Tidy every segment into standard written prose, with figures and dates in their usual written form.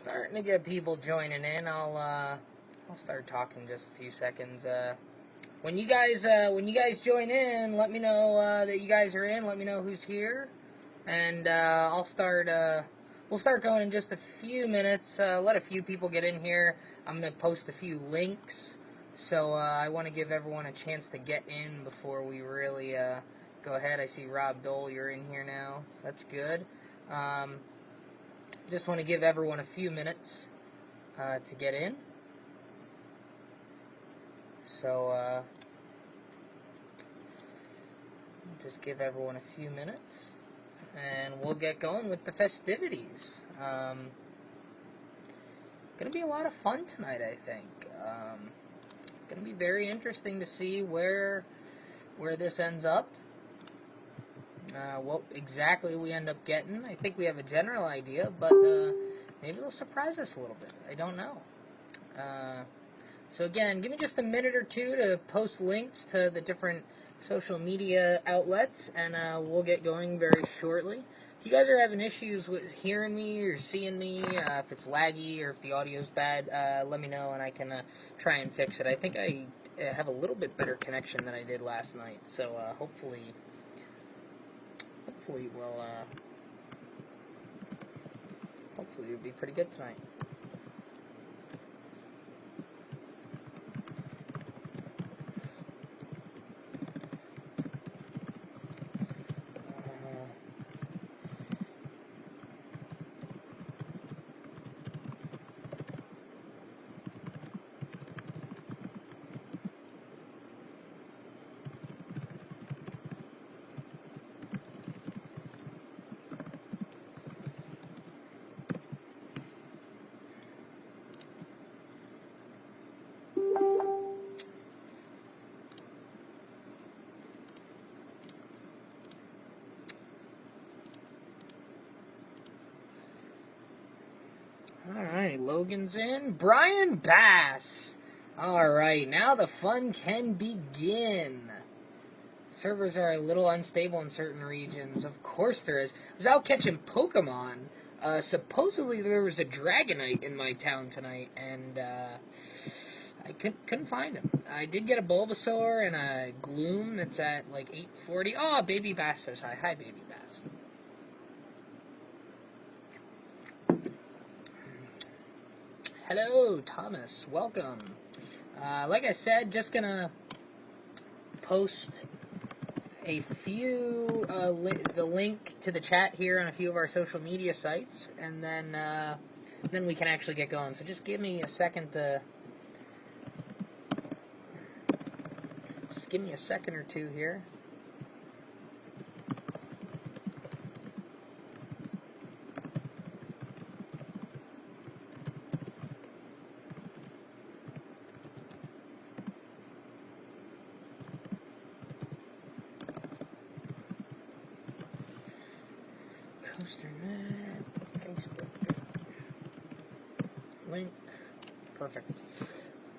Starting to get people joining in. I'll start talking in just a few seconds. When you guys join in, let me know that you guys are in. Let me know who's here, and I'll start. We'll start going in just a few minutes. Let a few people get in here. I'm gonna post a few links, so I want to give everyone a chance to get in before we really go ahead. I see Rob Dole, you're in here now. That's good. Just want to give everyone a few minutes to get in. So, just give everyone a few minutes, and we'll get going with the festivities. Gonna be a lot of fun tonight, I think. Gonna be very interesting to see where this ends up. What exactly we end up getting. I think we have a general idea, but maybe they'll surprise us a little bit. I don't know. So again, give me just a minute or two to post links to the different social media outlets, and we'll get going very shortly. If you guys are having issues with hearing me or seeing me, if it's laggy or if the audio's bad, let me know and I can try and fix it. I think I have a little bit better connection than I did last night, so hopefully it'll be pretty good tonight. Alright, Logan's in. Brian Bass! Alright, now the fun can begin. Servers are a little unstable in certain regions. Of course there is. I was out catching Pokemon. Supposedly there was a Dragonite in my town tonight, and I couldn't find him. I did get a Bulbasaur and a Gloom that's at like 840. Oh, Baby Bass says hi. Hi, Baby Bass. Hello, Thomas. Welcome. Like I said, just gonna post a few the link to the chat here on a few of our social media sites, and then we can actually get going. So just give me a second to give me a second or two here. COASTER-net, Facebook, link, perfect.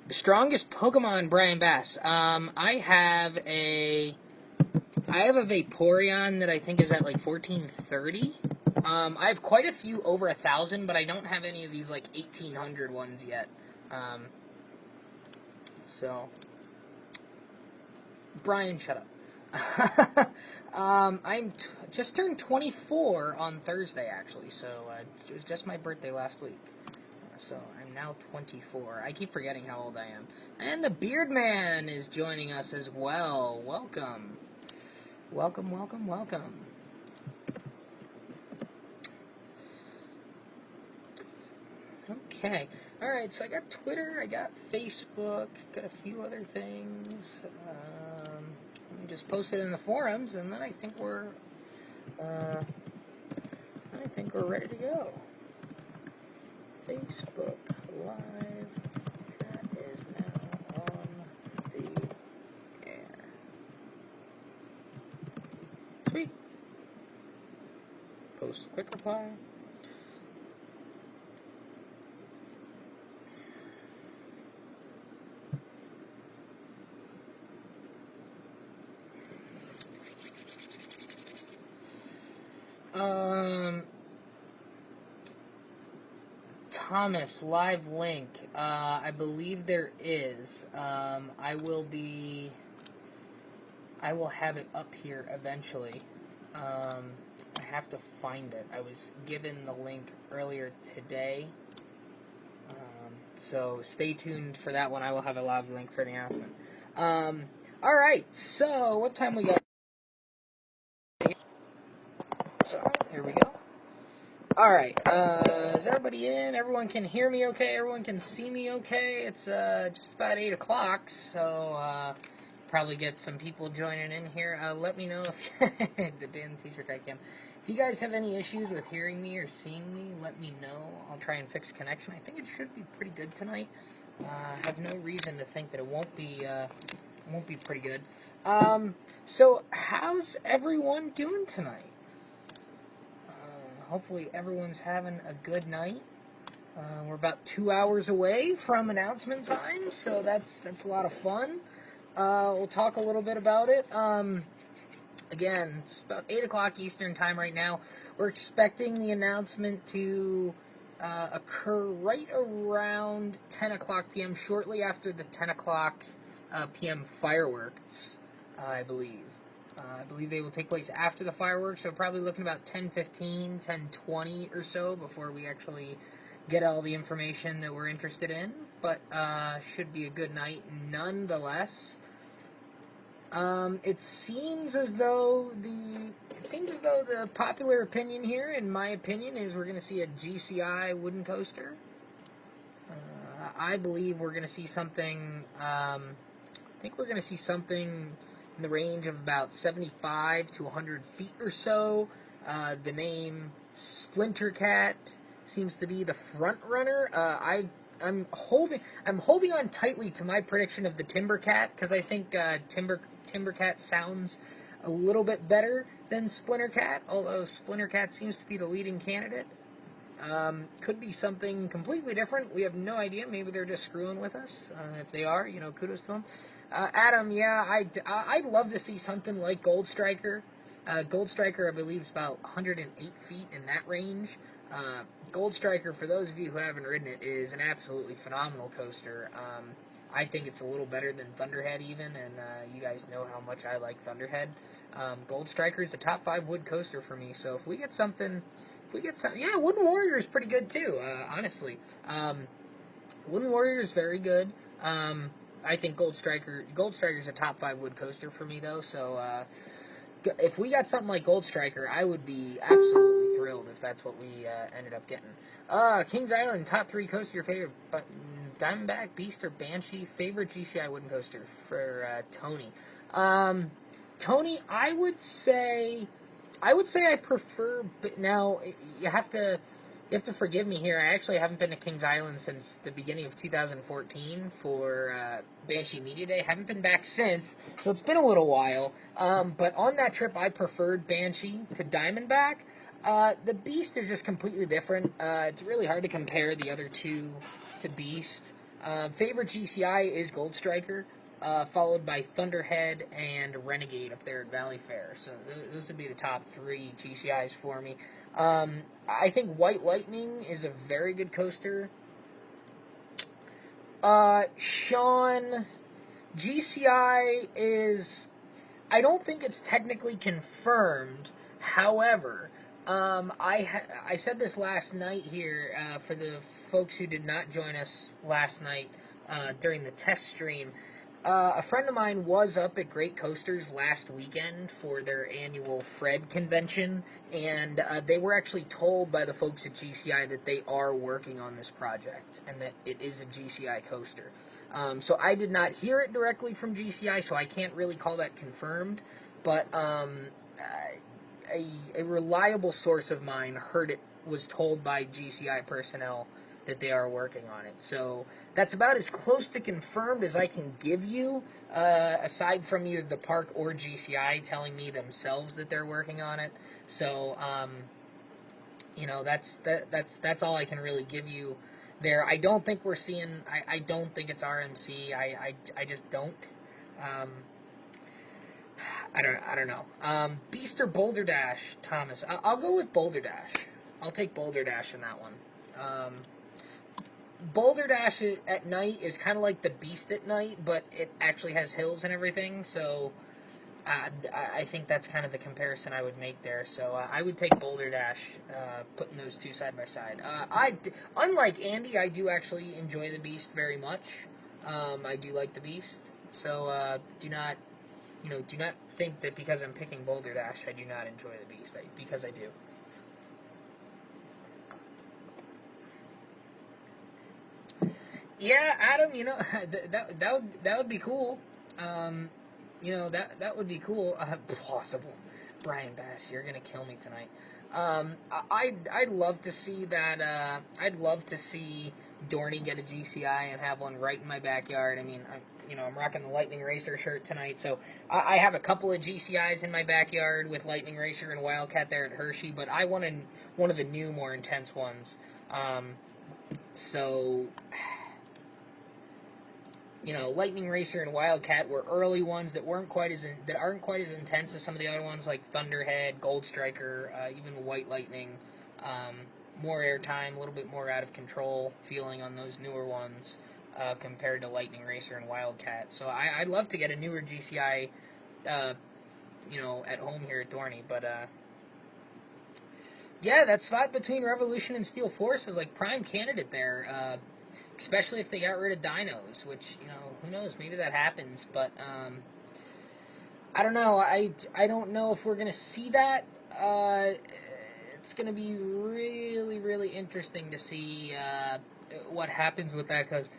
Strongest Pokemon, Brian Bass. I have a Vaporeon that I think is at like 1430. I have quite a few over 1,000, but I don't have any of these like 1,800 ones yet. So, Brian, shut up. I'm just turned 24 on Thursday, actually, so it was just my birthday last week. So I'm now 24. I keep forgetting how old I am. And the Beard Man is joining us as well. Welcome. Welcome, welcome, welcome. Okay. Alright, so I got Twitter, I got Facebook, got a few other things. Let me just post it in the forums, and then I think we're ready to go. Facebook Live chat is now on the air. Sweet. Post quick reply. Thomas, live link. I believe there is. I will have it up here eventually. I have to find it. I was given the link earlier today. So stay tuned for that one. I will have a live link for the announcement. Alright, so what time we got? So, here we go. Alright, is everybody in? Everyone can hear me okay? Everyone can see me okay? It's just about 8 o'clock, so probably get some people joining in here. Let me know if the Dan T-shirt guy cam. If you guys have any issues with hearing me or seeing me, let me know. I'll try and fix connection. I think it should be pretty good tonight. I have no reason to think that it won't be pretty good. So how's everyone doing tonight? Hopefully everyone's having a good night. We're about 2 hours away from announcement time, so that's a lot of fun. We'll talk a little bit about it. Again, it's about 8 o'clock Eastern time right now. We're expecting the announcement to occur right around 10 o'clock p.m., shortly after the 10 o'clock p.m. fireworks, I believe. I believe they will take place after the fireworks, so probably looking about 10:15, 10:20 or so before we actually get all the information that we're interested in. But should be a good night nonetheless. It seems as though the popular opinion here, in my opinion, is we're going to see a GCI wooden coaster. I believe we're going to see something. I think we're going to see something in the range of about 75 to 100 feet or so. The name Splinter Cat seems to be the front runner. I'm holding on tightly to my prediction of the Timber Cat, because I think Timber Cat sounds a little bit better than Splinter Cat, although Splinter Cat seems to be the leading candidate. Could be something completely different. We have no idea. Maybe they're just screwing with us. If they are, kudos to them. Adam, yeah, I'd love to see something like Gold Striker. Gold Striker, I believe, is about 108 feet in that range. Gold Striker, for those of you who haven't ridden it, is an absolutely phenomenal coaster. I think it's a little better than Thunderhead even, and you guys know how much I like Thunderhead. Gold Striker is a top 5 wood coaster for me, so if we get something, yeah, Wooden Warrior is pretty good too, honestly. Wooden Warrior is very good. I think Gold Striker is a top 5 wood coaster for me, though, so if we got something like Gold Striker, I would be absolutely thrilled if that's what we ended up getting. Kings Island, top 3 coaster, your favorite, Diamondback, Beast, or Banshee, favorite GCI wooden coaster for Tony. Tony, I would say I prefer, but now you have to forgive me here. I actually haven't been to Kings Island since the beginning of 2014 for Banshee Media Day. Haven't been back since, so it's been a little while. But on that trip, I preferred Banshee to Diamondback. The Beast is just completely different. It's really hard to compare the other two to Beast. Favorite GCI is Gold Striker, followed by Thunderhead and Renegade up there at Valley Fair. So those would be the top 3 GCIs for me. I think White Lightning is a very good coaster. Sean, GCI is, I don't think it's technically confirmed. However, I said this last night here for the folks who did not join us last night during the test stream. A friend of mine was up at Great Coasters last weekend for their annual Fred convention, and they were actually told by the folks at GCI that they are working on this project and that it is a GCI coaster. So I did not hear it directly from GCI, so I can't really call that confirmed, but a reliable source of mine heard it was told by GCI personnel that they are working on it. So that's about as close to confirmed as I can give you, aside from either the park or GCI telling me themselves that they're working on it. So, that's all I can really give you there. I don't think we're seeing, I don't think it's RMC. I just don't. I don't know. Beast or Boulder Dash, Thomas? I'll go with Boulder Dash. I'll take Boulder Dash in that one. Boulder Dash at night is kind of like the Beast at night, but it actually has hills and everything. So I think that's kind of the comparison I would make there. So I would take Boulder Dash, putting those two side by side. Unlike Andy, I do actually enjoy the Beast very much. I do like the Beast. So do not think that because I'm picking Boulder Dash, I do not enjoy the Beast. Because I do. Yeah, Adam, that would be cool. That would be cool. Plausible. Brian Bass, you're gonna kill me tonight. I'd love to see that. I'd love to see Dorney get a GCI and have one right in my backyard. I mean, I'm rocking the Lightning Racer shirt tonight, so I have a couple of GCIs in my backyard with Lightning Racer and Wildcat there at Hershey, but I wanted one of the new, more intense ones. So Lightning Racer and Wildcat were early ones that aren't quite as intense as some of the other ones like Thunderhead, Gold Striker, even White Lightning. More airtime, a little bit more out of control feeling on those newer ones compared to Lightning Racer and Wildcat. So I'd love to get a newer GCI, at home here at Dorney, but yeah, that spot between Revolution and Steel Force is like prime candidate there. Especially if they got rid of dinos, which, who knows, maybe that happens, but, I don't know, I don't know if we're going to see that. It's going to be really, really interesting to see, what happens with that, because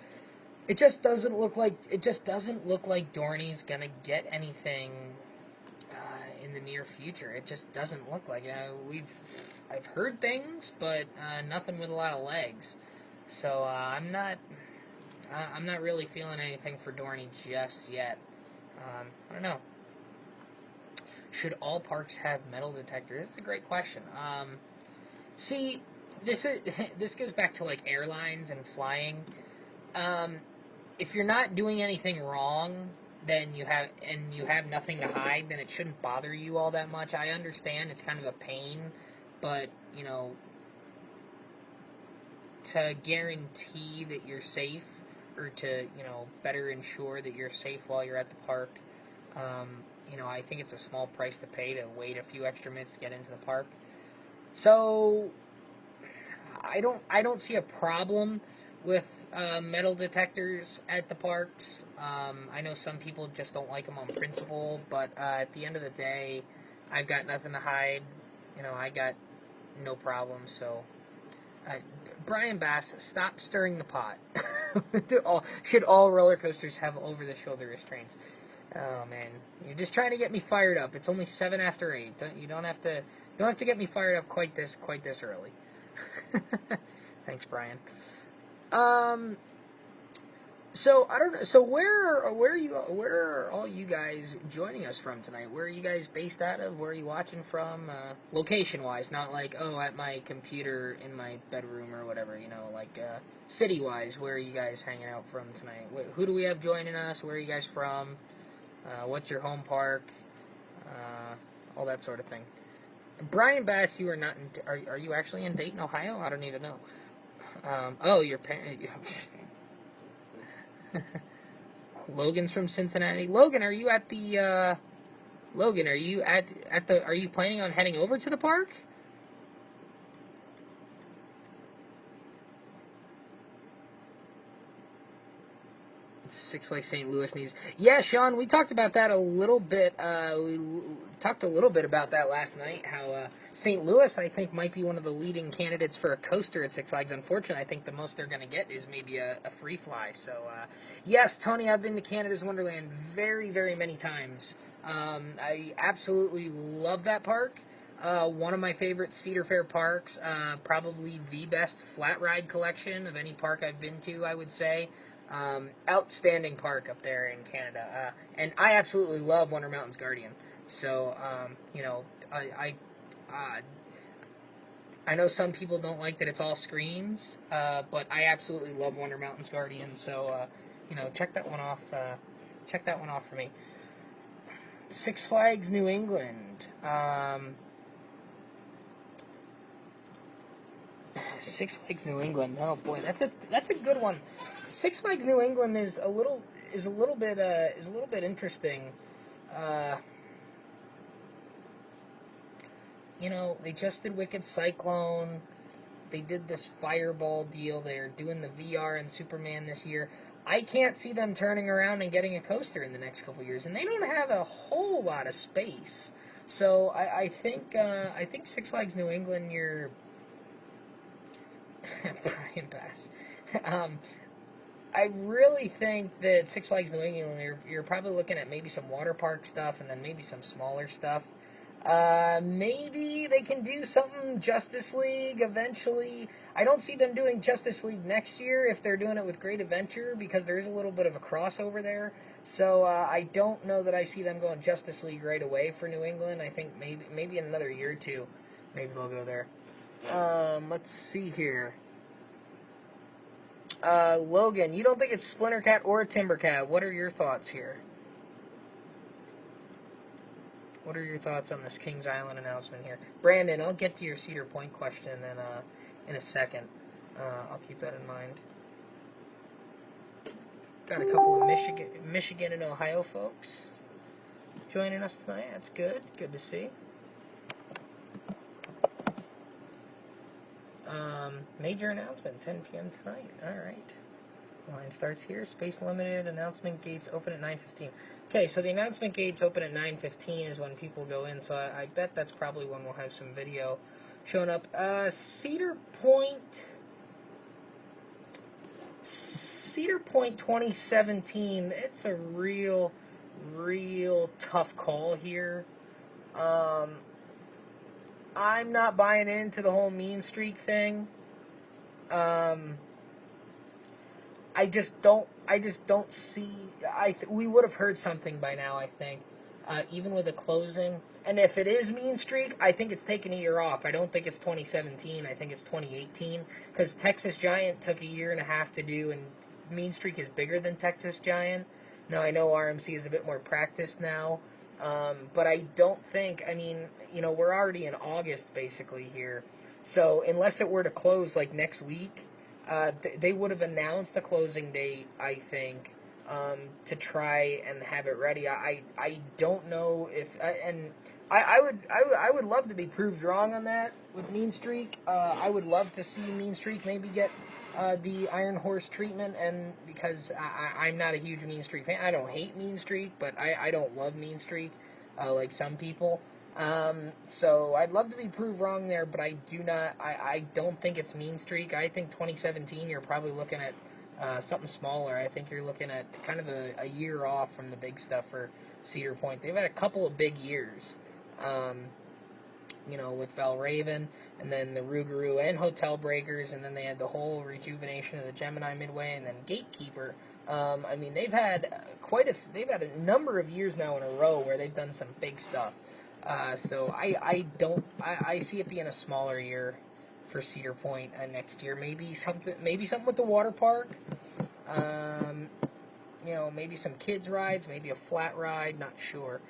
it just doesn't look like Dorney's going to get anything, in the near future. It just doesn't look like it. I've heard things, but, nothing with a lot of legs. So I'm not really feeling anything for Dorney just yet. I don't know. Should all parks have metal detectors? That's a great question. See, this goes back to like airlines and flying. If you're not doing anything wrong, then you have nothing to hide, then it shouldn't bother you all that much. I understand it's kind of a pain, but to guarantee that you're safe, or to, better ensure that you're safe while you're at the park, I think it's a small price to pay to wait a few extra minutes to get into the park. So, I don't see a problem with metal detectors at the parks. I know some people just don't like them on principle, but at the end of the day, I've got nothing to hide. I got no problem, so... Brian Bass, stop stirring the pot. Should all roller coasters have over-the-shoulder restraints? Oh man, you're just trying to get me fired up. It's only 7 after 8. You don't have to get me fired up quite this early. Thanks, Brian. So I don't know. So where are all you guys joining us from tonight? Where are you guys based out of? Where are you watching from? Location wise, not like at my computer in my bedroom or whatever. Like city wise, where are you guys hanging out from tonight? Who do we have joining us? Where are you guys from? What's your home park? All that sort of thing. Brian Bass, you are not. Are you actually in Dayton, Ohio? I don't even know. Your parent. Logan's from Cincinnati. Logan, are you at the, Logan, are you are you planning on heading over to the park? Six Flags St. Louis needs... Yeah, Sean, we talked about that a little bit. We talked a little bit about that last night, how St. Louis, I think, might be one of the leading candidates for a coaster at Six Flags. Unfortunately, I think the most they're going to get is maybe a free fly. So, yes, Tony, I've been to Canada's Wonderland very, very many times. I absolutely love that park. One of my favorite Cedar Fair parks, probably the best flat ride collection of any park I've been to, I would say. Outstanding park up there in Canada, and I absolutely love Wonder Mountain's Guardian. So, I know some people don't like that it's all screens, but I absolutely love Wonder Mountain's Guardian. So, check that one off. Check that one off for me. Six Flags New England. Six Flags New England. Oh boy, that's a good one. Six Flags New England is a little bit interesting. Uh, you know, they just did Wicked Cyclone. They did this Fireball deal. They're doing the VR and Superman this year. I can't see them turning around and getting a coaster in the next couple years, and they don't have a whole lot of space. So I think Six Flags New England, you're Brian Bass. Um, I really think that Six Flags New England, you're probably looking at maybe some water park stuff and then maybe some smaller stuff. Maybe they can do something Justice League eventually. I don't see them doing Justice League next year if they're doing it with Great Adventure because there is a little bit of a crossover there. So I don't know that I see them going Justice League right away for New England. I think maybe in another year or two, maybe they'll go there. Let's see here. Logan, you don't think it's Splinter Cat or Timbercat. What are your thoughts here? What are your thoughts on this Kings Island announcement here? Brandon, I'll get to your Cedar Point question in a second. I'll keep that in mind. Got a couple of Michigan and Ohio folks joining us tonight. That's good. Good to see. Major announcement, 10 p.m. tonight. All right. Line starts here. Space Limited announcement gates open at 9:15. Okay, so the announcement gates open at 9:15 is when people go in. So I bet that's probably when we'll have some video showing up. Cedar Point 2017. It's a real tough call here. I'm not buying into the whole mean streak thing. I just don't see. We would have heard something by now. I think, even with the closing. And if it is mean streak, I think it's taken a year off. I don't think it's 2017. I think it's 2018 because Texas Giant took a year and a half to do, and mean streak is bigger than Texas Giant. Now I know RMC is a bit more practiced now. But I don't think, I mean, you know, we're already in August basically here. So unless it were to close like next week, they would have announced a closing date, I think, to try and have it ready. I don't know if, I would love to be proved wrong on that with Mean Streak. I would love to see Mean Streak maybe get the Iron Horse treatment, and because I'm not a huge Mean Streak fan. I don't hate Mean Streak, but I don't love Mean Streak like some people. So I'd love to be proved wrong there, but I don't think it's Mean Streak. I think 2017 you're probably looking at something smaller. I think you're looking at kind of a year off from the big stuff for Cedar Point. They've had a couple of big years. You know, with Valraven, and then the Rougarou and Hotel Breakers, and then they had the whole rejuvenation of the Gemini Midway, and then Gatekeeper. I mean, they've had a number of years now in a row where they've done some big stuff. So I see it being a smaller year for Cedar Point next year. Maybe something with the water park. You know, maybe some kids rides, maybe a flat ride. Not sure.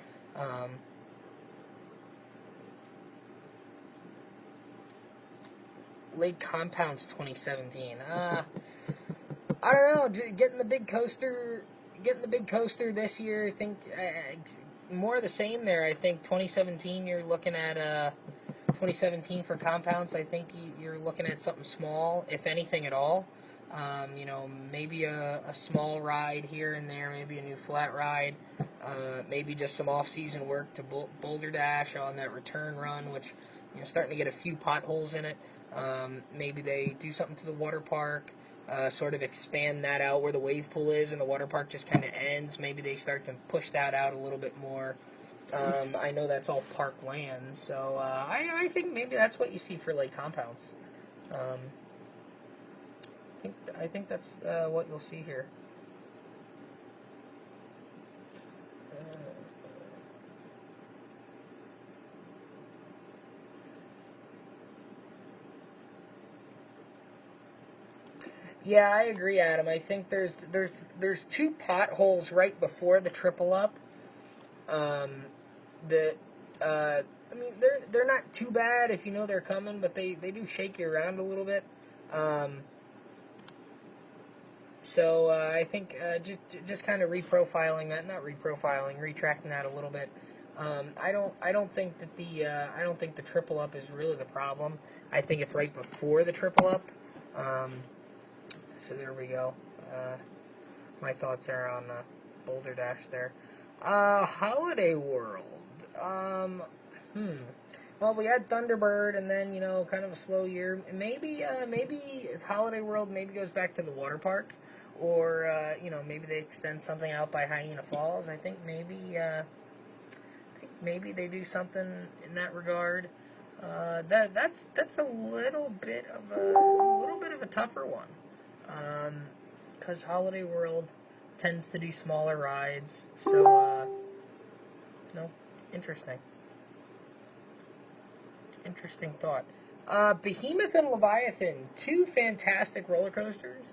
Lake Compounds 2017. I don't know. Getting the big coaster this year. I think more of the same there. I think 2017 you're looking at 2017 for Compounds. I think you're looking at something small, if anything at all. You know, maybe a small ride here and there, maybe a new flat ride, maybe just some off-season work to Boulder Dash on that return run, which, you know, starting to get a few potholes in it. Maybe they do something to the water park, sort of expand that out where the wave pool is and the water park just kind of ends. Maybe they start to push that out a little bit more. I know that's all park land, so I think maybe that's what you see for Lake Compounds. I think that's what you'll see here. Yeah, I agree, Adam. I think there's two potholes right before the triple up. The I mean, they're not too bad if you know they're coming, but they do shake you around a little bit. So I think just kind of reprofiling that, not reprofiling, retracting that a little bit. I don't think that I don't think the triple up is really the problem. I think it's right before the triple up. So there we go. My thoughts are on Boulder Dash there. Holiday World. Well, we had Thunderbird, and then kind of a slow year. Maybe Holiday World maybe goes back to the water park, or maybe they extend something out by Hyena Falls. I think maybe they do something in that regard. That's a little bit of a tougher one, because Holiday World tends to do smaller rides. So interesting. Interesting thought. Behemoth and Leviathan, two fantastic roller coasters.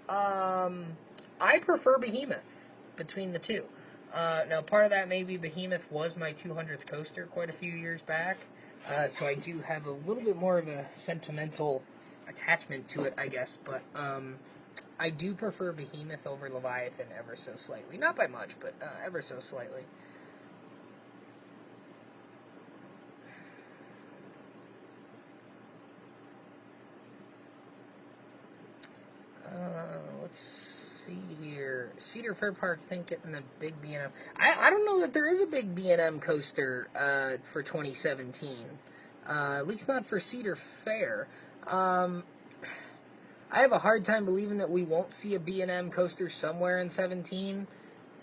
I prefer Behemoth between the two. Now, part of that maybe Behemoth was my 200th coaster quite a few years back, so I do have a little bit more of a sentimental attachment to it, I guess. But I do prefer Behemoth over Leviathan ever so slightly. Not by much, but ever so slightly. Let's see here. Cedar Fair Park, think getting the big B&M. I don't know that there is a big B&M coaster for 2017. At least not for Cedar Fair. I have a hard time believing that we won't see a B&M coaster somewhere in 17.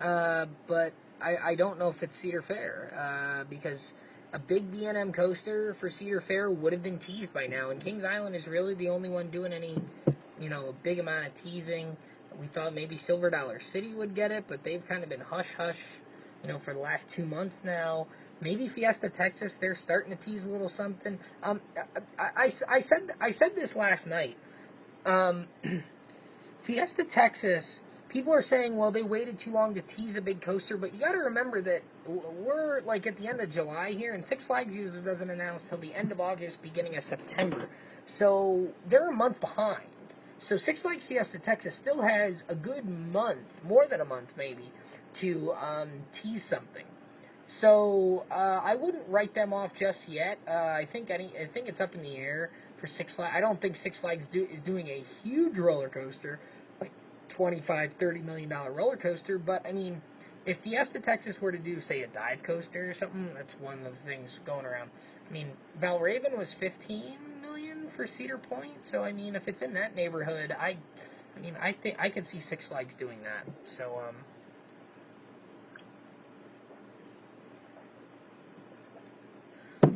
But I don't know if it's Cedar Fair. Because a big B&M coaster for Cedar Fair would have been teased by now. And Kings Island is really the only one doing any a big amount of teasing. We thought maybe Silver Dollar City would get it, but they've kind of been hush-hush, for the last 2 months now. Maybe Fiesta Texas, they're starting to tease a little something. I said this last night. Fiesta Texas, people are saying, well, they waited too long to tease a big coaster, but you got to remember that we're like at the end of July here, and Six Flags usually doesn't announce till the end of August, beginning of September. So they're a month behind. So Six Flags Fiesta Texas still has a good month, more than a month maybe, to tease something. So I wouldn't write them off just yet. I think it's up in the air for Six Flags. I don't think Six Flags is doing a huge roller coaster, like $25-30 million roller coaster. But I mean, if Fiesta Texas were to do, say, a dive coaster or something, that's one of the things going around. I mean, Valraven was 15 million for Cedar Point, so I mean, if it's in that neighborhood, I think I could see Six Flags doing that. So all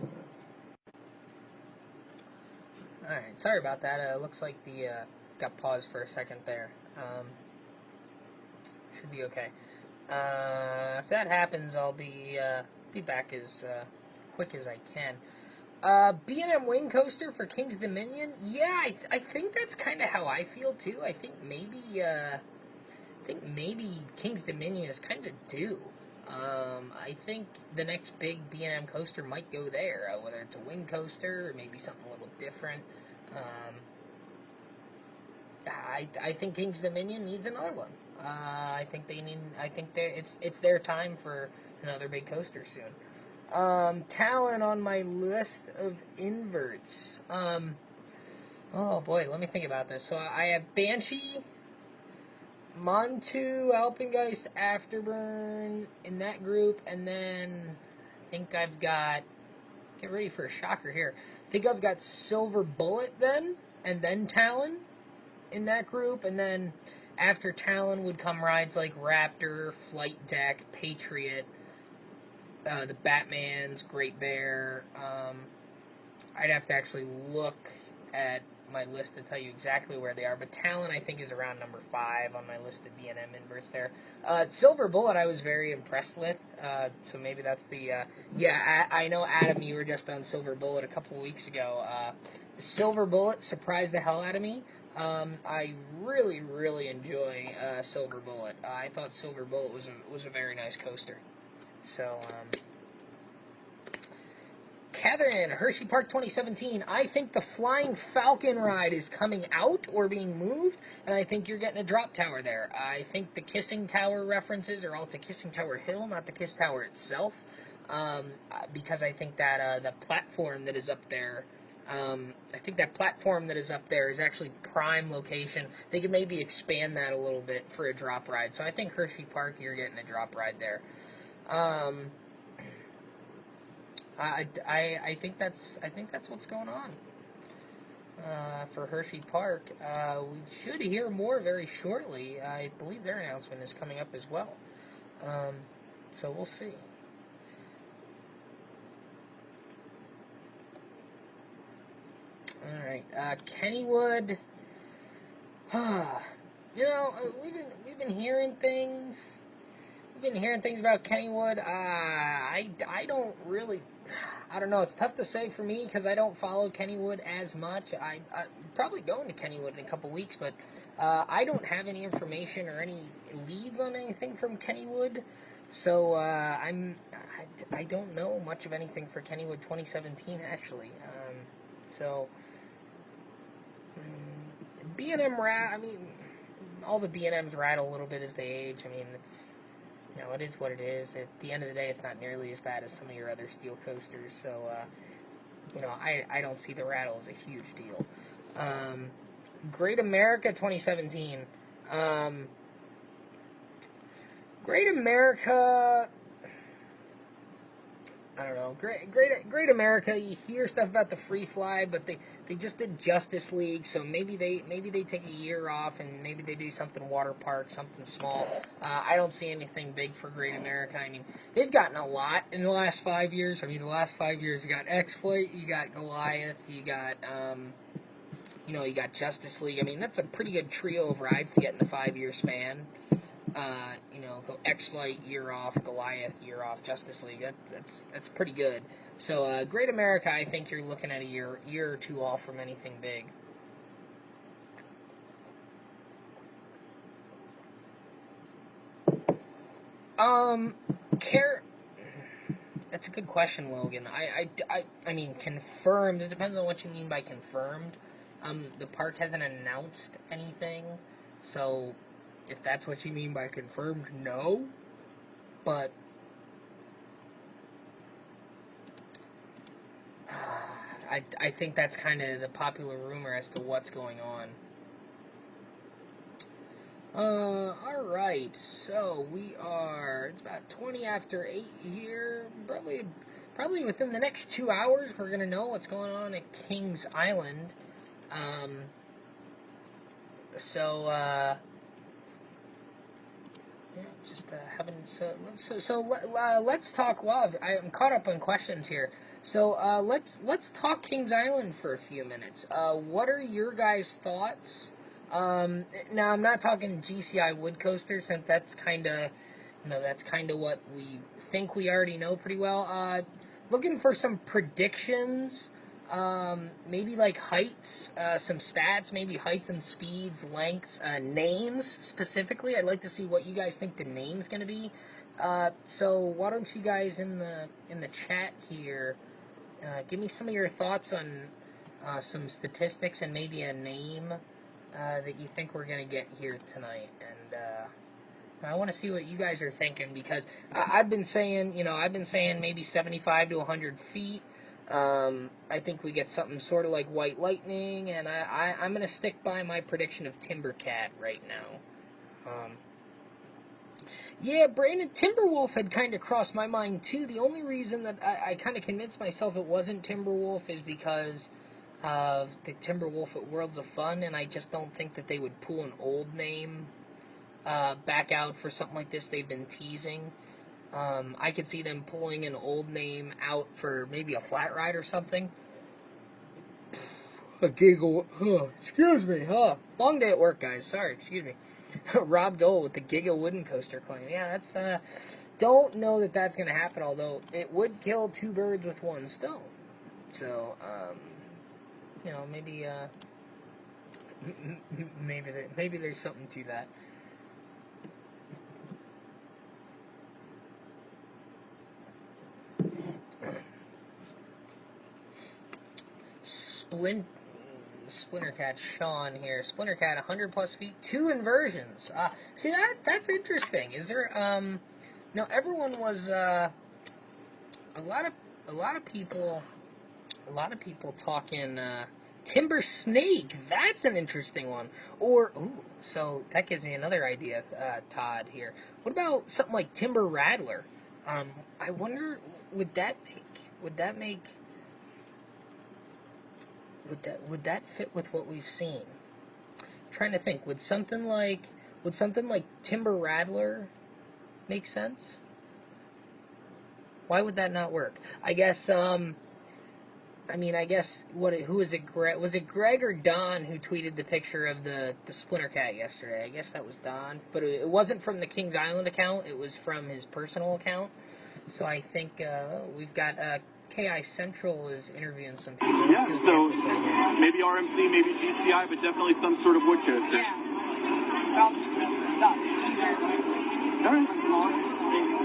right, sorry about that. Looks like the got paused for a second there. Should be okay. If that happens, I'll be back as quick as I can. B&M Wing Coaster for King's Dominion. Yeah, I think that's kind of how I feel too. I think maybe King's Dominion is kind of due. I think the next big B&M coaster might go there, whether it's a wing coaster or maybe something a little different. I think King's Dominion needs another one. I think it's their time for another big coaster soon. Talon on my list of inverts. Oh boy, let me think about this. So I have Banshee, Montu, Alpengeist, Afterburn in that group, and then I think I've got, get ready for a shocker here, I think I've got Silver Bullet then, and then Talon in that group, and then after Talon would come rides like Raptor, Flight Deck, Patriot, the Batmans, Great Bear. I'd have to actually look at my list to tell you exactly where they are, but Talon I think is around number 5 on my list of B&M inverts there. Silver Bullet I was very impressed with, so maybe that's the, I know Adam, you were just on Silver Bullet a couple of weeks ago. Silver Bullet surprised the hell out of me. I really, really enjoy Silver Bullet. I thought Silver Bullet was a very nice coaster. So, Kevin, Hershey Park 2017. I think the Flying Falcon ride is coming out or being moved, and I think you're getting a drop tower there. I think the Kissing Tower references are all to Kissing Tower Hill, not the Kiss Tower itself, because I think that the platform that is up there, is actually prime location. They could maybe expand that a little bit for a drop ride. So I think Hershey Park, you're getting a drop ride there. I think that's what's going on for Hershey Park. We should hear more very shortly. I believe their announcement is coming up as well. So we'll see. All right, Kennywood. You know, we've been hearing things. We've been hearing things about Kennywood. I don't really. I don't know. It's tough to say for me because I don't follow Kennywood as much. I'm probably going to Kennywood in a couple weeks, but I don't have any information or any leads on anything from Kennywood. So I don't know much of anything for Kennywood 2017 actually. So B&M I mean, all the B&Ms rattle a little bit as they age. I mean, it's, you know, it is what it is. At the end of the day, it's not nearly as bad as some of your other steel coasters. So, you know, I don't see the rattle as a huge deal. Great America 2017. Great America, I don't know. Great America. You hear stuff about the free fly, but they just did Justice League, so maybe they take a year off and maybe they do something water park, something small. I don't see anything big for Great America. I mean, they've gotten a lot in the last 5 years. I mean, the last 5 years you got X-Flight, you got Goliath, you got you know, you got Justice League. I mean, that's a pretty good trio of rides to get in the 5-year span. You know, go X-Flight, year off, Goliath, year off, Justice League. That's pretty good. So, Great America, I think you're looking at a year or two off from anything big. That's a good question, Logan. I mean, confirmed. It depends on what you mean by confirmed. The park hasn't announced anything, so if that's what you mean by confirmed, no. But I think that's kind of the popular rumor as to what's going on. Alright, so it's about 20 after 8 here. Probably within the next 2 hours, we're going to know what's going on at Kings Island. Let's talk. Well, I'm caught up on questions here. So let's talk Kings Island for a few minutes. What are your guys' thoughts? Now I'm not talking GCI wood coaster, since that's kind of what we think we already know pretty well. Looking for some predictions. Maybe like heights, some stats, maybe heights and speeds, lengths, names specifically. I'd like to see what you guys think the name's gonna be. So why don't you guys in the chat here, give me some of your thoughts on some statistics and maybe a name that you think we're gonna get here tonight. And I want to see what you guys are thinking, because I've been saying maybe 75 to 100 feet. I think we get something sort of like White Lightning, and I'm going to stick by my prediction of Timbercat right now. Yeah, Brandon, Timberwolf had kind of crossed my mind too. The only reason that I kind of convinced myself it wasn't Timberwolf is because of the Timberwolf at Worlds of Fun, and I just don't think that they would pull an old name back out for something like this. They've been teasing. I could see them pulling an old name out for maybe a flat ride or something. A giggle. Excuse me, long day at work, guys. Sorry, excuse me. Rob Dole with the Giga Wooden Coaster claim. Yeah, that's, don't know that that's going to happen, although it would kill two birds with one stone. So, you know, maybe, maybe there's something to that. Splinter Cat Sean here. Splinter Cat, 100 plus feet, 2 inversions. See that's interesting. Is there no? Everyone was a lot of people talking Timber Snake. That's an interesting one. Or so that gives me another idea, Todd here. What about something like Timber Rattler? I wonder would that fit with what we've seen? I'm trying to think. Would something like Timber Rattler make sense? Why would that not work? I guess who is it? Was it Greg or Don who tweeted the picture of the Splinter Cat yesterday? I guess that was Don, but it wasn't from the Kings Island account. It was from his personal account. So I think we've got KI Central is interviewing some people. Yeah, so maybe RMC, maybe GCI, but definitely some sort of wood coaster. Yeah. Well, all right.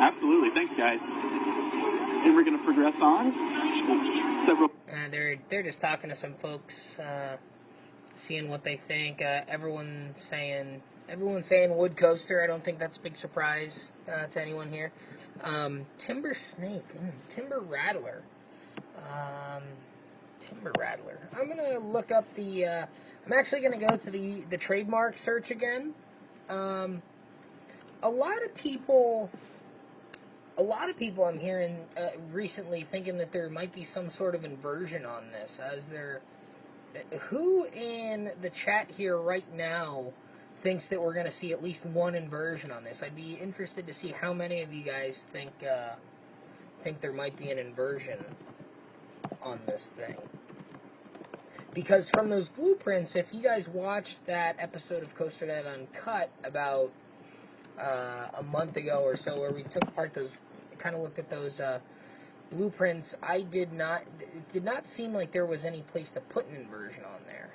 Absolutely. Thanks, guys. And we're going to progress on. Several. They're just talking to some folks, seeing what they think. Everyone's saying wood coaster. I don't think that's a big surprise to anyone here. Timber Snake, Timber Rattler. Timber Rattler. I'm gonna look up the. I'm actually gonna go to the trademark search again. A lot of people I'm hearing recently thinking that there might be some sort of inversion on this. Who in the chat here right now thinks that we're going to see at least one inversion on this? I'd be interested to see how many of you guys think there might be an inversion on this thing. Because from those blueprints, if you guys watched that episode of COASTER-net Uncut about a month ago or so, where we took apart those, kind of looked at those blueprints, it did not seem like there was any place to put an inversion on there.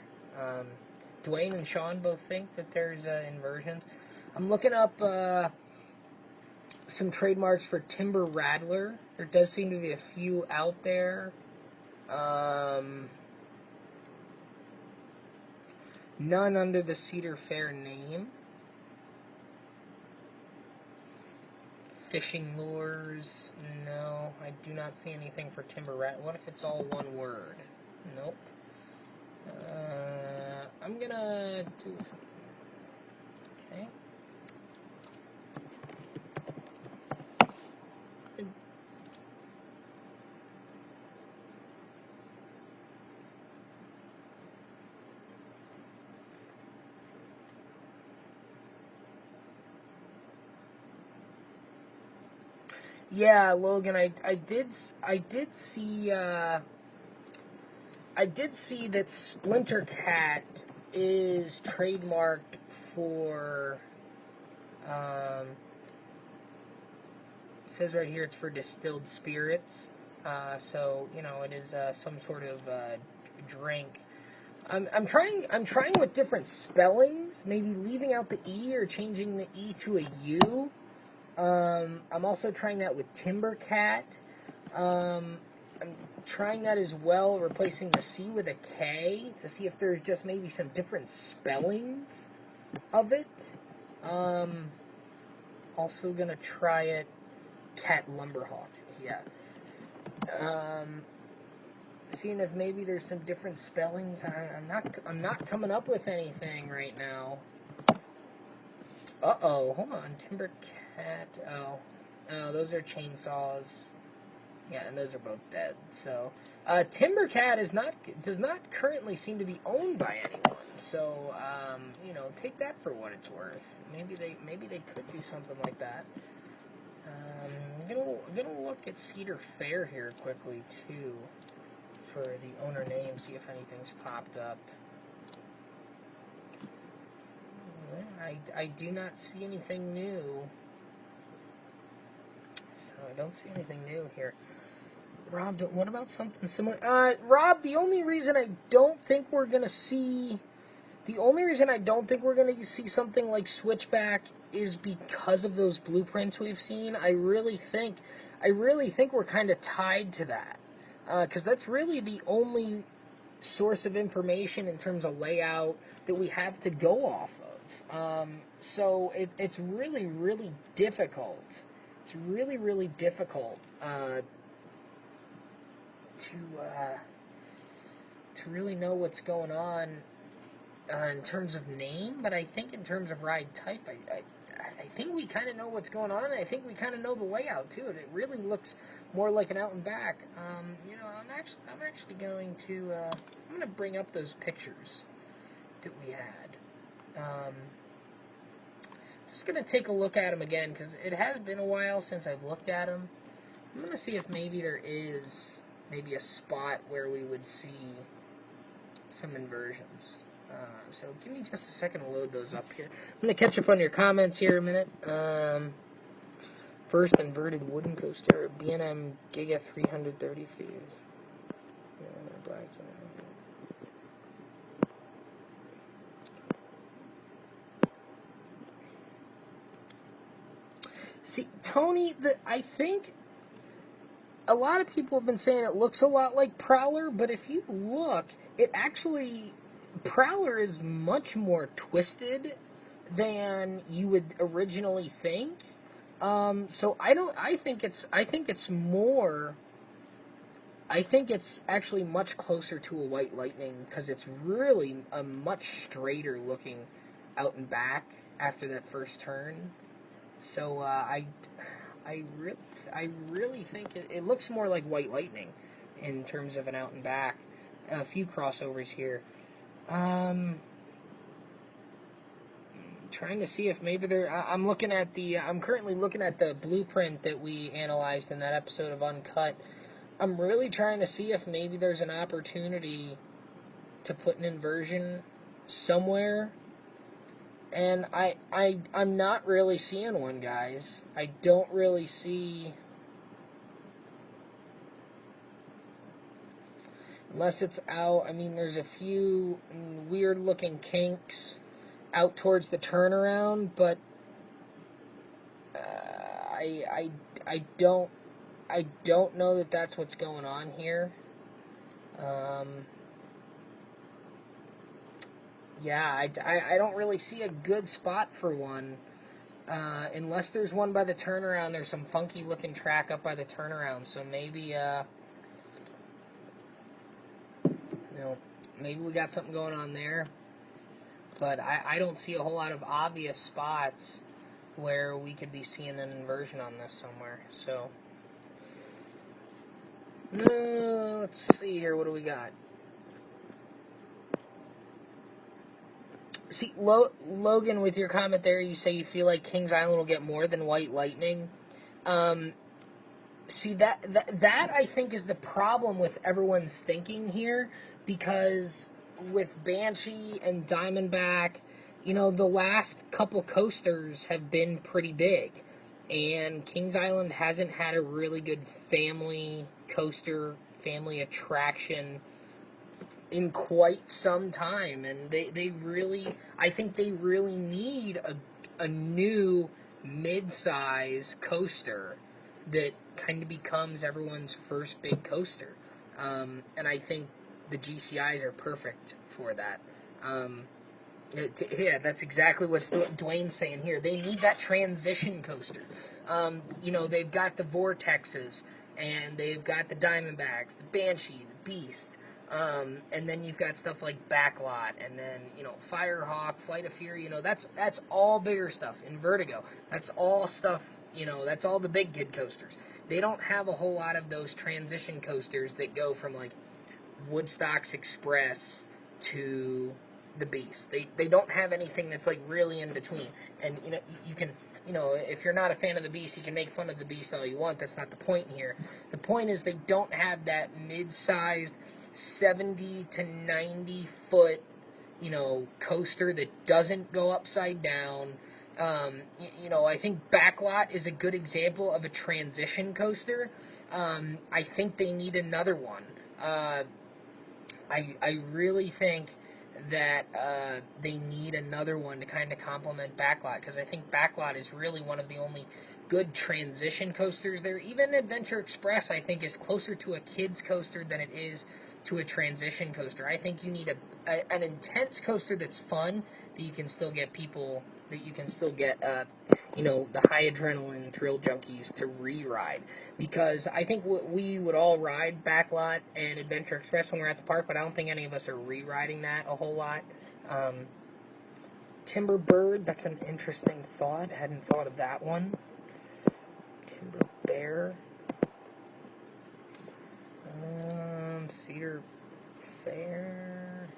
Dwayne and Sean both think that there's inversions. I'm looking up some trademarks for Timber Rattler. There does seem to be a few out there. None under the Cedar Fair name. Fishing lures, no, I do not see anything for Timber Rat. What if it's all one word? Nope. I'm gonna do. Okay. Yeah, Logan, I did see that Splinter Cat is trademarked for it says right here it's for distilled spirits. So, you know, it is some sort of drink. I'm trying with different spellings, maybe leaving out the E or changing the E to a U. I'm also trying that with Timber Cat. I'm trying that as well, replacing the C with a K to see if there's just maybe some different spellings of it. Also gonna try it Cat Lumberhawk. Yeah. Seeing if maybe there's some different spellings. I'm not coming up with anything right now. Uh-oh, hold on. Timber Cat. Oh, those are chainsaws. Yeah, and those are both dead. So, Timber Cat does not currently seem to be owned by anyone. So, you know, take that for what it's worth. Maybe they could do something like that. I'm gonna look at Cedar Fair here quickly too, for the owner name. See if anything's popped up. I do not see anything new. So I don't see anything new here. Rob, what about something similar? Rob, the only reason I don't think we're gonna see something like Switchback is because of those blueprints we've seen. I really think we're kind of tied to that, because that's really the only source of information in terms of layout that we have to go off of. So it's really, really difficult. It's really, really difficult to really know what's going on in terms of name, but I think in terms of ride type, I think we kind of know what's going on, and I think we kind of know the layout too. It really looks more like an out and back. You know, I'm actually going to I'm going to bring up those pictures that we had. Just going to take a look at them again because it has been a while since I've looked at them. I'm going to see if maybe there is maybe a spot where we would see some inversions. So give me just a second to load those up here. I'm going to catch up on your comments here a minute. First inverted wooden coaster, B&M Giga 330 feet. Black. See, Tony, I think a lot of people have been saying it looks a lot like Prowler, but if you look, it actually, Prowler is much more twisted than you would originally think. So I think it's actually much closer to a White Lightning because it's really a much straighter looking out and back after that first turn. So I really think it looks more like White Lightning in terms of an out and back. A few crossovers here. Trying to see if maybe there. I'm currently looking at the blueprint that we analyzed in that episode of Uncut. I'm really trying to see if maybe there's an opportunity to put an inversion somewhere. And I'm not really seeing one, guys. I don't really see, unless it's out. I mean, there's a few weird looking kinks out towards the turnaround, but I don't know that that's what's going on here. Yeah, I don't really see a good spot for one. Unless there's one by the turnaround, there's some funky looking track up by the turnaround. So maybe, maybe we got something going on there. But I don't see a whole lot of obvious spots where we could be seeing an inversion on this somewhere. So, let's see here. What do we got? See, Logan, with your comment there, you say you feel like Kings Island will get more than White Lightning. See, that I think is the problem with everyone's thinking here, because with Banshee and Diamondback, the last couple coasters have been pretty big, and Kings Island hasn't had a really good family coaster, family attraction in quite some time, and I think they really need a new mid-size coaster that kind of becomes everyone's first big coaster, and I think the GCIs are perfect for that. Yeah, that's exactly what Dwayne's saying here. They need that transition coaster. They've got the Vortexes, and they've got the Diamondbacks, the Banshee, the Beast. And then you've got stuff like Backlot, and then, Firehawk, Flight of Fury, that's all bigger stuff. In Vertigo, that's all stuff, that's all the big kid coasters. They don't have a whole lot of those transition coasters that go from, like, Woodstock's Express to the Beast. They don't have anything that's, like, really in between. And, you can, if you're not a fan of the Beast, you can make fun of the Beast all you want. That's not the point here. The point is they don't have that mid-sized 70 to 90 foot, coaster that doesn't go upside down. I think Backlot is a good example of a transition coaster. I think they need another one. I really think that they need another one to kind of complement Backlot, because I think Backlot is really one of the only good transition coasters there. Even Adventure Express, I think, is closer to a kid's coaster than it is to a transition coaster. I think you need an intense coaster that's fun, that you can still get people, that you can still get, you know, the high adrenaline thrill junkies to re-ride. Because I think we would all ride Backlot and Adventure Express when we're at the park, but I don't think any of us are re-riding that a whole lot. Timber Bird, that's an interesting thought. I hadn't thought of that one. Timber Bear. Cedar Fair.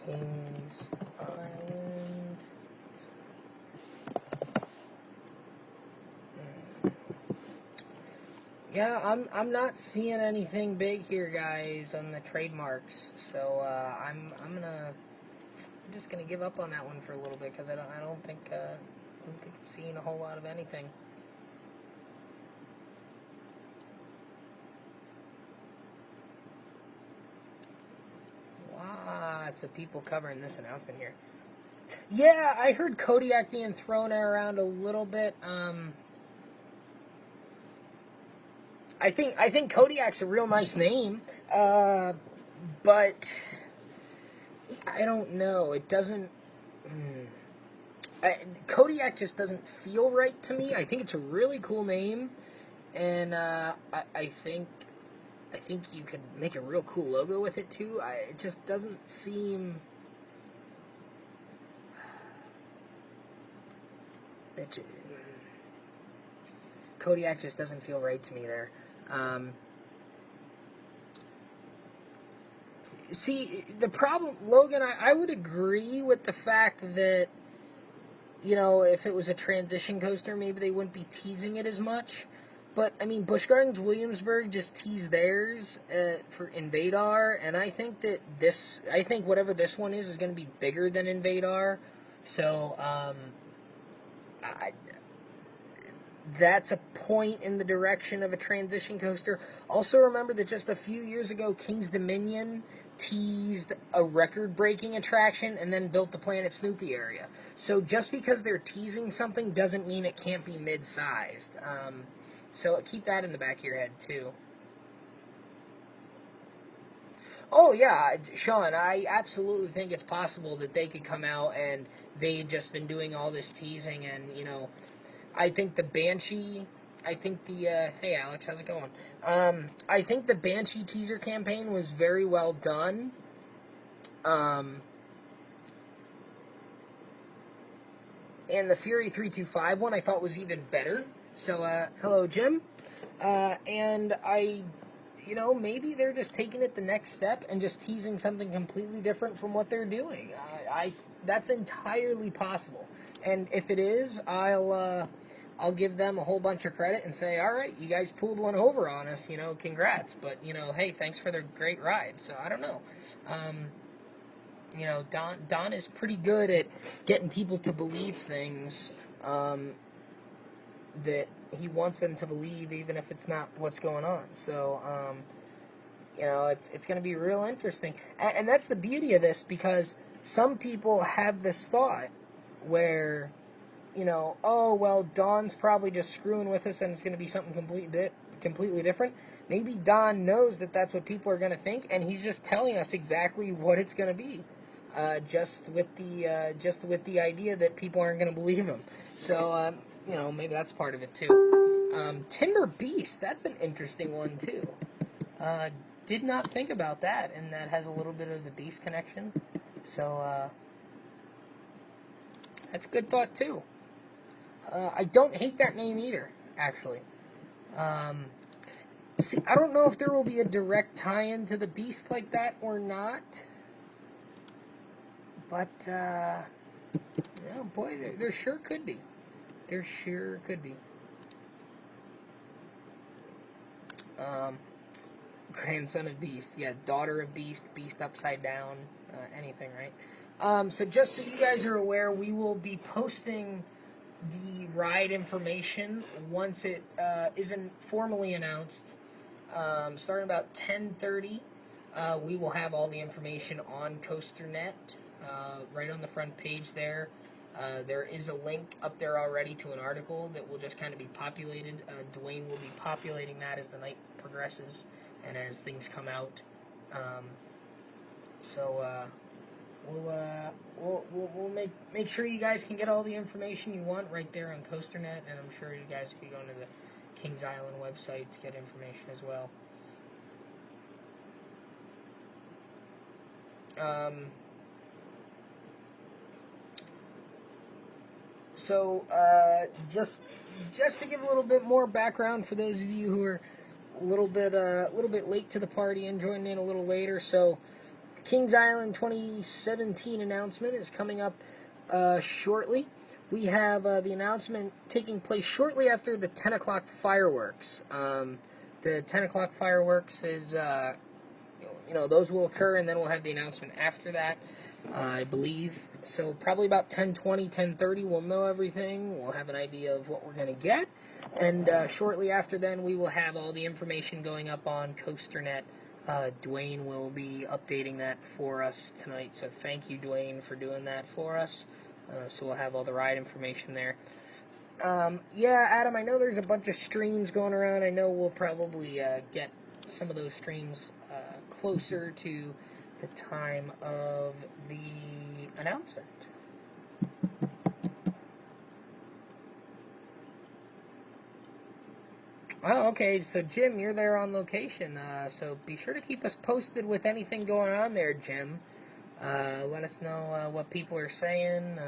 Kings Island. Yeah, I'm not seeing anything big here, guys, on the trademarks. So I'm just gonna give up on that one for a little bit, because I don't think I'm seeing a whole lot of anything. Lots of people covering this announcement here. Yeah, I heard Kodiak being thrown around a little bit. I think Kodiak's a real nice name, but I don't know. It doesn't. Kodiak just doesn't feel right to me. I think it's a really cool name, and I think you could make a real cool logo with it too. It just doesn't seem. Kodiak just doesn't feel right to me there. See, the problem, Logan, I would agree with the fact that, you know, if it was a transition coaster, maybe they wouldn't be teasing it as much. But, I mean, Busch Gardens Williamsburg just teased theirs for Invadar, and I think that I think whatever this one is going to be bigger than Invadar. So, that's a point in the direction of a transition coaster. Also, remember that just a few years ago, King's Dominion teased a record-breaking attraction and then built the Planet Snoopy area. So just because they're teasing something doesn't mean it can't be mid-sized. So keep that in the back of your head, too. Oh, yeah, Sean, I absolutely think it's possible that they could come out and they've just been doing all this teasing, and, you know, I think the Banshee, hey Alex, how's it going? I think the Banshee teaser campaign was very well done. And the Fury 325 one I thought was even better. So, hello Jim. And you know, maybe they're just taking it the next step and just teasing something completely different from what they're doing. That's entirely possible. And if it is, I'll give them a whole bunch of credit and say, all right, you guys pulled one over on us, you know, congrats. But, you know, hey, thanks for the great ride. So, I don't know. You know, Don is pretty good at getting people to believe things that he wants them to believe, even if it's not what's going on. So, you know, it's going to be real interesting. And that's the beauty of this, because some people have this thought where, you know, oh, well, Don's probably just screwing with us and it's going to be something completely different. Maybe Don knows that that's what people are going to think, and he's just telling us exactly what it's going to be, just with the idea that people aren't going to believe him. So, you know, maybe that's part of it too. Timber Beast, that's an interesting one too. Did not think about that, and that has a little bit of the Beast connection. So, that's a good thought too. I don't hate that name either, actually. See, I don't know if there will be a direct tie-in to the Beast like that or not. But, yeah, boy, there sure could be. There sure could be. Grandson of Beast. Yeah, daughter of Beast, Beast upside down, anything, right? So just so you guys are aware, we will be posting the ride information once it isn't formally announced. Starting about 10:30, we will have all the information on COASTER.net, right on the front page there. There is a link up there already to an article that will just kind of be populated. Dwayne will be populating that as the night progresses, and as things come out. So we'll make sure you guys can get all the information you want right there on COASTER-net, and I'm sure you guys can go into the Kings Island website to get information as well. Just to give a little bit more background for those of you who are a little bit late to the party and joining in a little later. So, Kings Island 2017 announcement is coming up shortly. We have the announcement taking place shortly after the 10 o'clock fireworks. The 10 o'clock fireworks is, those will occur, and then we'll have the announcement after that, I believe. So probably about 10:20, 10:30, we'll know everything. We'll have an idea of what we're going to get. And shortly after then, we will have all the information going up on COASTER-net. Dwayne will be updating that for us tonight. So thank you, Dwayne, for doing that for us. So we'll have all the ride information there. Yeah, Adam, I know there's a bunch of streams going around. I know we'll probably get some of those streams closer to the time of the announcement. Oh, okay, so Jim, you're there on location, so be sure to keep us posted with anything going on there, Jim. Let us know what people are saying,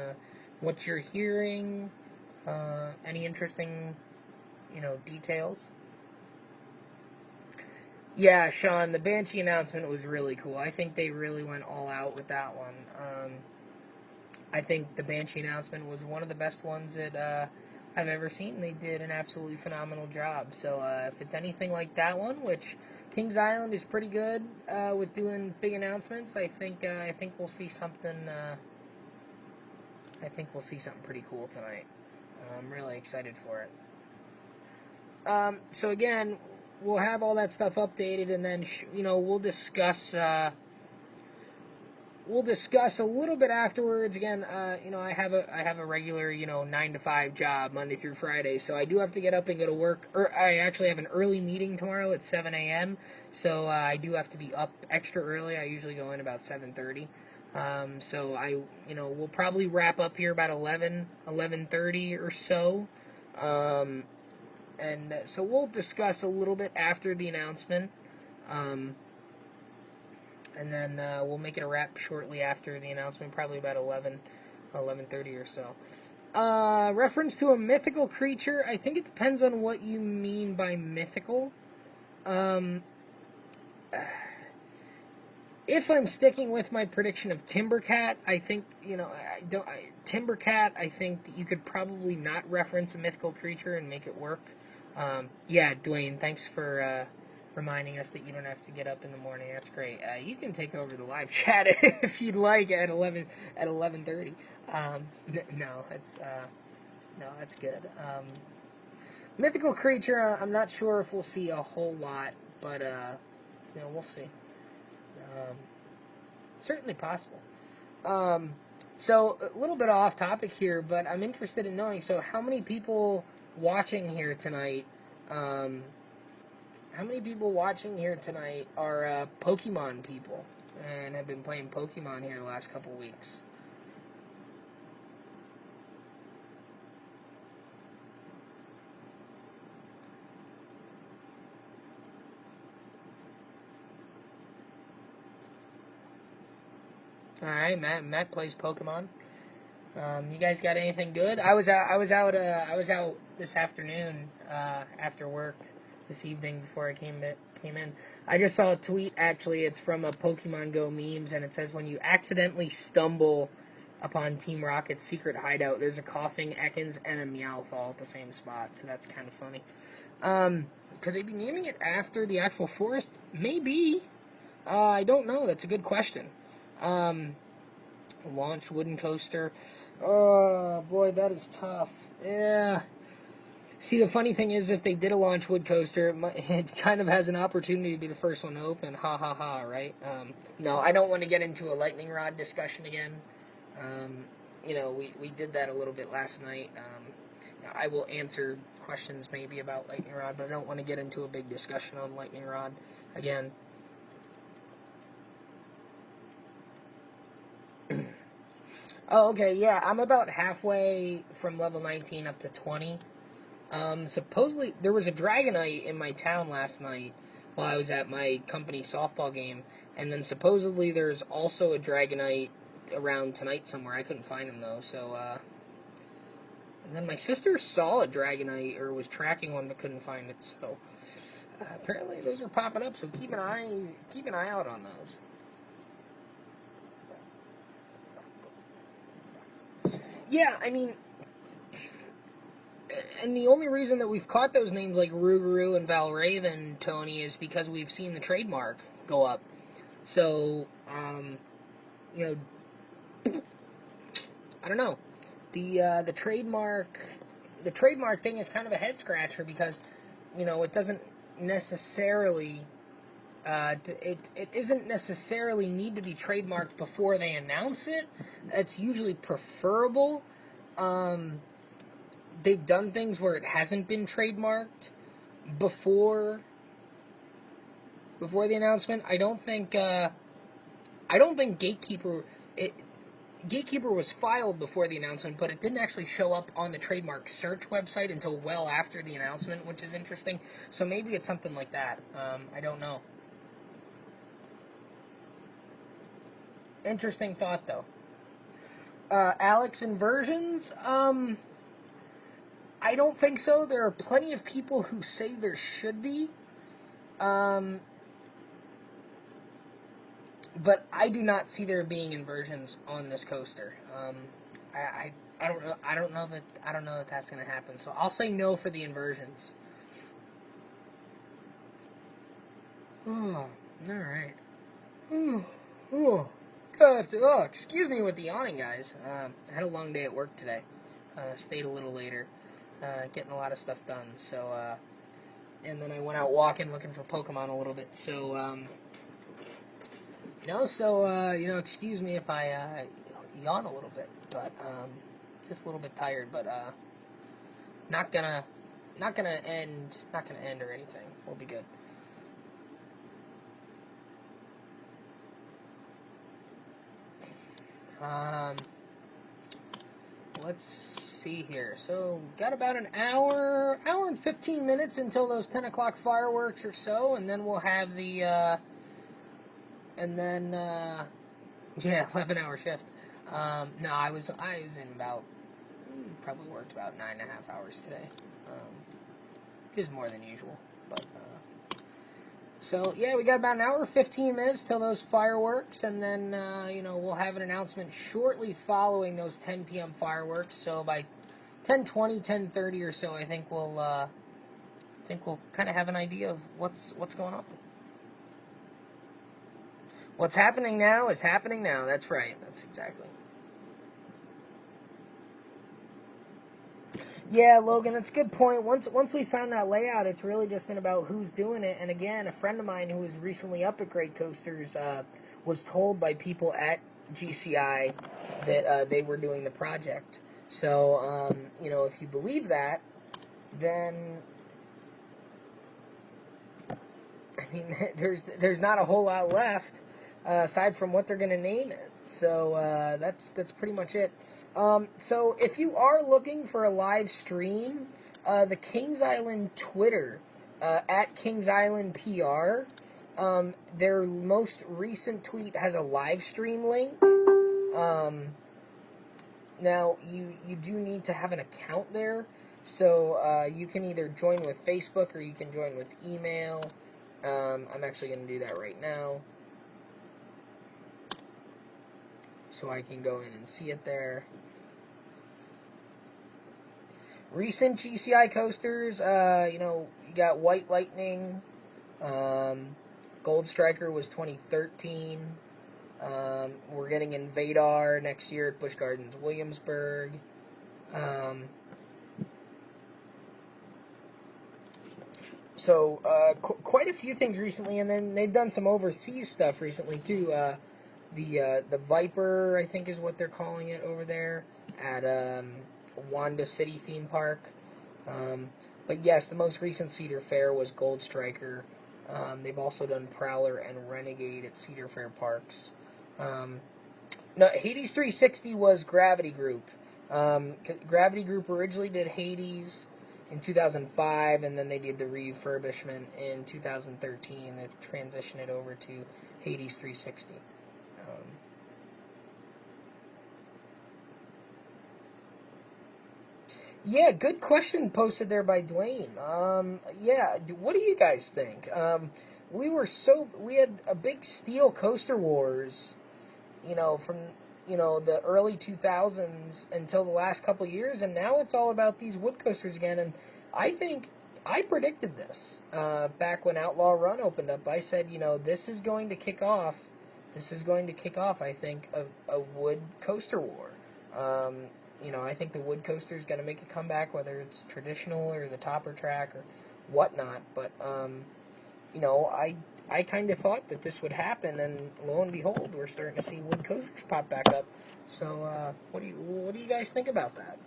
what you're hearing, any interesting, details. Yeah, Sean, the Banshee announcement was really cool. I think they really went all out with that one. I think the Banshee announcement was one of the best ones that I've ever seen. They did an absolutely phenomenal job. So if it's anything like that one, which Kings Island is pretty good with doing big announcements, I think we'll see something. I think we'll see something pretty cool tonight. I'm really excited for it. So again, we'll have all that stuff updated, and then we'll discuss. We'll discuss a little bit afterwards. Again, I have a regular 9 to 5 job Monday through Friday, so I do have to get up and go to work. Or I actually have an early meeting tomorrow at 7 a.m. So I do have to be up extra early. I usually go in about 7:30. So we'll probably wrap up here about 11:30 or so. And so we'll discuss a little bit after the announcement. And then we'll make it a wrap shortly after the announcement, probably about 11:30 or so. Reference to a mythical creature. I think it depends on what you mean by mythical. If I'm sticking with my prediction of Timbercat, I think, Timbercat, I think that you could probably not reference a mythical creature and make it work. Yeah, Dwayne, thanks for reminding us that you don't have to get up in the morning. That's great. You can take over the live chat if you'd like at 11:30. No, that's good. Mythical creature. I'm not sure if we'll see a whole lot, but we'll see. Certainly possible. So a little bit off topic here, but I'm interested in knowing. So how many people watching here tonight? How many people watching here tonight are Pokemon people and have been playing Pokemon here the last couple weeks? All right, Matt plays Pokemon. You guys got anything good? I was out this afternoon after work this evening before I came in. I just saw a tweet. Actually, it's from a Pokemon Go memes, and it says when you accidentally stumble upon Team Rocket's secret hideout, there's a coughing Ekans and a Meowth all at the same spot. So that's kind of funny. Could they be naming it after the actual forest? Maybe. I don't know. That's a good question. Launch wooden coaster. Oh boy, that is tough. Yeah. See, the funny thing is, if they did a launch wood coaster, it kind of has an opportunity to be the first one to open. Ha ha ha, right? No, I don't want to get into a lightning rod discussion again. We did that a little bit last night. I will answer questions maybe about lightning rod, but I don't want to get into a big discussion on lightning rod. again. Oh, okay, yeah, I'm about halfway from level 19 up to 20. Supposedly, there was a Dragonite in my town last night while I was at my company softball game, and then supposedly there's also a Dragonite around tonight somewhere. I couldn't find him, though, so, and then my sister saw a Dragonite, or was tracking one, but couldn't find it, so, apparently those are popping up, so keep an eye out on those. Yeah, I mean, and the only reason that we've caught those names like Rougarou and Valraven, Tony, is because we've seen the trademark go up. So, you know, I don't know. The trademark thing is kind of a head scratcher because, you know, it doesn't necessarily it isn't necessarily need to be trademarked before they announce it. It's usually preferable. They've done things where it hasn't been trademarked before the announcement. I don't think Gatekeeper was filed before the announcement, but it didn't actually show up on the trademark search website until well after the announcement, which is interesting. So maybe it's something like that. I don't know. Interesting thought, though. Alex inversions? I don't think so. There are plenty of people who say there should be. But I do not see there being inversions on this coaster. I don't know. I don't know that that's going to happen. So I'll say no for the inversions. Oh, all right. Excuse me with the yawning, guys. I had a long day at work today. Stayed a little later, getting a lot of stuff done. So, and then I went out walking, looking for Pokemon a little bit. So, excuse me if I yawn a little bit, but just a little bit tired. But not gonna end or anything. We'll be good. Let's see here. So, got about an hour and 15 minutes until those 10 o'clock fireworks or so, and then we'll have the, 11-hour shift. No, I was in about, probably worked about 9.5 hours today. Which is more than usual, but, so, yeah, we got about an hour, 15 minutes till those fireworks, and then, we'll have an announcement shortly following those 10 p.m. fireworks. So by 10:20, 10:30 or so, I think we'll kind of have an idea of what's going on. What's happening now is happening now. That's right. That's exactly. Yeah, Logan, that's a good point. Once we found that layout, it's really just been about who's doing it. And again, a friend of mine who was recently up at Great Coasters was told by people at GCI that they were doing the project. So, if you believe that, then I mean, there's not a whole lot left aside from what they're going to name it. So that's pretty much it. So if you are looking for a live stream, the Kings Island Twitter, at Kings Island PR, their most recent tweet has a live stream link. Now, you do need to have an account there, so you can either join with Facebook or you can join with email. I'm actually going to do that right now, so I can go in and see it there. Recent GCI coasters, you got White Lightning, Gold Striker was 2013, we're getting Invadar next year at Busch Gardens, Williamsburg, so, quite a few things recently, and then they've done some overseas stuff recently, too. The Viper, I think is what they're calling it over there, at, Wanda City theme park. But yes, the most recent Cedar Fair was Gold Striker. They've also done Prowler and Renegade at Cedar Fair Parks. No, Hades 360 was Gravity Group. Gravity Group originally did Hades in 2005, and then they did the refurbishment in 2013 to transition it over to Hades 360. Yeah, good question posted there by Dwayne. Yeah, what do you guys think? We had a big steel coaster wars, from the early 2000s until the last couple years, and now it's all about these wood coasters again. And I think I predicted this back when Outlaw Run opened up. I said, this is going to kick off. This is going to kick off, I think, a wood coaster war. I think the wood coaster is going to make a comeback, whether it's traditional or the topper track or whatnot. But I kind of thought that this would happen, and lo and behold, we're starting to see wood coasters pop back up. So, what do you guys think about that?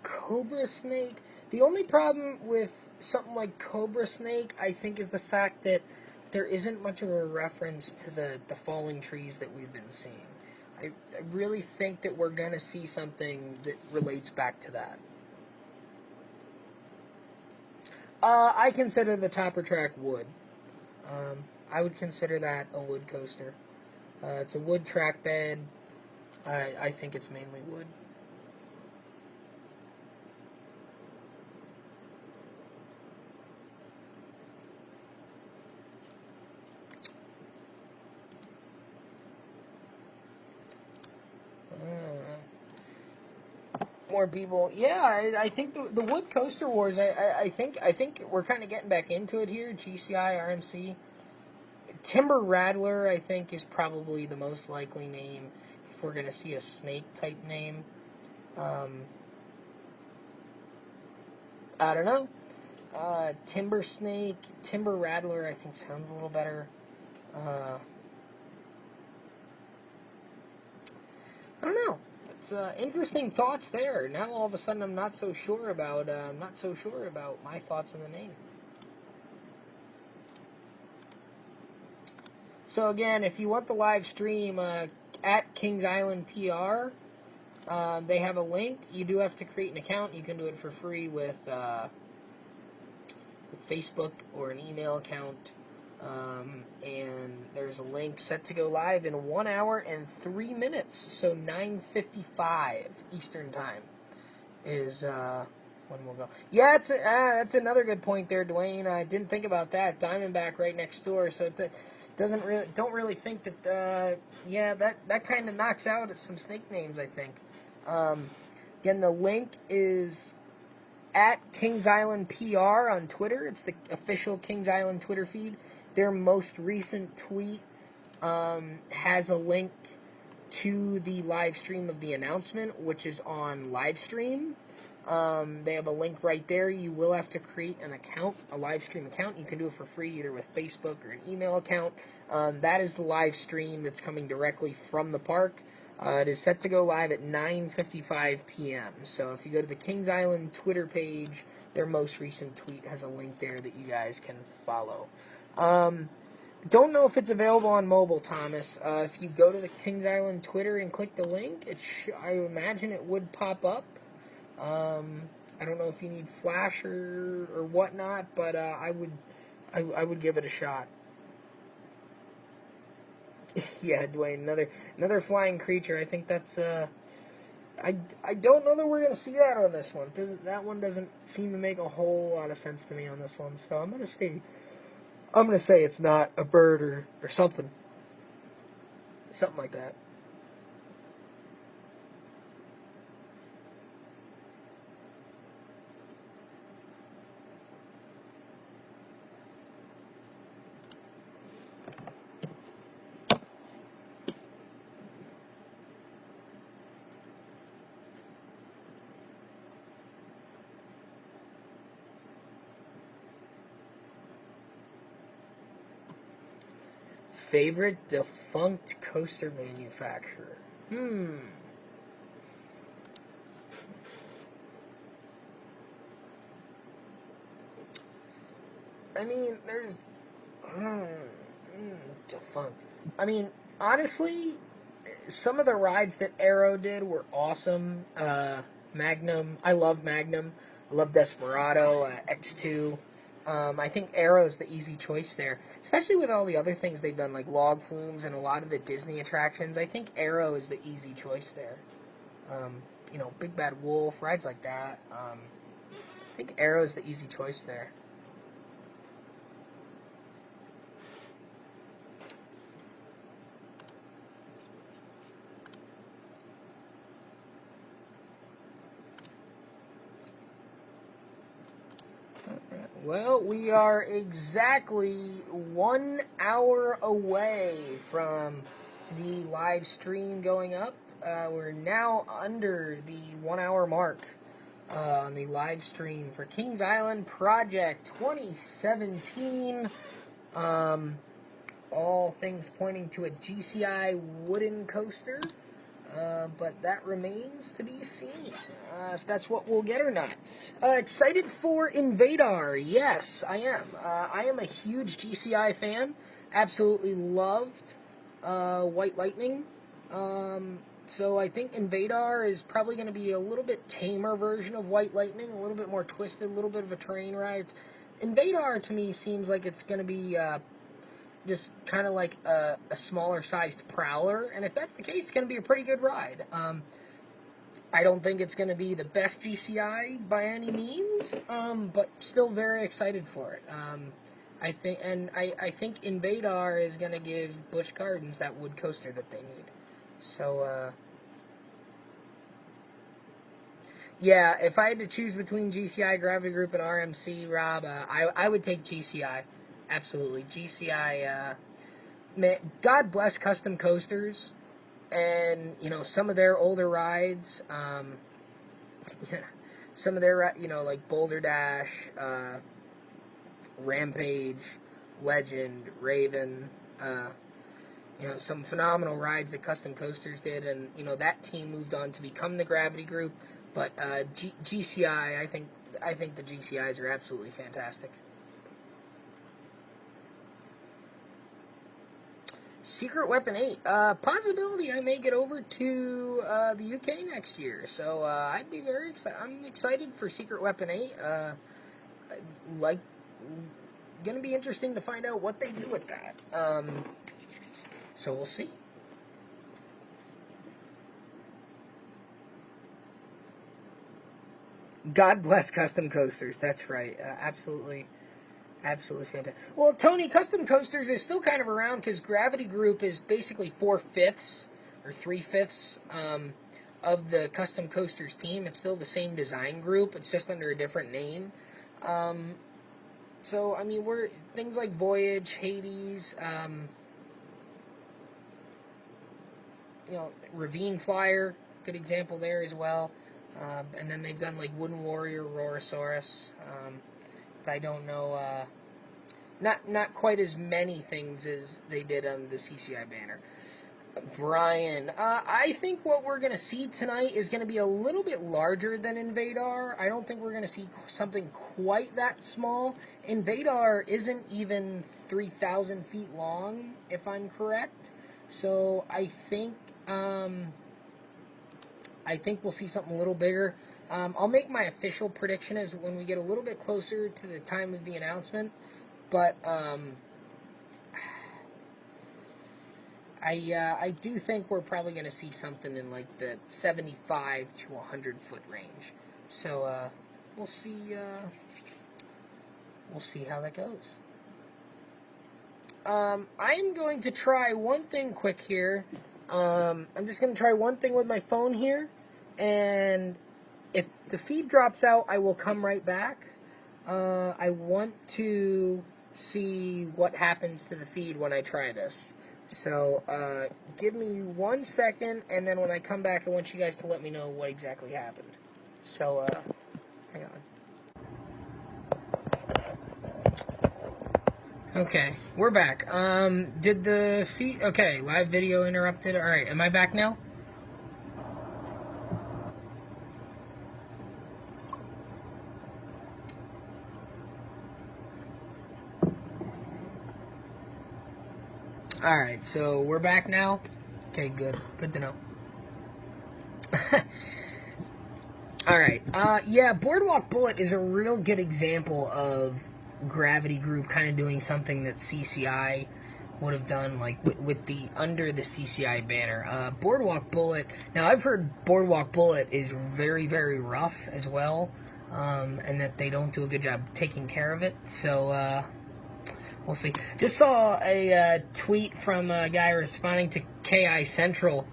Cobra Snake. The only problem with something like Cobra Snake, I think, is the fact that there isn't much of a reference to the falling trees that we've been seeing. I really think that we're going to see something that relates back to that. I consider the topper track wood. I would consider that a wood coaster. It's a wood track bed. I think it's mainly wood. More people, yeah. I think the wood coaster wars. I think we're kind of getting back into it here. GCI, RMC, Timber Rattler. I think is probably the most likely name if we're gonna see a snake type name. I don't know. Timber Snake, Timber Rattler. I think sounds a little better. I don't know. It's interesting thoughts there. Now all of a sudden I'm not so sure about my thoughts on the name. So again, if you want the live stream at Kings Island PR, they have a link. You do have to create an account. You can do it for free with Facebook or an email account. And there's a link set to go live in 1 hour and 3 minutes. So 9:55 Eastern Time is when we'll go. Yeah, that's another good point there, Dwayne. I didn't think about that. Diamondback right next door, so it don't really think that. That kind of knocks out some snake names, I think. Again, the link is at Kings Island PR on Twitter. It's the official Kings Island Twitter feed. Their most recent tweet has a link to the live stream of the announcement, which is on Livestream. They have a link right there. You will have to create an account, a live stream account. You can do it for free either with Facebook or an email account. That is the live stream that's coming directly from the park. It is set to go live at 9:55 p.m. So if you go to the Kings Island Twitter page, their most recent tweet has a link there that you guys can follow. Don't know if it's available on mobile, Thomas. If you go to the Kings Island Twitter and click the link, I imagine it would pop up. I don't know if you need Flash or whatnot, but I would give it a shot. Yeah, Dwayne, another flying creature. I think that's I don't know that we're gonna see that on this one. That one doesn't seem to make a whole lot of sense to me on this one. So I'm gonna say it's not a bird or something like that. Favorite defunct coaster manufacturer? I mean, there's defunct. I mean, honestly, some of the rides that Arrow did were awesome. Magnum, I love Magnum. I love Desperado, X2. I think Arrow's the easy choice there, especially with all the other things they've done, like log flumes and a lot of the Disney attractions. I think Arrow is the easy choice there. Big Bad Wolf, rides like that. I think Arrow is the easy choice there. Well, we are exactly 1 hour away from the live stream going up. We're now under the 1 hour mark on the live stream for Kings Island Project 2017. All things pointing to a GCI wooden coaster. But that remains to be seen, if that's what we'll get or not. Excited for Invadar? Yes, I am. I am a huge GCI fan. Absolutely loved White Lightning. So I think Invadar is probably going to be a little bit tamer version of White Lightning, a little bit more twisted, a little bit of a terrain ride. Invadar, to me, seems like it's going to be just kind of like a smaller sized Prowler, and if that's the case, it's going to be a pretty good ride. I don't think it's going to be the best GCI by any means, but still very excited for it. I think Invadar is going to give Busch Gardens that wood coaster that they need. So, yeah, if I had to choose between GCI, Gravity Group, and RMC, Rob, I would take GCI. Absolutely. GCI, God bless Custom Coasters, and, some of their older rides, some of their, like Boulder Dash, Rampage, Legend, Raven, some phenomenal rides that Custom Coasters did, and, that team moved on to become the Gravity Group, but GCI, I think the GCIs are absolutely fantastic. Secret Weapon 8. Possibility I may get over to the UK next year. So I'd be very excited. I'm excited for Secret Weapon 8. Gonna be interesting to find out what they do with that. So we'll see. God bless Custom Coasters. That's right. Absolutely. Absolutely fantastic. Well, Tony, Custom Coasters is still kind of around because Gravity Group is basically 4/5 or 3/5 of the Custom Coasters team. It's still the same design group. It's just under a different name. So, I mean, we're things like Voyage, Hades, Ravine Flyer, good example there as well. And then they've done like Wooden Warrior, Rorosaurus. I don't know, not quite as many things as they did on the CCI banner. Brian, I think what we're going to see tonight is going to be a little bit larger than Invadar. I don't think we're going to see something quite that small. Invadar isn't even 3,000 feet long, if I'm correct. So I think we'll see something a little bigger. I'll make my official prediction as when we get a little bit closer to the time of the announcement, but I do think we're probably going to see something in like the 75 to 100 foot range. So we'll see. We'll see how that goes. I'm going to try one thing quick here. I'm just going to try one thing with my phone here, and if the feed drops out, I will come right back. I want to see what happens to the feed when I try this. So, give me 1 second, and then when I come back, I want you guys to let me know what exactly happened. So, hang on. Okay, we're back. Did the feed... Okay, live video interrupted. Alright, am I back now? Alright, so we're back now. Okay, good. Good to know. Alright, yeah, Boardwalk Bullet is a real good example of Gravity Group kind of doing something that CCI would have done, like, with the, under the CCI banner. Boardwalk Bullet, now I've heard Boardwalk Bullet is very, very rough as well, and that they don't do a good job taking care of it, so, we'll see. Just saw a tweet from a guy responding to KI Central,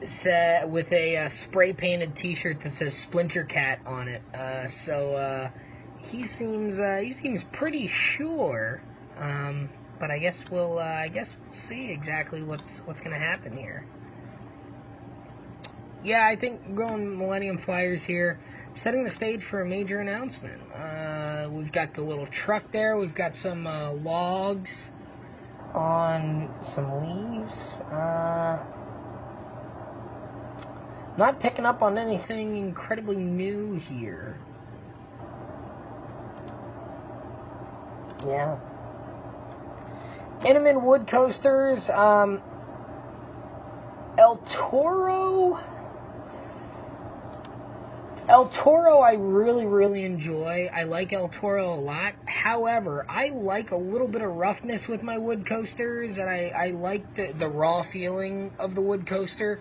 with a spray-painted T-shirt that says Splinter Cat on it. He seems pretty sure. But I guess we'll see exactly what's gonna happen here. Yeah, I think going Millennium Flyers here, setting the stage for a major announcement. We've got the little truck there. We've got some logs on some leaves. Not picking up on anything incredibly new here. Yeah. Intamin wood coasters. El Toro. El Toro I really enjoy. I like El Toro a lot. However, I like a little bit of roughness with my wood coasters, and I like the raw feeling of the wood coaster.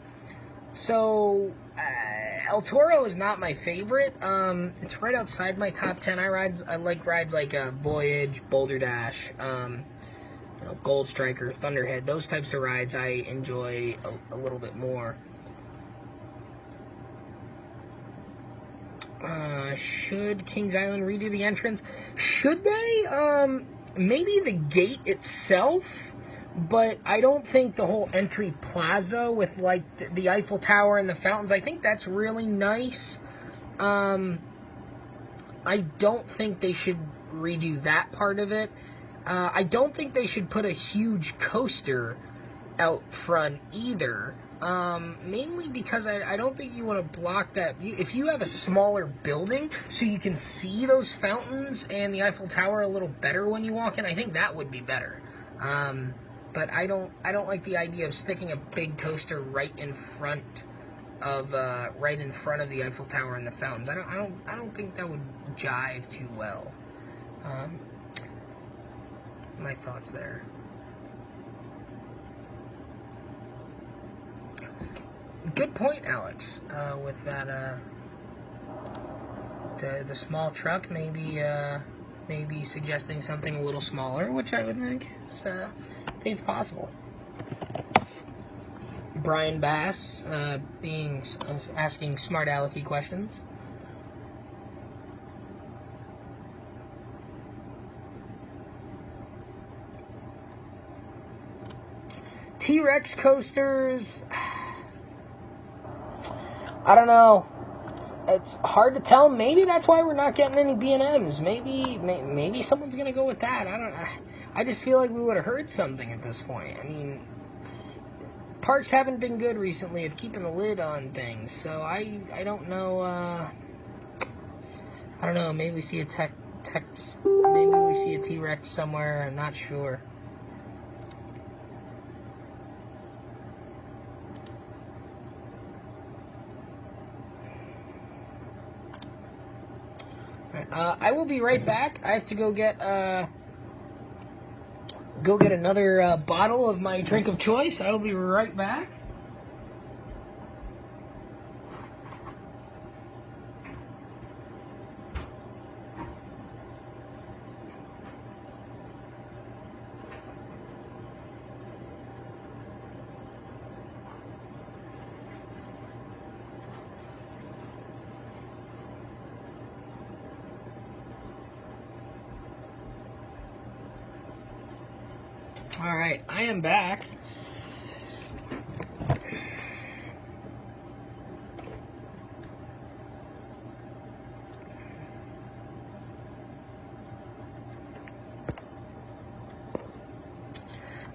So, El Toro is not my favorite. It's right outside my top 10. I like rides like Voyage, Boulder Dash, Gold Striker, Thunderhead. Those types of rides I enjoy a little bit more. Should Kings Island redo the entrance? Should they? Maybe the gate itself. But I don't think the whole entry plaza with, like, the Eiffel Tower and the fountains, I think that's really nice. I don't think they should redo that part of it. I don't think they should put a huge coaster out front either. Mainly because I don't think you want to block that. If you have a smaller building so you can see those fountains and the Eiffel Tower a little better when you walk in, I think that would be better. But I don't like the idea of sticking a big coaster right in front of the Eiffel Tower and the fountains. I don't think that would jive too well. My thoughts there. Good point, Alex. With that, the small truck, maybe suggesting something a little smaller, which I would think is. I think it's possible. Brian Bass asking smart alecky questions. T-Rex coasters. I don't know. It's hard to tell. Maybe that's why we're not getting any B&Ms. Maybe someone's gonna go with that. I don't know. I just feel like we would have heard something at this point. I mean, parks haven't been good recently of keeping the lid on things, so I don't know. I don't know. Maybe we see a maybe we see a T-Rex somewhere. I'm not sure. I will be right back. I have to go get another bottle of my drink of choice. I will be right back. All right, I am back.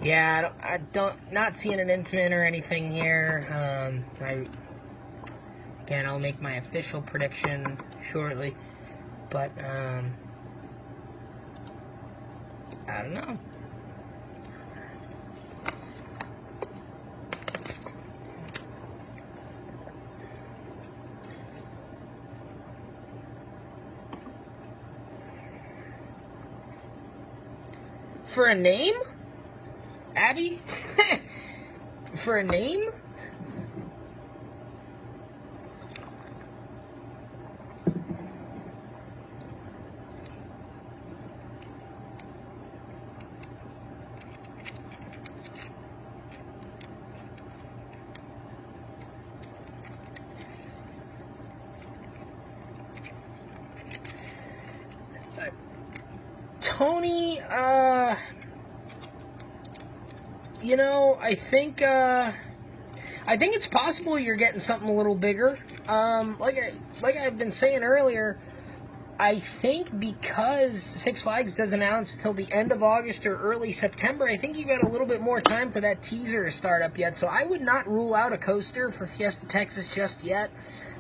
Yeah, not seeing an intimate or anything here. Again, I'll make my official prediction shortly, but I don't know. For a name? Abby? For a name? Tony, you know, I think it's possible you're getting something a little bigger. Like I've been saying earlier, I think because Six Flags doesn't announce till the end of August or early September, I think you got a little bit more time for that teaser to start up yet. So I would not rule out a coaster for Fiesta Texas just yet.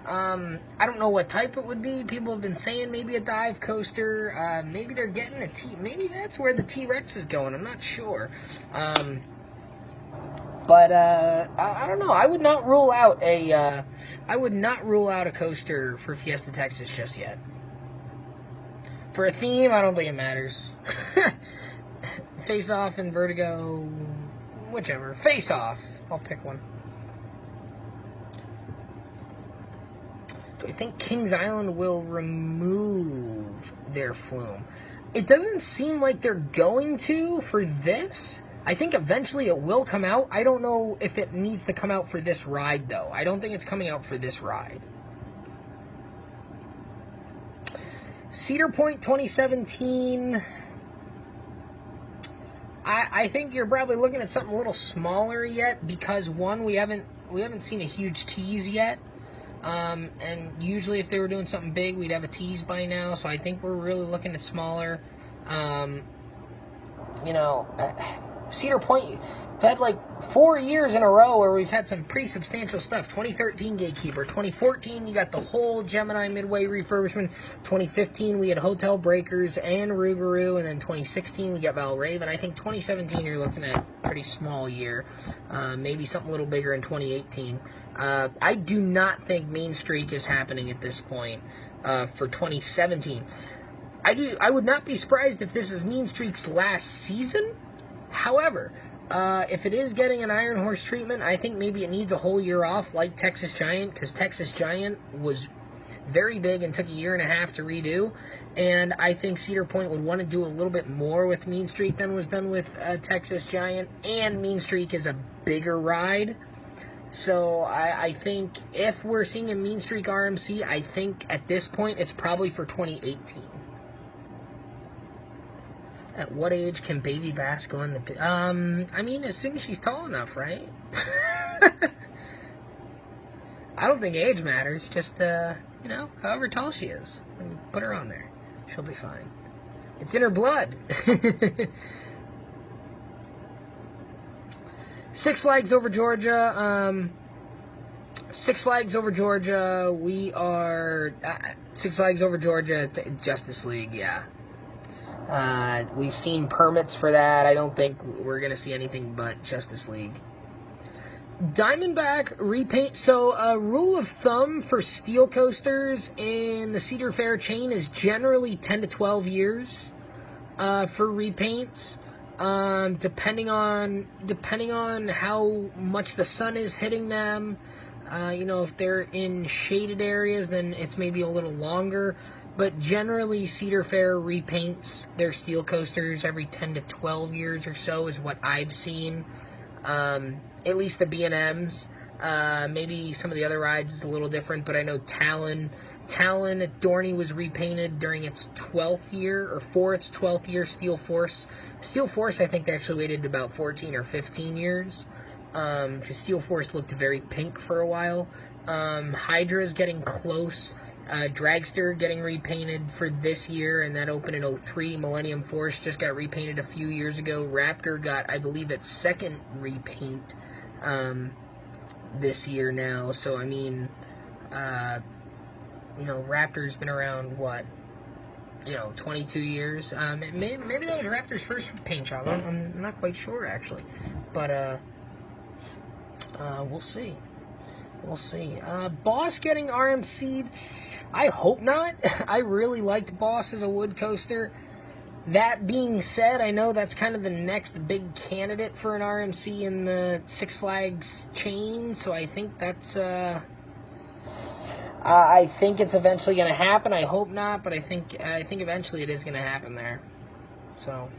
I don't know what type it would be. People have been saying maybe a dive coaster. Maybe they're getting a maybe that's where the T-Rex is going. I'm not sure. But I don't know. I would not rule out a coaster for Fiesta Texas just yet. For a theme, I don't think it matters. Face Off and Vertigo, whichever. Face Off. I'll pick one. Do I think Kings Island will remove their flume? It doesn't seem like they're going to for this. I think eventually it will come out. I don't know if it needs to come out for this ride, though. I don't think it's coming out for this ride. Cedar Point 2017. I think you're probably looking at something a little smaller yet because, one, we haven't seen a huge tease yet. And usually if they were doing something big, we'd have a tease by now. So I think we're really looking at smaller. You know, Cedar Point, we've had like 4 years in a row where we've had some pretty substantial stuff. 2013 Gatekeeper. 2014, you got the whole Gemini Midway refurbishment. 2015, we had Hotel Breakers and Rougarou. And then 2016, we got Valraven. I think 2017, you're looking at a pretty small year. Maybe something a little bigger in 2018. I do not think Main Streak is happening at this point for 2017. I would not be surprised if this is Mean Streak's last season. However, if it is getting an Iron Horse treatment, I think maybe it needs a whole year off like Texas Giant, because Texas Giant was very big and took a year and a half to redo. And I think Cedar Point would want to do a little bit more with Mean Streak than was done with Texas Giant. And Mean Streak is a bigger ride. So I think if we're seeing a Mean Streak RMC, I think at this point it's probably for 2018. At what age can Baby Bass go in the... I mean, as soon as she's tall enough, right? I don't think age matters. Just, you know, however tall she is. Put her on there. She'll be fine. It's in her blood. Six Flags Over Georgia. Six Flags Over Georgia. We are... Six Flags Over Georgia, Justice League, yeah. We've seen permits for that. I don't think we're going to see anything but Justice League. Diamondback repaint. So, a rule of thumb for steel coasters in the Cedar Fair chain is generally 10 to 12 years for repaints. Depending on how much the sun is hitting them. You know, if they're in shaded areas, then it's maybe a little longer. But generally, Cedar Fair repaints their steel coasters every 10 to 12 years or so is what I've seen. At least the B&Ms. Maybe some of the other rides is a little different, but I know Talon at Dorney was repainted during its 12th year, or for its 12th year. Steel Force, I think they actually waited about 14 or 15 years. Because Steel Force looked very pink for a while. Hydra is getting close. Dragster getting repainted for this year, and that opened in 03. Millennium Force just got repainted a few years ago. Raptor got, I believe, its second repaint this year now. So, I mean, you know, Raptor's been around, what, you know, 22 years. Maybe that was Raptor's first paint job. I'm not quite sure, actually. But, we'll see. We'll see. Boss getting RMC'd. I hope not. I really liked Boss as a wood coaster. That being said, I know that's kind of the next big candidate for an RMC in the Six Flags chain, so I think that's, I think it's eventually going to happen. I hope not, but I think eventually it is going to happen there. So,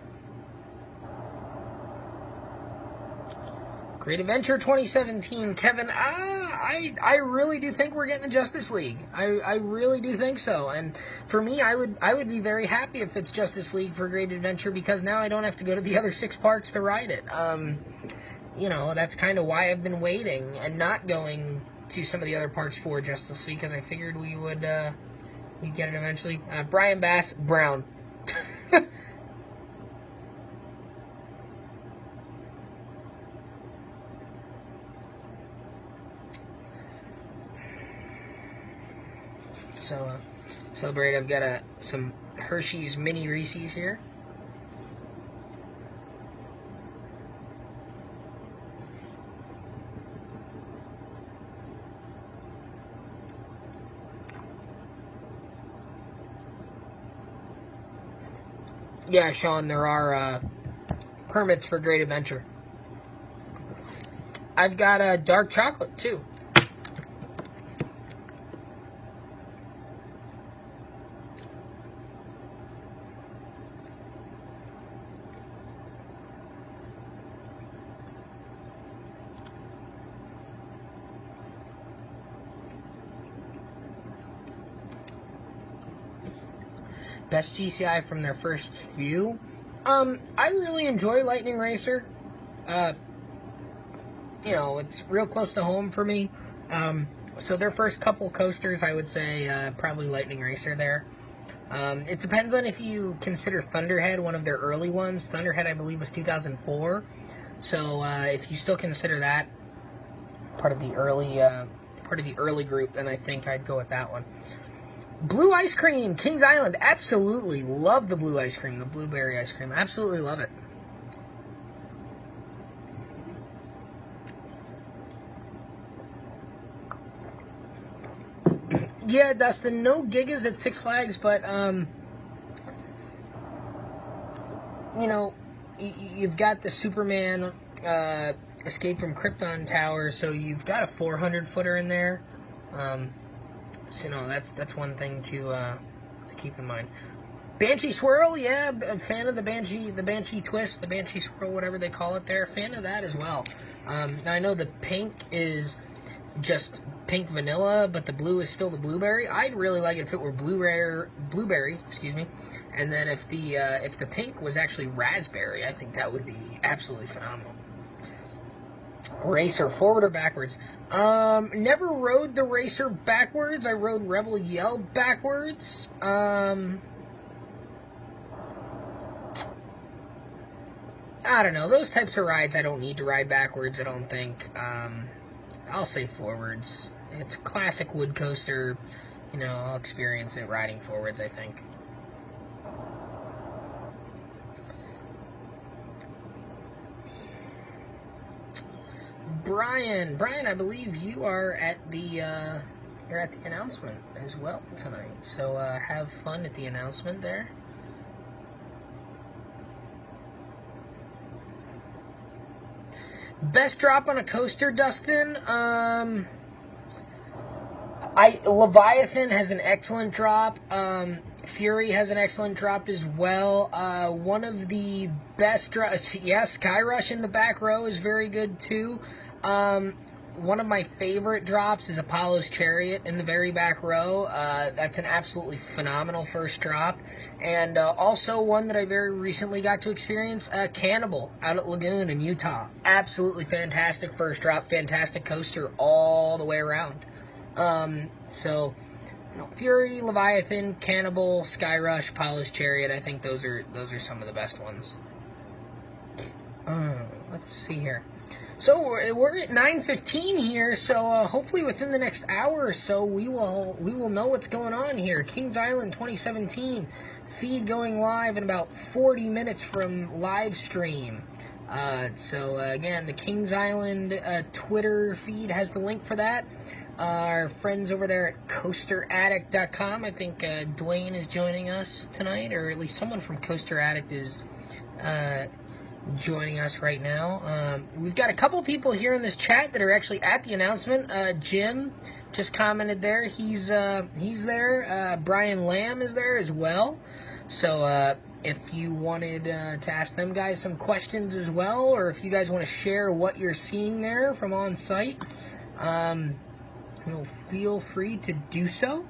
Great Adventure 2017, Kevin. I really do think we're getting a Justice League. I really do think so. And for me, I would be very happy if it's Justice League for Great Adventure, because now I don't have to go to the other 6 parks to ride it. You know, that's kind of why I've been waiting and not going to some of the other parks for Justice League, because I figured we would we'd get it eventually. Brian Bass, Brown. So, celebrate. I've got some Hershey's Mini Reese's here. Yeah, Sean, there are permits for Great Adventure. I've got dark chocolate, too. Best GCI from their first few. I really enjoy Lightning Racer. You know, it's real close to home for me. So their first couple coasters, I would say probably Lightning Racer there. It depends on if you consider Thunderhead one of their early ones. Thunderhead, I believe, was 2004. So if you still consider that part of the early group, then I think I'd go with that one. Blue ice cream, Kings Island. Absolutely love the blue ice cream, the blueberry ice cream. Absolutely love it. Yeah, Dustin, no Gigas at Six Flags, but, you know, you've got the Superman Escape from Krypton Tower, so you've got a 400-footer in there. So, no, that's one thing to keep in mind. Banshee Swirl, yeah, a fan of the Banshee Twist, the Banshee Swirl, whatever they call it there. Fan of that as well. Now, I know the pink is just pink vanilla, but the blue is still the blueberry. I'd really like it if it were blueberry, excuse me, and then if the pink was actually raspberry, I think that would be absolutely phenomenal. Racer, forward or backwards? Never rode the Racer backwards. I rode Rebel Yell backwards. I don't know. Those types of rides, I don't need to ride backwards, I don't think. I'll say forwards. It's a classic wood coaster. You know, I'll experience it riding forwards, I think. Brian, I believe you are at the you're at the announcement as well tonight. So have fun at the announcement there. Best drop on a coaster, Dustin. Leviathan has an excellent drop. Fury has an excellent drop as well. One of the best drops, yes, Skyrush in the back row is very good too. One of my favorite drops is Apollo's Chariot in the very back row. That's an absolutely phenomenal first drop. And also one that I very recently got to experience, Cannibal out at Lagoon in Utah. Absolutely fantastic first drop, fantastic coaster all the way around. So Fury, Leviathan, Cannibal, Skyrush, Polished Chariot. I think those are some of the best ones. Let's see here. So we're at 9:15 here. So hopefully within the next hour or so, we will know what's going on here. Kings Island 2017 feed going live in about 40 minutes from live stream. So again, the Kings Island Twitter feed has the link for that. Our friends over there at COASTER-net.com. I think Dwayne is joining us tonight, or at least someone from Coaster Addict is joining us right now. We've got a couple people here in this chat that are actually at the announcement. Jim just commented there. He's there. Brian Lamb is there as well. So if you wanted to ask them guys some questions as well, or if you guys want to share what you're seeing there from on site, feel free to do so.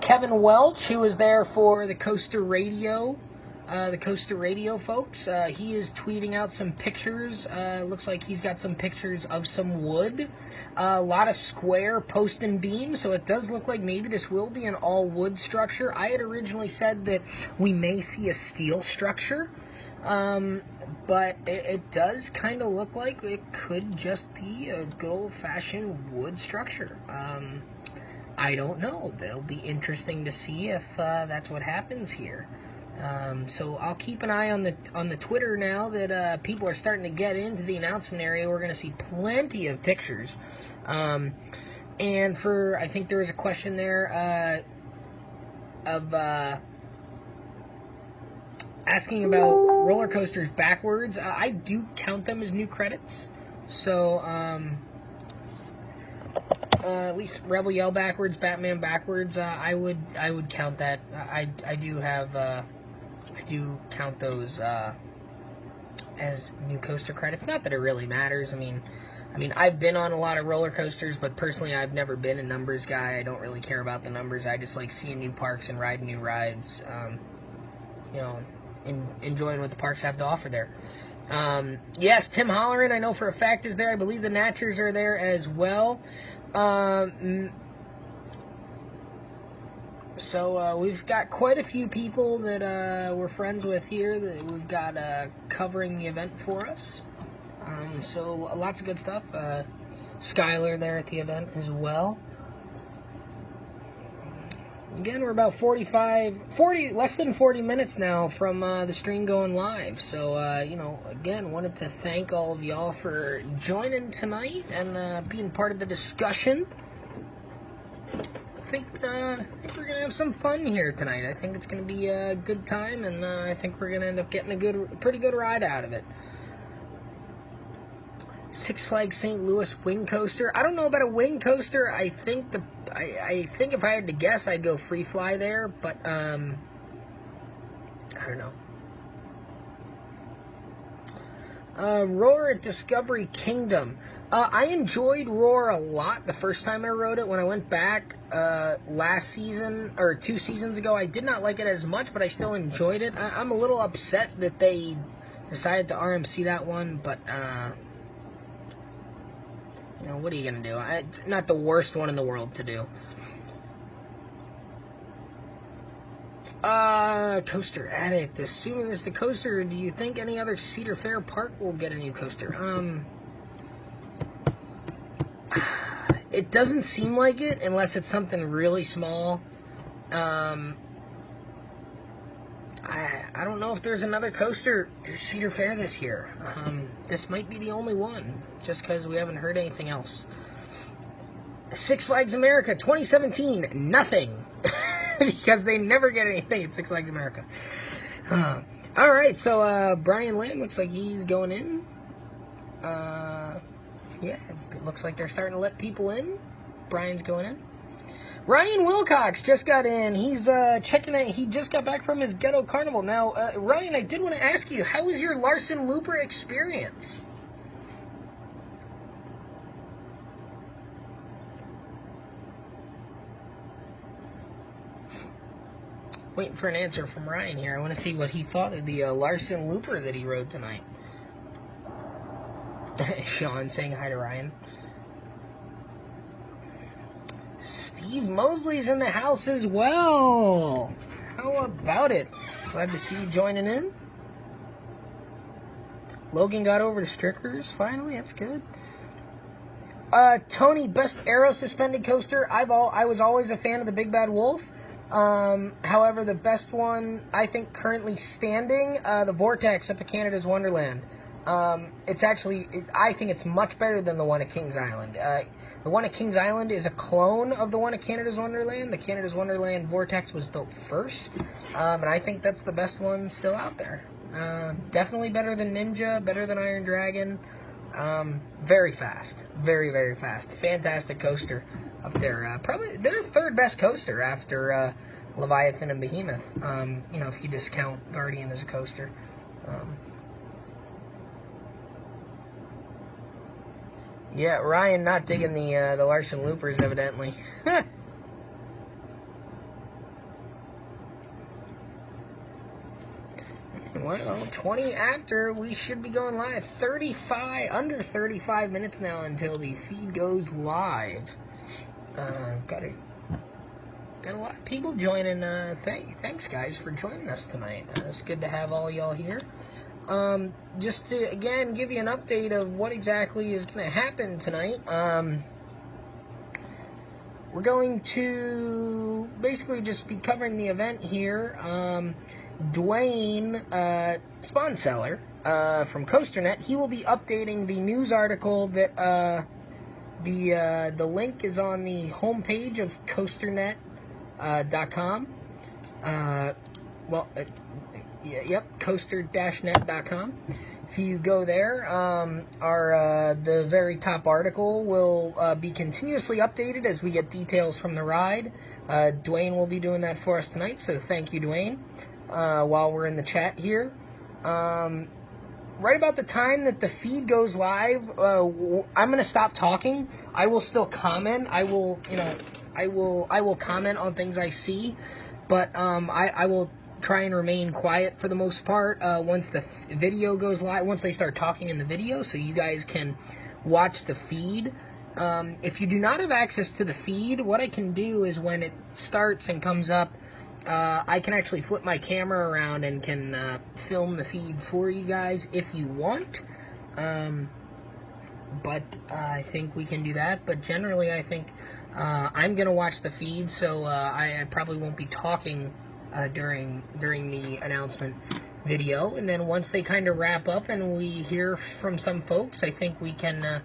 Kevin Welch, who is there for the Coaster Radio, folks, he is tweeting out some pictures. Looks like he's got some pictures of some wood. A lot of square post and beam, so it does look like maybe this will be an all-wood structure. I had originally said that we may see a steel structure, but it does kind of look like it could just be a good old-fashioned wood structure. I don't know. It'll be interesting to see if that's what happens here. So I'll keep an eye on the Twitter now that people are starting to get into the announcement area. We're going to see plenty of pictures. And I think there was a question there of asking about roller coasters backwards. I do count them as new credits. So at least Rebel Yell backwards, Batman backwards. I would count that. I do count those as new coaster credits. Not that it really matters. I mean, I've been on a lot of roller coasters, but personally, I've never been a numbers guy. I don't really care about the numbers. I just like seeing new parks and riding new rides. Enjoying what the parks have to offer there. Yes, Tim Holleran, I know for a fact, is there. I believe the Natchers are there as well. So we've got quite a few people that we're friends with here that we've got covering the event for us. So lots of good stuff. Skylar there at the event as well. Again, we're about less than 40 minutes now from the stream going live. So, again, wanted to thank all of y'all for joining tonight and being part of the discussion. I think we're going to have some fun here tonight. I think it's going to be a good time, and I think we're going to end up getting a pretty good ride out of it. Six Flags St. Louis wing coaster. I don't know about a wing coaster. I think if I had to guess, I'd go free fly there, but I don't know. Roar at Discovery Kingdom. I enjoyed Roar a lot the first time I rode it. When I went back last season, or 2 seasons ago, I did not like it as much, but I still enjoyed it. I'm a little upset that they decided to RMC that one, but what are you going to do? It's not the worst one in the world to do. Coaster Addict. Assuming this is the coaster, do you think any other Cedar Fair park will get a new coaster? It doesn't seem like it, unless it's something really small. I don't know if there's another coaster at Cedar Fair this year. This might be the only one, just because we haven't heard anything else. Six Flags America 2017, nothing. Because they never get anything at Six Flags America. Alright, so Brian Lamb looks like he's going in. Yeah, it looks like they're starting to let people in. Brian's going in. Ryan Wilcox just got in. He's checking out. He just got back from his Ghetto Carnival. Now, Ryan, I did want to ask you, how was your Larson Looper experience? Waiting for an answer from Ryan here. I want to see what he thought of the Larson Looper that he rode tonight. Sean saying hi to Ryan. Steve Mosley's in the house as well. How about it? Glad to see you joining in. Logan got over to Strickers finally. That's good. Tony, best aero suspended coaster. I was always a fan of the Big Bad Wolf. However, the best one I think currently standing, the Vortex up at Canada's Wonderland. I think it's much better than the one at Kings Island. The one at Kings Island is a clone of the one at Canada's Wonderland. The Canada's Wonderland Vortex was built first, and I think that's the best one still out there. Definitely better than Ninja, better than Iron Dragon. Very fast. Very, very fast. Fantastic coaster up there. Probably their third best coaster after Leviathan and Behemoth. You know, if you discount Guardian as a coaster. Yeah, Ryan not digging the Larson Loopers, evidently. Well, 20 after, we should be going live. Under 35 minutes now until the feed goes live. Got a lot of people joining. Thanks, guys, for joining us tonight. It's good to have all y'all here. Just to, again, give you an update of what exactly is going to happen tonight. We're going to basically just be covering the event here. Dwayne, Spawn Seller, from COASTER-net, he will be updating the news article that, the link is on the homepage of COASTER-net.com. Yep, COASTER-net.com. If you go there, the very top article will be continuously updated as we get details from the ride. Dwayne will be doing that for us tonight, so thank you, Dwayne. While we're in the chat here, right about the time that the feed goes live, I'm gonna stop talking. I will still comment. I will comment on things I see, but I will try and remain quiet for the most part once the video goes live, once they start talking in the video, so you guys can watch the feed. If you do not have access to the feed, what I can do is when it starts and comes up, I can actually flip my camera around and can film the feed for you guys if you want. But I think we can do that. But generally, I think I'm going to watch the feed, so I probably won't be talking during the announcement video. And then once they kind of wrap up and we hear from some folks, I think we can a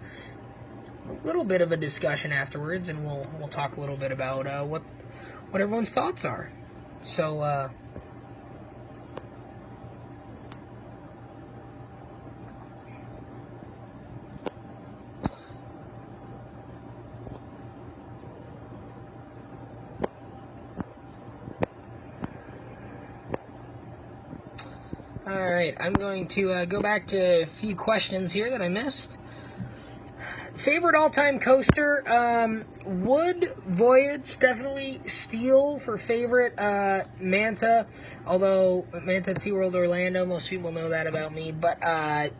little bit of a discussion afterwards, and we'll talk a little bit about what everyone's thoughts are. So, alright, I'm going to go back to a few questions here that I missed. Favorite all-time coaster, would Voyage, definitely. Steel for favorite, Manta, although Manta at SeaWorld Orlando, most people know that about me, but I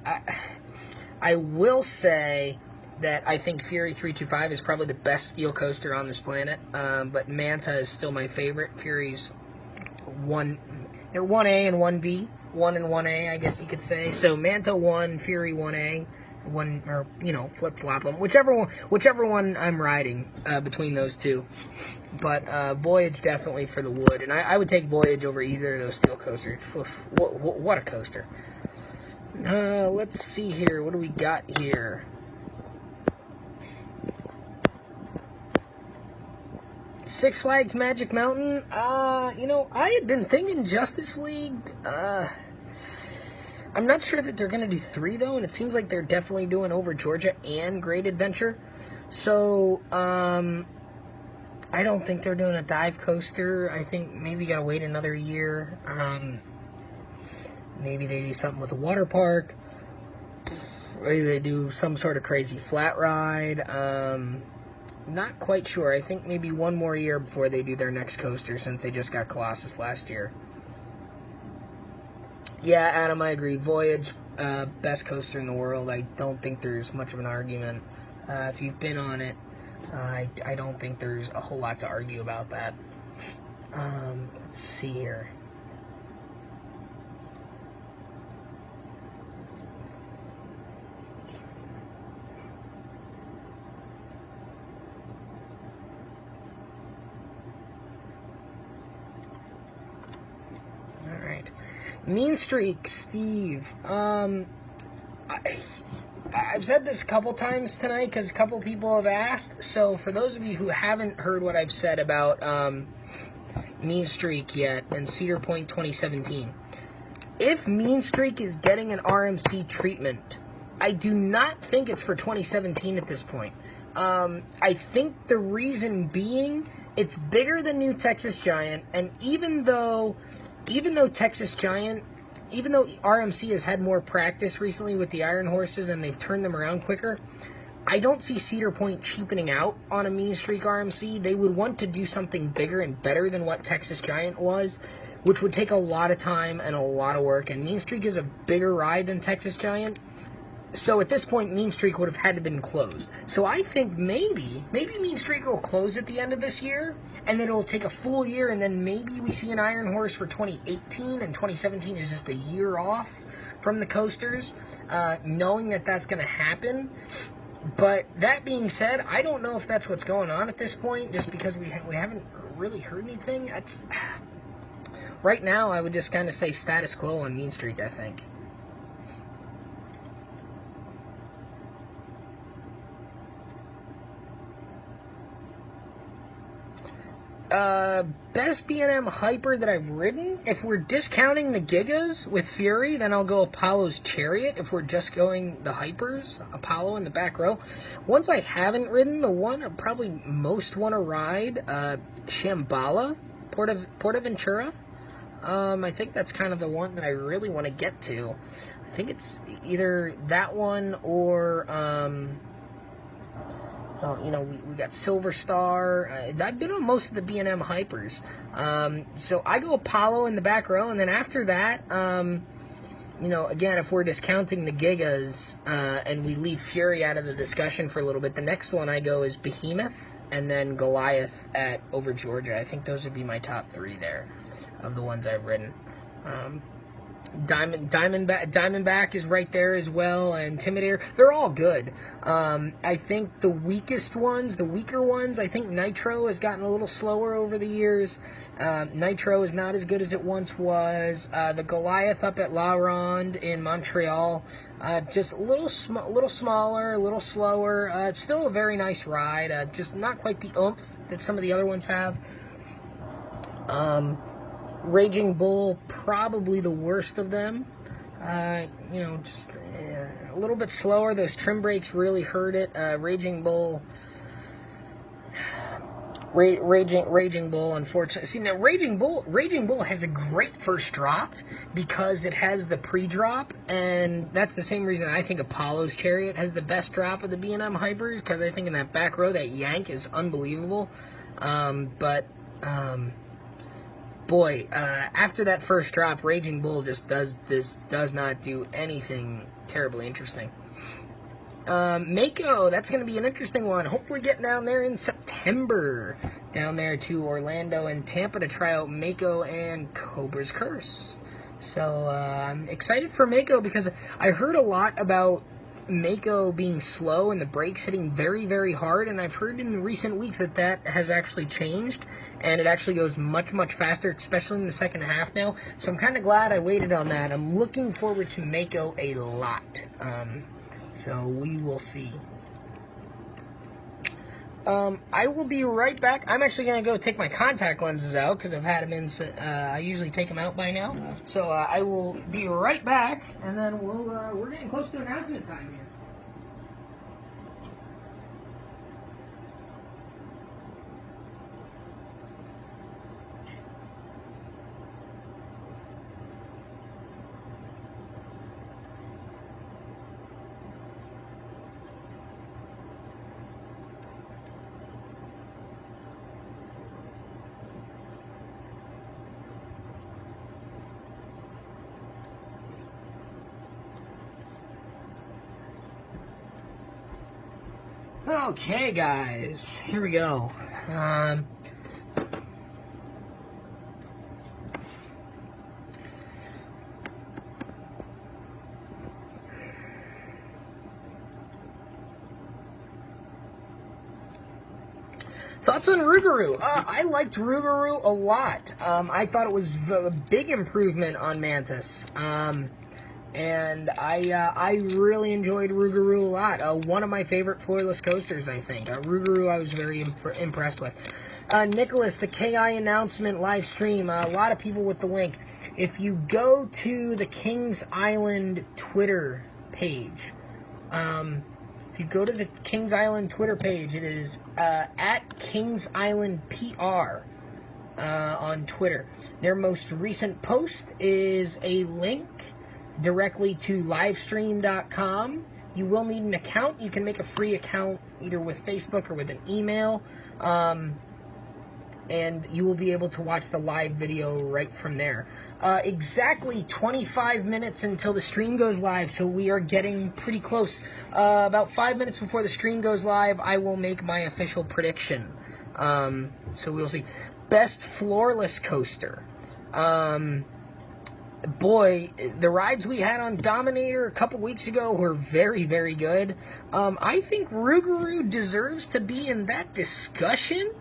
will say that I think Fury 325 is probably the best steel coaster on this planet, but Manta is still my favorite. Fury's they're 1A and 1B, 1 and 1A, I guess you could say, so Manta 1, Fury 1A. Flip-flop them, whichever one I'm riding between those two. But Voyage definitely for the wood, and I would take Voyage over either of those steel coasters. What a coaster. Let's see here, what do we got here? Six Flags Magic Mountain, I had been thinking Justice League. I'm not sure that they're going to do 3, though, and it seems like they're definitely doing Over Georgia and Great Adventure. So, I don't think they're doing a dive coaster. I think maybe you got to wait another year. Maybe they do something with a water park. Maybe they do some sort of crazy flat ride. Not quite sure. I think maybe one more year before they do their next coaster, since they just got Colossus last year. Yeah, Adam, I agree. Voyage, best coaster in the world. I don't think there's much of an argument if you've been on it. I don't think there's a whole lot to argue about that. Let's see here. All right. Mean Streak, Steve. I've said this a couple times tonight because a couple people have asked. So for those of you who haven't heard what I've said about Mean Streak yet and Cedar Point 2017, if Mean Streak is getting an RMC treatment, I do not think it's for 2017 at this point. I think the reason being it's bigger than New Texas Giant, and even though Texas Giant, even though RMC has had more practice recently with the Iron Horses and they've turned them around quicker, I don't see Cedar Point cheapening out on a Mean Streak RMC. They would want to do something bigger and better than what Texas Giant was, which would take a lot of time and a lot of work, and Mean Streak is a bigger ride than Texas Giant. So at this point, Mean Streak would have had to have been closed. So I think maybe Mean Streak will close at the end of this year, and then it'll take a full year, and then maybe we see an Iron Horse for 2018, and 2017 is just a year off from the coasters, knowing that that's going to happen. But that being said, I don't know if that's what's going on at this point, just because we haven't really heard anything. That's right now, I would just kind of say status quo on Mean Streak, I think. Best B&M hyper that I've ridden, if we're discounting the Gigas with Fury, then I'll go Apollo's Chariot. If we're just going the hypers, Apollo in the back row. Ones I haven't ridden, the one I probably most want to ride, Shambhala, Portaventura. I think that's kind of the one that I really want to get to. I think it's either that one or, you know, we got Silver Star. I've been on most of the B&M hypers. So I go Apollo in the back row, and then after that, you know, again, if we're discounting the Gigas and we leave Fury out of the discussion for a little bit, the next one I go is Behemoth, and then Goliath at Over Georgia. I think those would be my top three there of the ones I've ridden. Diamondback is right there as well, and Intimidator. They're all good. I think the weaker ones, I think Nitro has gotten a little slower over the years. Nitro is not as good as it once was. The Goliath up at La Ronde in Montreal, just a little smaller, a little slower. Still a very nice ride, just not quite the oomph that some of the other ones have. Raging Bull, probably the worst of them. You know, just a little bit slower. Those trim brakes really hurt it. Raging Bull, unfortunately. See, now Raging Bull has a great first drop because it has the pre-drop, and that's the same reason I think Apollo's Chariot has the best drop of the B&M hypers, because I think in that back row, that yank is unbelievable. Boy, after that first drop, Raging Bull just does not do anything terribly interesting. Mako, that's going to be an interesting one. Hopefully getting down there in September. Down there to Orlando and Tampa to try out Mako and Cobra's Curse. So, I'm excited for Mako because I heard a lot about Mako being slow and the brakes hitting very, very hard, and I've heard in recent weeks that has actually changed, and it actually goes much, much faster, especially in the second half now. So I'm kind of glad I waited on that. I'm looking forward to Mako a lot. So we will see. I will be right back. I'm actually going to go take my contact lenses out because I've had them in. I usually take them out by now. So I will be right back, and then we're getting close to announcement time here. Okay, guys, here we go. Thoughts on Rougarou? I liked Rougarou a lot. I thought it was a big improvement on Mantis. And I really enjoyed Rougarou a lot. One of my favorite floorless coasters, I think. Rougarou I was very impressed with. Nicholas, the KI announcement live stream. A lot of people with the link. If you go to the Kings Island Twitter page, if you go to the Kings Island Twitter page, it is at Kings Island PR on Twitter. Their most recent post is a link directly to livestream.com. You will need an account. You can make a free account either with Facebook or with an email. And you will be able to watch the live video right from there. Exactly 25 minutes until the stream goes live, so we are getting pretty close. About 5 minutes before the stream goes live, I will make my official prediction. So we'll see. Best floorless coaster. Boy, the rides we had on Dominator a couple weeks ago were very, very good. I think Rougarou deserves to be in that discussion.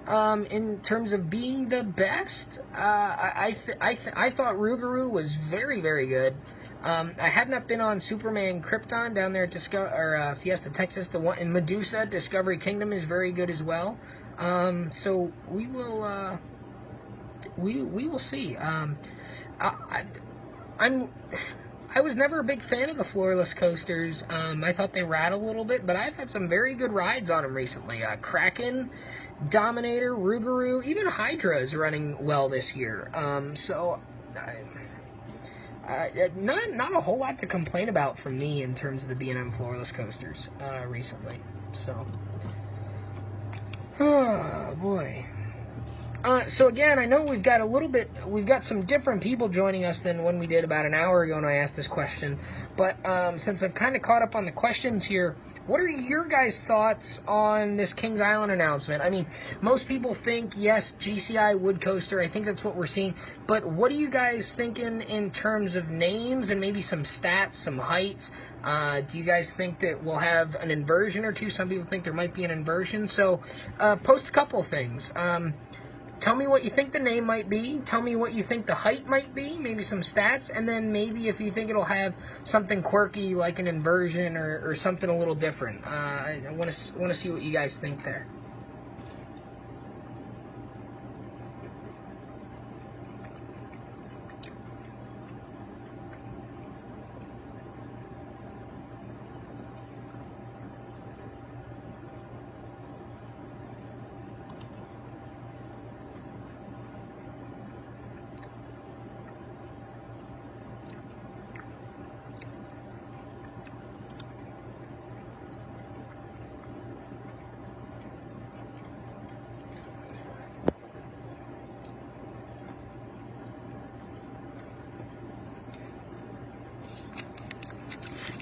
In terms of being the best, I thought Rougarou was very, very good. I had not been on Superman Krypton down there at Fiesta Texas. The one in Medusa Discovery Kingdom is very good as well. So we will see. I was never a big fan of the floorless coasters. I thought they rattled a little bit, but I've had some very good rides on them recently. Kraken, Dominator, Rougarou, even Hydra is running well this year. So not a whole lot to complain about from me in terms of the B&M floorless coasters recently. So, oh boy. So again, I know we've got some different people joining us than when we did about an hour ago when I asked this question. But since I've kind of caught up on the questions here, what are your guys' thoughts on this Kings Island announcement? I mean, most people think, yes, GCI wood coaster. I think that's what we're seeing. But what are you guys thinking in terms of names and maybe some stats, some heights? Do you guys think that we'll have an inversion or two? Some people think there might be an inversion. So post a couple of things. Tell me what you think the name might be. Tell me what you think the height might be. Maybe some stats. And then maybe if you think it'll have something quirky like an inversion or something a little different. I want to see what you guys think there.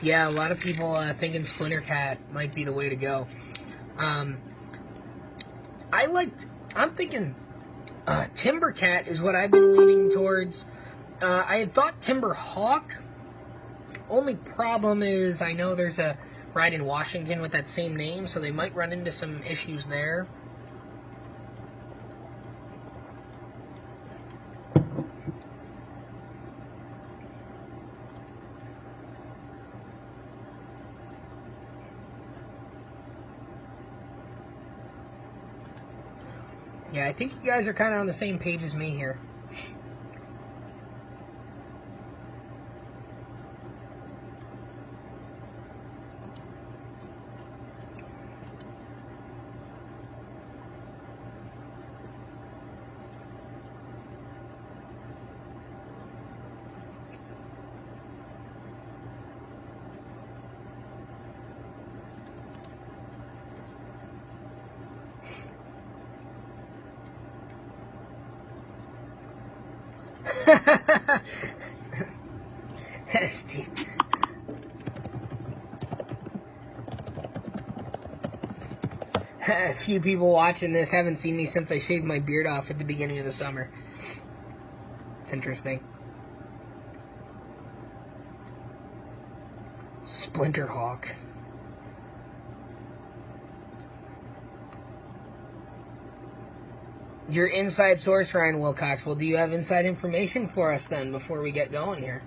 Yeah, a lot of people thinking Splinter Cat might be the way to go. I'm thinking Timber Cat is what I've been leaning towards. I had thought Timber Hawk. Only problem is I know there's a ride in Washington with that same name, so they might run into some issues there. Yeah, I think you guys are kind of on the same page as me here. Steve. A few people watching this haven't seen me since I shaved my beard off at the beginning of the summer. It's interesting. Splinterhawk. Your inside source, Ryan Wilcox. Well, do you have inside information for us then before we get going here?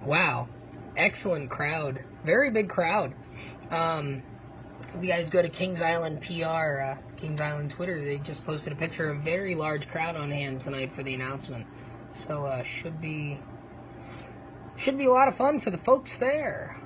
Wow. Excellent crowd. Very big crowd. If you guys go to Kings Island PR, Kings Island Twitter, they just posted a picture of a very large crowd on hand tonight for the announcement. So, should be a lot of fun for the folks there.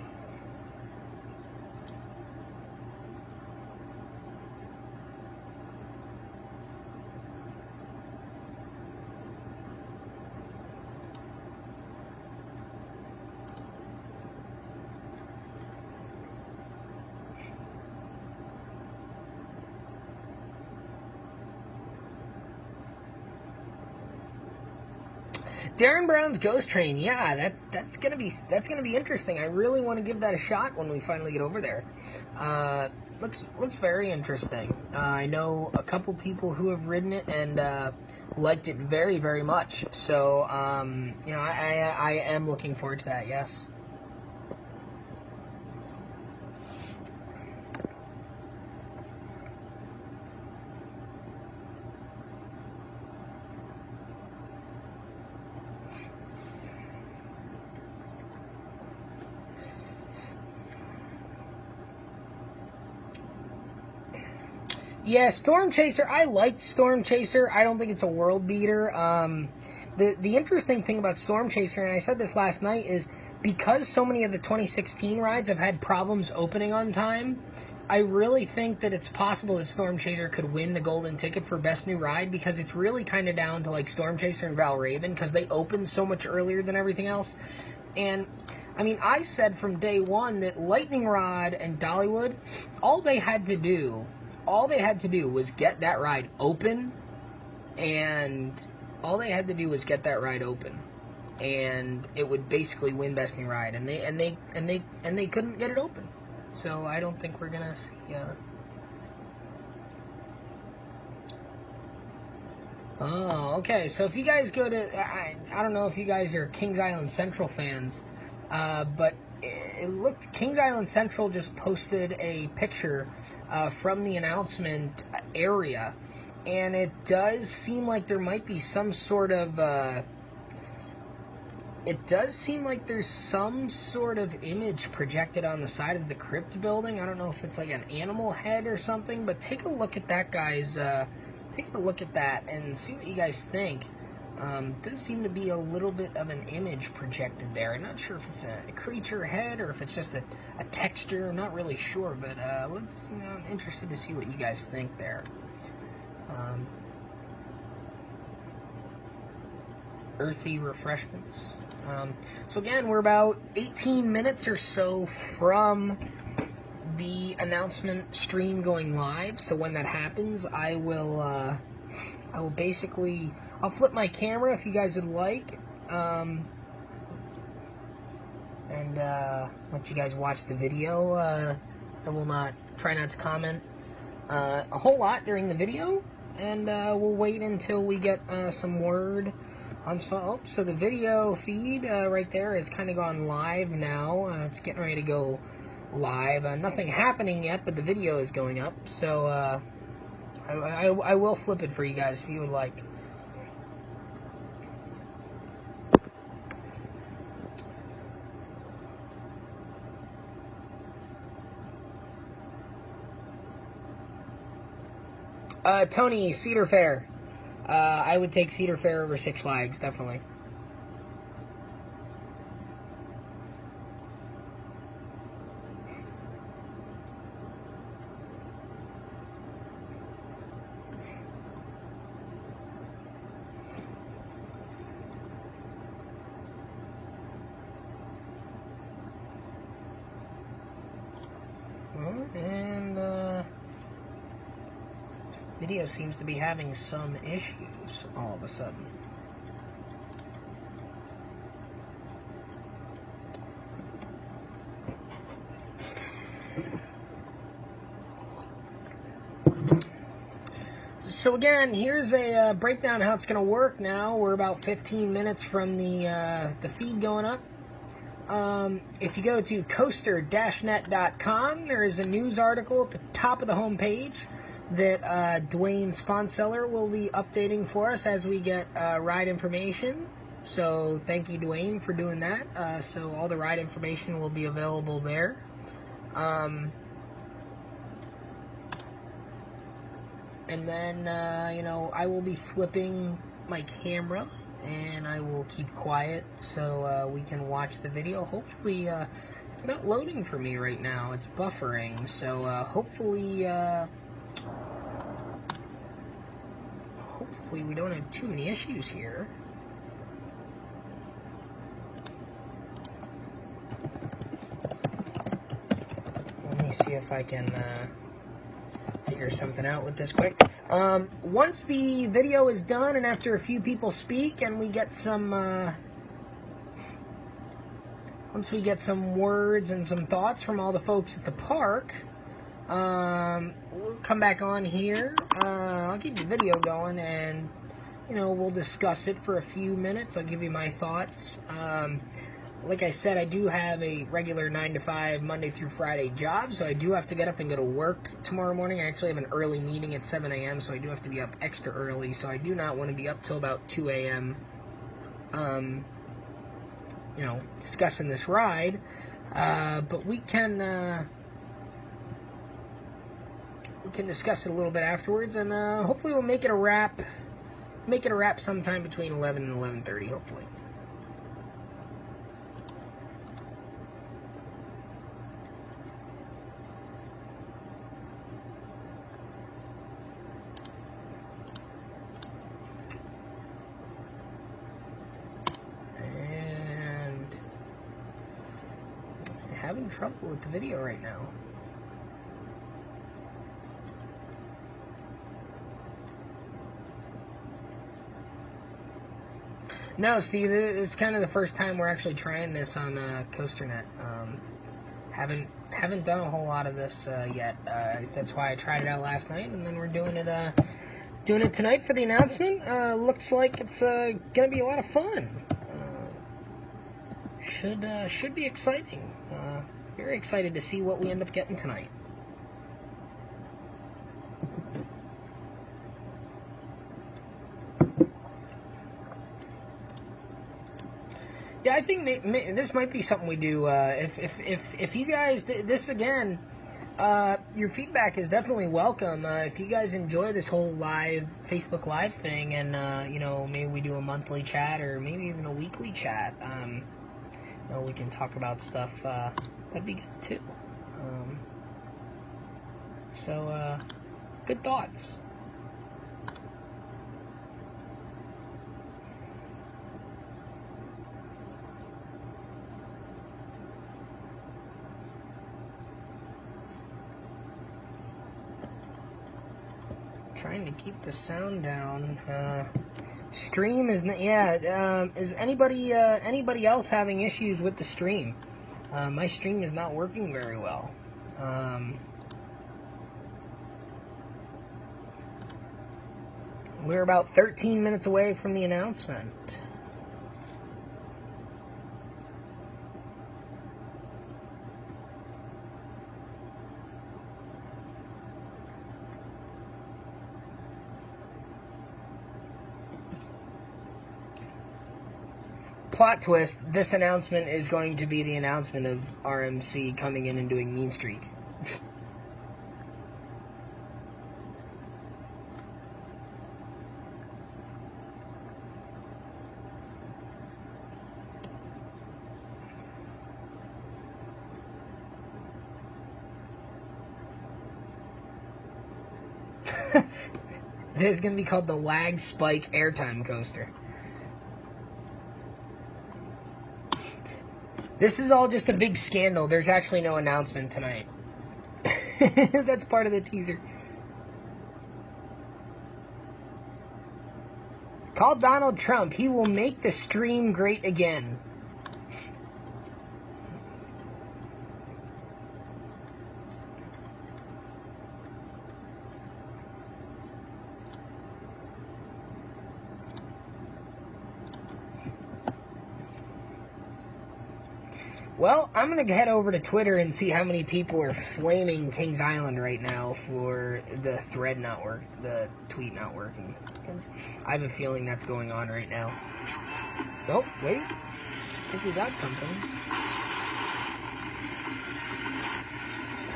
Darren Brown's Ghost Train, yeah, that's gonna be interesting. I really want to give that a shot when we finally get over there. Looks very interesting. I know a couple people who have ridden it and liked it very, very much. So you know, I am looking forward to that. Yes. Yeah, Storm Chaser, I liked Storm Chaser. I don't think it's a world beater. The interesting thing about Storm Chaser, and I said this last night, is because so many of the 2016 rides have had problems opening on time, I really think that it's possible that Storm Chaser could win the golden ticket for best new ride, because it's really kind of down to like Storm Chaser and Valraven, because they opened so much earlier than everything else. And I mean, I said from day one that Lightning Rod and Dollywood, all they had to do was get that ride open, and it would basically win best new ride, and they couldn't get it open. So I don't think we're gonna see. Oh, okay. So if you guys go to, I don't know if you guys are Kings Island Central fans, but it looked, Kings Island Central just posted a picture from the announcement area, and it does seem like there might be some sort of there's some sort of image projected on the side of the crypt building. I don't know if it's like an animal head or something, but take a look at that, guys. Take a look at that and see what you guys think. Does seem to be a little bit of an image projected there. I'm not sure if it's a creature head or if it's just a texture. I'm not really sure, but let's. I'm interested to see what you guys think there. Earthy refreshments. So again, we're about 18 minutes or so from the announcement stream going live. So when that happens, I will basically, I'll flip my camera if you guys would like, and let you guys watch the video. I will try not to comment a whole lot during the video, and we'll wait until we get some word on. Oh, so the video feed right there has kind of gone live now. It's getting ready to go live. Nothing happening yet, but the video is going up. So I will flip it for you guys if you would like. Tony, Cedar Fair. I would take Cedar Fair over Six Flags, definitely. And video seems to be having some issues all of a sudden. So again, here's a breakdown how it's going to work now. We're about 15 minutes from the feed going up. If you go to COASTER-net.com, there is a news article at the top of the home page that Dwayne Sponseller will be updating for us as we get ride information. So thank you, Dwayne, for doing that. So all the ride information will be available there. And then, you know, I will be flipping my camera, and I will keep quiet so we can watch the video. Hopefully, it's not loading for me right now. It's buffering, so hopefully we don't have too many issues here. Let me see if I can figure something out with this quick. Once the video is done and after a few people speak and we get some once we get some words and some thoughts from all the folks at the park, we'll come back on here. I'll keep the video going, and you know, we'll discuss it for a few minutes. I'll give you my thoughts. Like I said, I do have a regular 9 to 5 Monday through Friday job, so I do have to get up and go to work tomorrow morning. I actually have an early meeting at 7 a.m., so I do have to be up extra early, so I do not want to be up till about 2 a.m., you know, discussing this ride, but we can discuss it a little bit afterwards, and hopefully we'll make it a wrap sometime between 11 and 11:30, hopefully. Having trouble with the video right now. No, Steve, it's kind of the first time we're actually trying this on COASTER-net. Haven't done a whole lot of this yet. That's why I tried it out last night, and then we're doing it tonight for the announcement. Looks like it's gonna be a lot of fun. Should be exciting. Very excited to see what we end up getting tonight. Yeah, I think this might be something we do. If you guys, this again, your feedback is definitely welcome. If you guys enjoy this whole Facebook Live thing, and you know, maybe we do a monthly chat or maybe even a weekly chat. You know, we can talk about stuff. That'd be good too. So, good thoughts. Trying to keep the sound down. Stream is is anybody else having issues with the stream? My stream is not working very well. We're about 13 minutes away from the announcement. Plot twist, this announcement is going to be the announcement of RMC coming in and doing Mean Streak. This is going to be called the Lag Spike Airtime Coaster. This is all just a big scandal. There's actually no announcement tonight. That's part of the teaser. Call Donald Trump. He will make the stream great again. Well, I'm going to head over to Twitter and see how many people are flaming Kings Island right now for the thread not working, the tweet not working. I have a feeling that's going on right now. Oh, wait. I think we got something.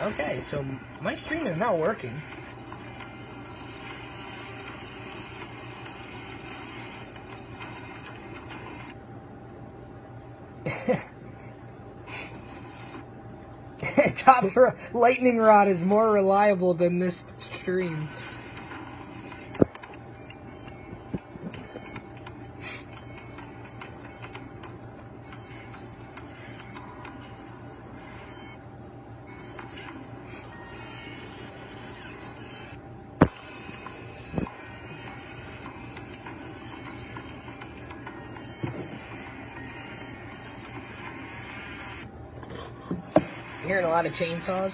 Okay, so my stream is not working. Top lightning rod is more reliable than this stream. Hearing a lot of chainsaws.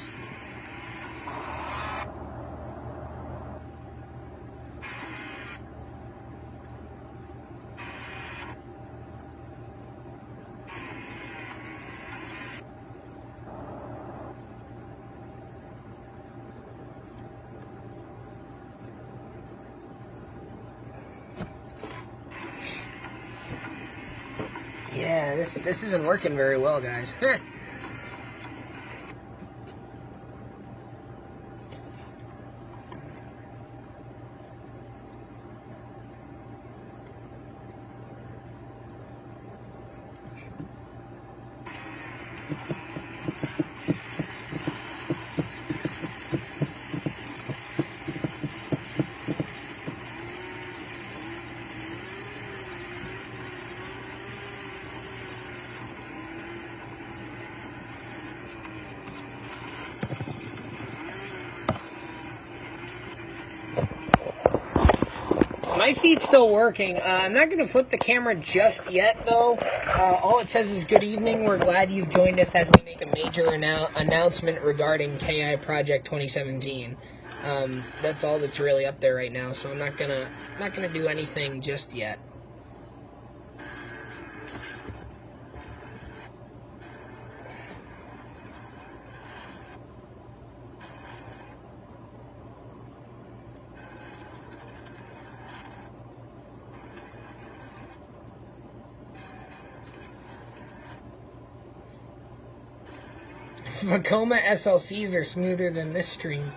Yeah, this isn't working very well, guys. My feed's still working. I'm not going to flip the camera just yet, though. All it says is, good evening. We're glad you've joined us as we make a major announcement regarding KI Project 2017. That's all that's really up there right now, so I'm not gonna do anything just yet. Vacoma SLCs are smoother than this stream.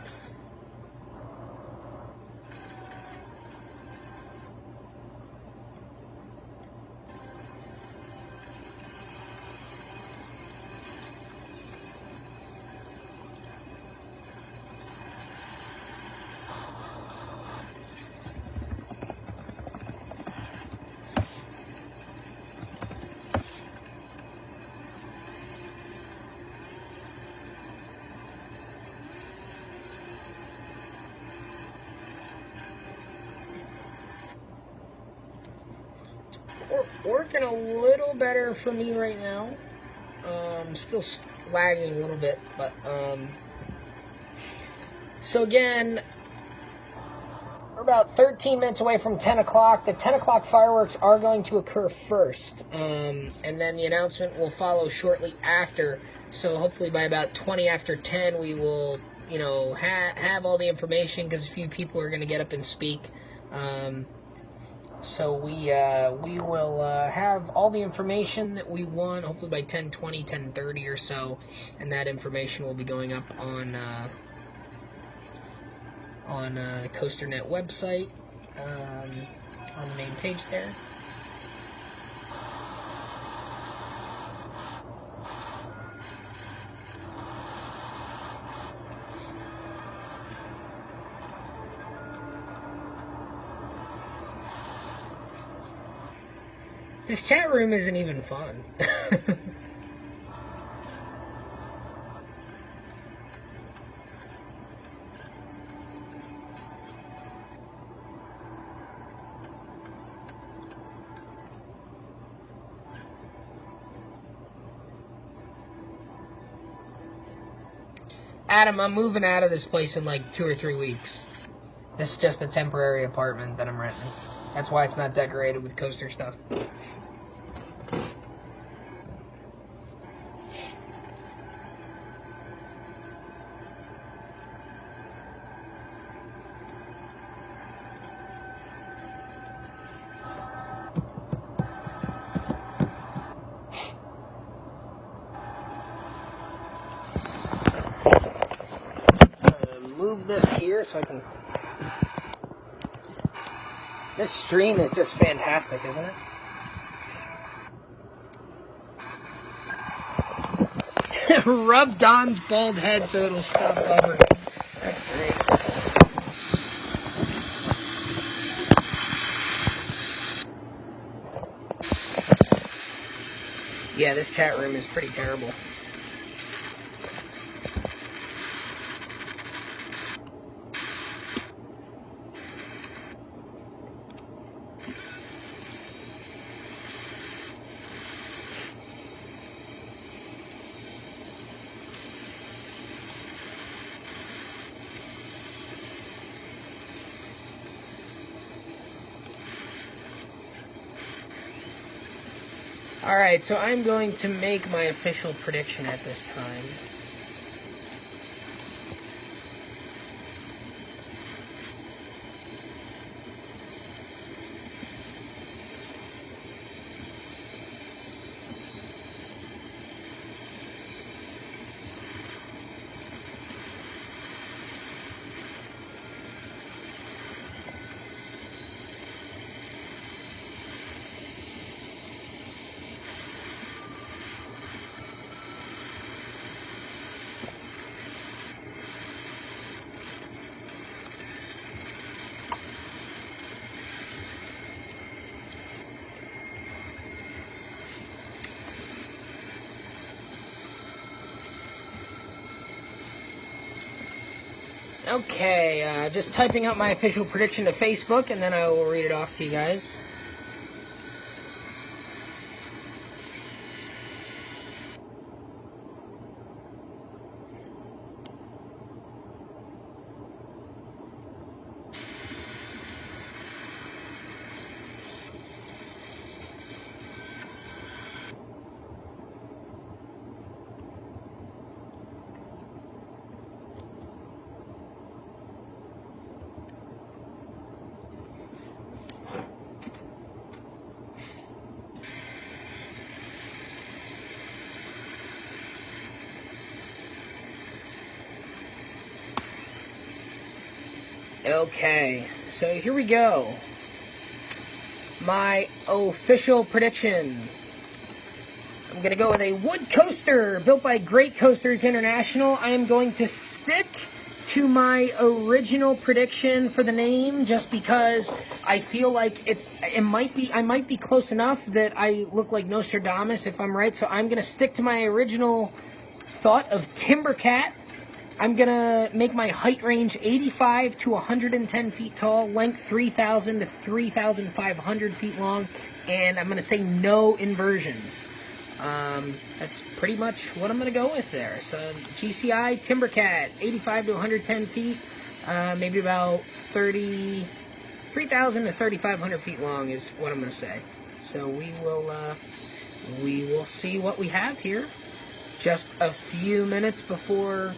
Working a little better for me right now. Still lagging a little bit, but so again, we're about 13 minutes away from 10 o'clock. The 10 o'clock fireworks are going to occur first, and then the announcement will follow shortly after. So hopefully by about 20 after 10, we will, you know, have all the information, because a few people are going to get up and speak. So we will have all the information that we want, hopefully by 10:20, 10:30 or so, and that information will be going up on the COASTER.net website, on the main page there. This chat room isn't even fun. Adam, I'm moving out of this place in like 2 or 3 weeks. This is just a temporary apartment that I'm renting. That's why it's not decorated with coaster stuff. this here so I can... This stream is just fantastic, isn't it? Rub Don's bald head so it'll stop buffering. That's great. Yeah, this chat room is pretty terrible. Alright, so I'm going to make my official prediction at this time. Okay, just typing out my official prediction to Facebook, and then I will read it off to you guys. Okay, so here we go. My official prediction. I'm going to go with a wood coaster built by Great Coasters International. I am going to stick to my original prediction for the name just because I feel like I might be close enough that I look like Nostradamus if I'm right. So I'm going to stick to my original thought of Timbercat. I'm going to make my height range 85 to 110 feet tall, length 3,000 to 3,500 feet long, and I'm going to say no inversions. That's pretty much what I'm going to go with there. So GCI Timbercat, 85 to 110 feet, maybe about 3,000 to 3,500 feet long is what I'm going to say. So we will see what we have here. Just a few minutes before...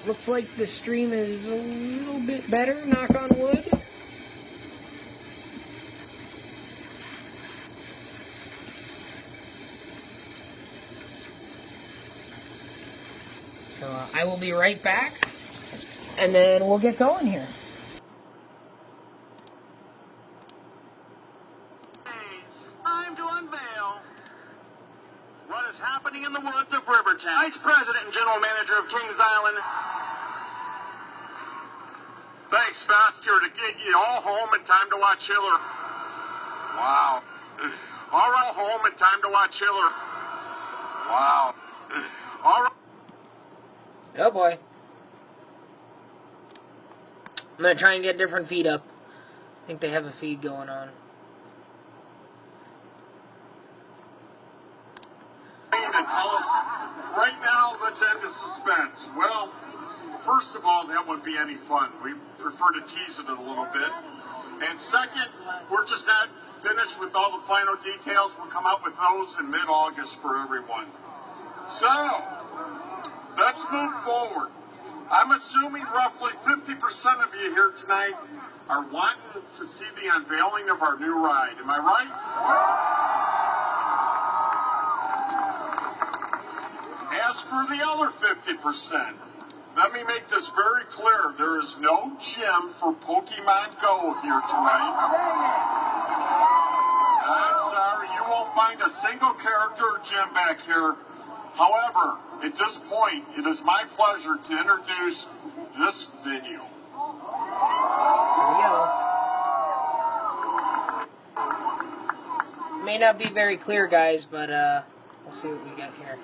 looks like the stream is a little bit better, knock on wood. So I will be right back, and then we'll get going here. Time to unveil what is happening in the woods of Rivertown. Vice President and General Manager of Kings Island. Thanks, Master, to get you all home in time to watch Hiller. Wow. All right, home in time to watch Hiller. Wow. All right. Oh boy. I'm going to try and get different feed up. I think they have a feed going on. To tell us right now, let's end the suspense. Well, first of all, that wouldn't be any fun. We prefer to tease it a little bit. And second, we're just not finished with all the final details. We'll come out with those in mid-August for everyone. So, let's move forward. I'm assuming roughly 50% of you here tonight are wanting to see the unveiling of our new ride. Am I right? As for the other 50%, let me make this very clear. There is no gym for Pokemon Go here tonight. I'm sorry, you won't find a single character or gym back here. However, at this point, it is my pleasure to introduce this video. Here we go. May not be very clear, guys, but we'll see what we got here.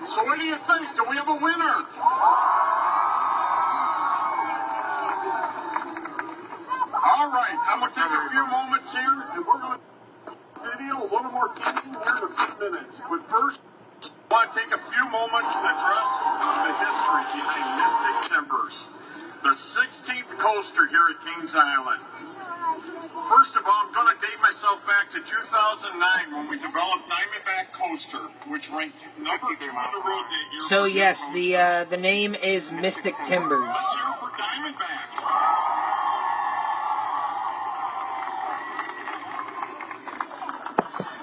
So what do you think? Do we have a winner? All right, I'm going to take a few moments here, and we're going to video a little more teasing here in a few minutes. But first, I want to take a few moments to address the history behind Mystic Timbers, the 16th coaster here at Kings Island. First of all, I'm going to date myself back to 2009 when we developed Diamondback Coaster, which ranked number 2 on the road that year. So yes, the name is Mystic Timbers. Let's hear it for Diamondback.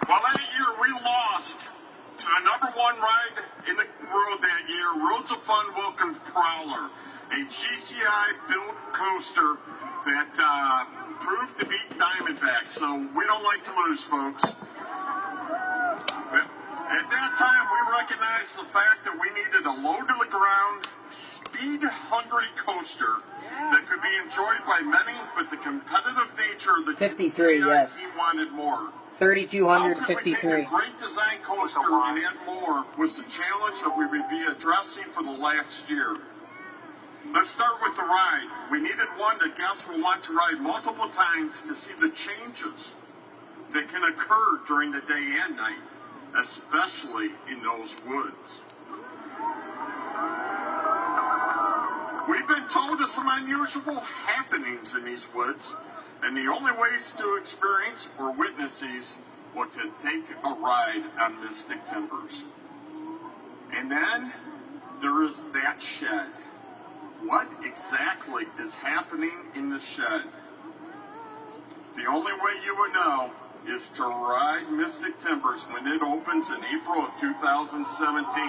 Well, that year we lost to the number 1 ride in the world that year, Roads of Fun Welcome Prowler, a GCI-built coaster that proved to beat Diamondback, so we don't like to lose, folks. But at that time, we recognized the fact that we needed a low-to-the-ground, speed-hungry coaster that could be enjoyed by many, but the competitive nature of the 53, yes. team wanted more. 3,253. A great design coaster and add more was the challenge that we would be addressing for the last year. Let's start with the ride. We needed one that guests will want to ride multiple times to see the changes that can occur during the day and night, especially in those woods. We've been told of some unusual happenings in these woods, and the only ways to experience or witness these was to take a ride on Mystic Timbers. And then there is that shed. What exactly is happening in the shed? The only way you would know is to ride Mystic Timbers when it opens in April of 2017.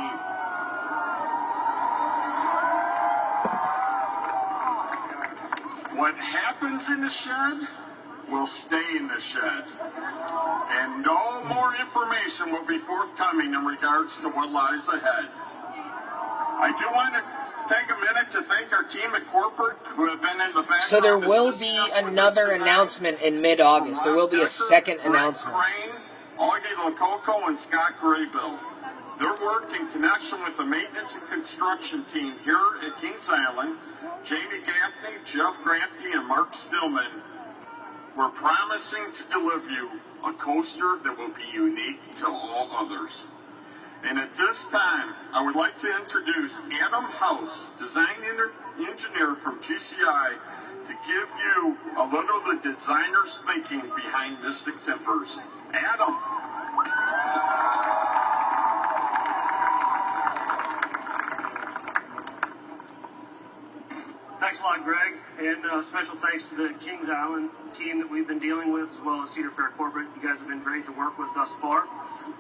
What happens in the shed will stay in the shed. And no more information will be forthcoming in regards to what lies ahead. I do want to take a minute to thank our team at corporate who have been in the background. So there will be another announcement in mid-August. There will be a second announcement. Crane, Augie Lococo, and Scott Graybill. Their work in connection with the maintenance and construction team here at Kings Island, Jamie Gaffney, Jeff Grantke, and Mark Stillman, were promising to deliver you a coaster that will be unique to all others. And at this time, I would like to introduce Adam House, design engineer from GCI, to give you a little of the designer's thinking behind Mystic Timbers. Adam. again, special thanks to the Kings Island team that we've been dealing with, as well as Cedar Fair Corporate. You guys have been great to work with thus far.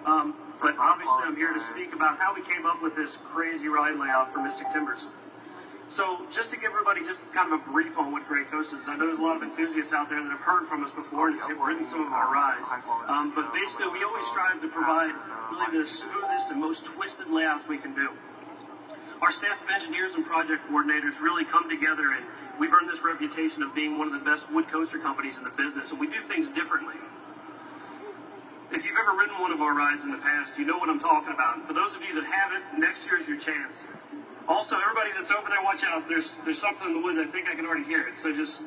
But obviously I'm here to speak about how we came up with this crazy ride layout for Mystic Timbers. So just to give everybody just kind of a brief on what Great Coast is, I know there's a lot of enthusiasts out there that have heard from us before and have ridden some of our rides. But basically we always strive to provide really the smoothest and most twisted layouts we can do. Our staff of engineers and project coordinators really come together, and we've earned this reputation of being one of the best wood coaster companies in the business, and we do things differently. If you've ever ridden one of our rides in the past, you know what I'm talking about. And for those of you that haven't, next year is your chance. Also, everybody that's over there, watch out. There's something in the woods. I think I can already hear it, so just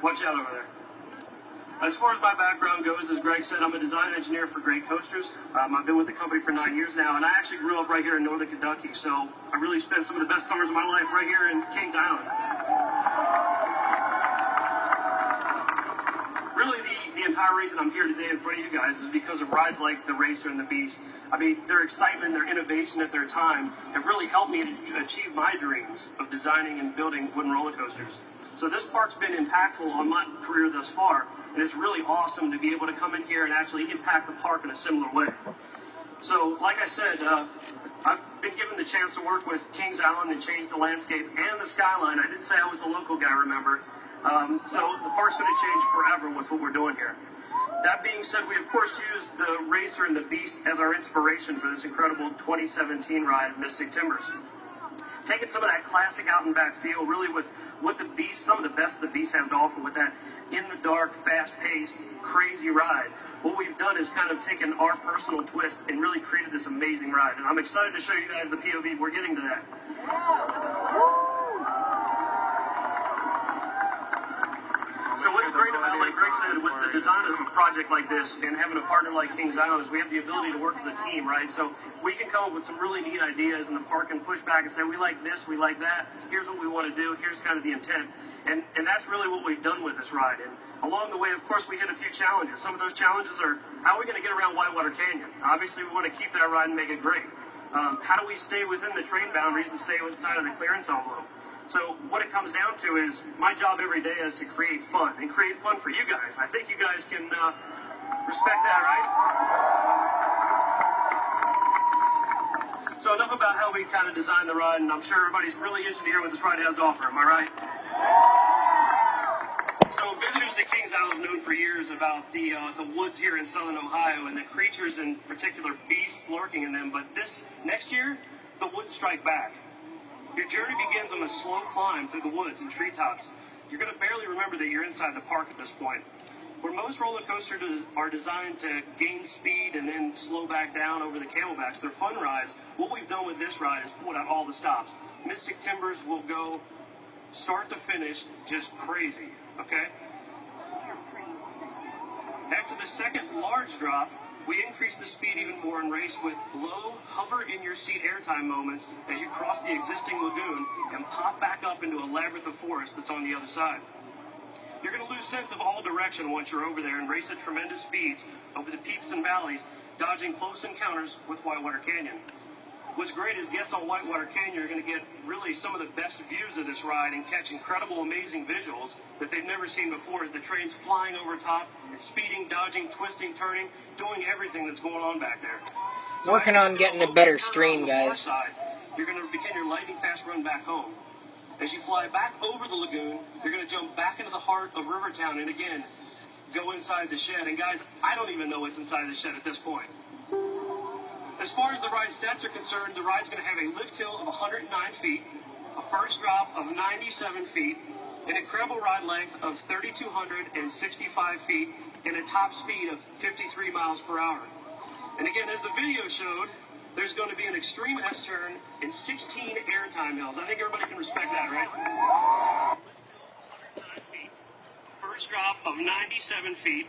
watch out over there. As far as my background goes, as Greg said, I'm a design engineer for Great Coasters. I've been with the company for 9 years now, and I actually grew up right here in northern Kentucky, so I really spent some of the best summers of my life right here in Kings Island. Really, the entire reason I'm here today in front of you guys is because of rides like the Racer and the Beast. I mean, their excitement, their innovation at their time have really helped me to achieve my dreams of designing and building wooden roller coasters. So this park's been impactful on my career thus far, and it's really awesome to be able to come in here and actually impact the park in a similar way. So, like I said, I've been given the chance to work with Kings Island and change the landscape and the skyline. I did say I was a local guy, remember? So the park's going to change forever with what we're doing here. That being said, we of course used the Racer and the Beast as our inspiration for this incredible 2017 ride, Mystic Timbers. Taking some of that classic out and back feel, really with what the Beast, some of the best the Beast has to offer with that in the dark, fast-paced, crazy ride. What we've done is kind of taken our personal twist and really created this amazing ride. And I'm excited to show you guys the POV. We're getting to that. So what's great about, like Greg said, with the design of a project like this and having a partner like Kings Island is we have the ability to work as a team, right? So we can come up with some really neat ideas, and the park can push back and say, we like this, we like that, here's what we want to do, here's kind of the intent. And that's really what we've done with this ride. And along the way, of course, we hit a few challenges. Some of those challenges are, how are we going to get around Whitewater Canyon? Obviously, we want to keep that ride and make it great. How do we stay within the train boundaries and stay inside of the clearance envelope? So what it comes down to is my job every day is to create fun, and create fun for you guys. I think you guys can respect that, right? So enough about how we kind of designed the ride, and I'm sure everybody's really itching to hear what this ride has to offer. Am I right? So visitors to Kings Island have known for years about the woods here in southern Ohio and the creatures, in particular beasts lurking in them. But this next year, the woods strike back. Your journey begins on a slow climb through the woods and treetops. You're going to barely remember that you're inside the park at this point. Where most roller coasters are designed to gain speed and then slow back down over the camelbacks, they're fun rides. What we've done with this ride is pulled out all the stops. Mystic Timbers will go start to finish just crazy, okay? After the second large drop, we increase the speed even more and race with low, hover-in-your-seat airtime moments as you cross the existing lagoon and pop back up into a labyrinth of forest that's on the other side. You're going to lose sense of all direction once you're over there and race at tremendous speeds over the peaks and valleys, dodging close encounters with Whitewater Canyon. What's great is guests on Whitewater Canyon are going to get really some of the best views of this ride and catch incredible, amazing visuals that they've never seen before as the train's flying over top and speeding, dodging, twisting, turning, doing everything that's going on back there. So working on getting a better stream, guys. You're going to begin your lightning fast run back home. As you fly back over the lagoon, you're going to jump back into the heart of Rivertown and again, go inside the shed. And guys, I don't even know what's inside the shed at this point. As far as the ride stats are concerned, the ride's going to have a lift hill of 109 feet, a first drop of 97 feet, an incredible ride length of 3,265 feet, and a top speed of 53 miles per hour. And again, as the video showed, there's going to be an extreme S-turn and 16 airtime hills. I think everybody can respect that, right? Lift hill, 109 feet, first drop of 97 feet,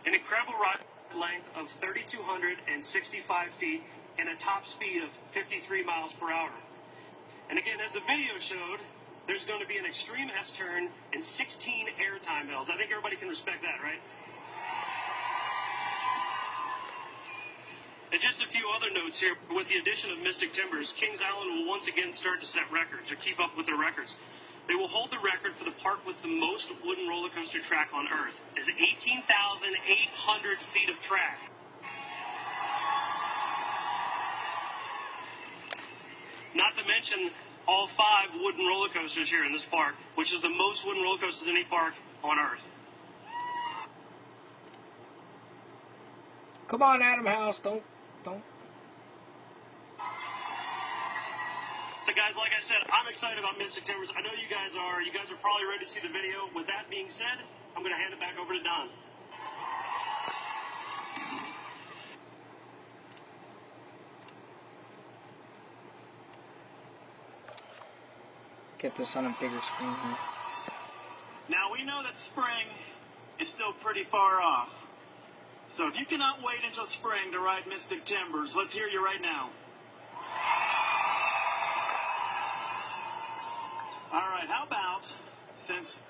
an incredible ride length of 3,265 feet, and a top speed of 53 miles per hour. And again, as the video showed, there's going to be an extreme S-turn and 16 airtime hills. I think everybody can respect that, right? And just a few other notes here. With the addition of Mystic Timbers, Kings Island will once again start to set records or keep up with their records. They will hold the record for the park with the most wooden roller coaster track on Earth. It's 18,800 feet of track. Not to mention all 5 wooden roller coasters here in this park, which is the most wooden roller coasters in any park on Earth. Come on, Adam House, don't. So guys, like I said, I'm excited about Mystic Timbers. I know you guys are. You guys are probably ready to see the video. With that being said, I'm going to hand it back over to Don. Get this on a bigger screen here. Now, we know that spring is still pretty far off. So if you cannot wait until spring to ride Mystic Timbers, let's hear you right now. All right, how about, since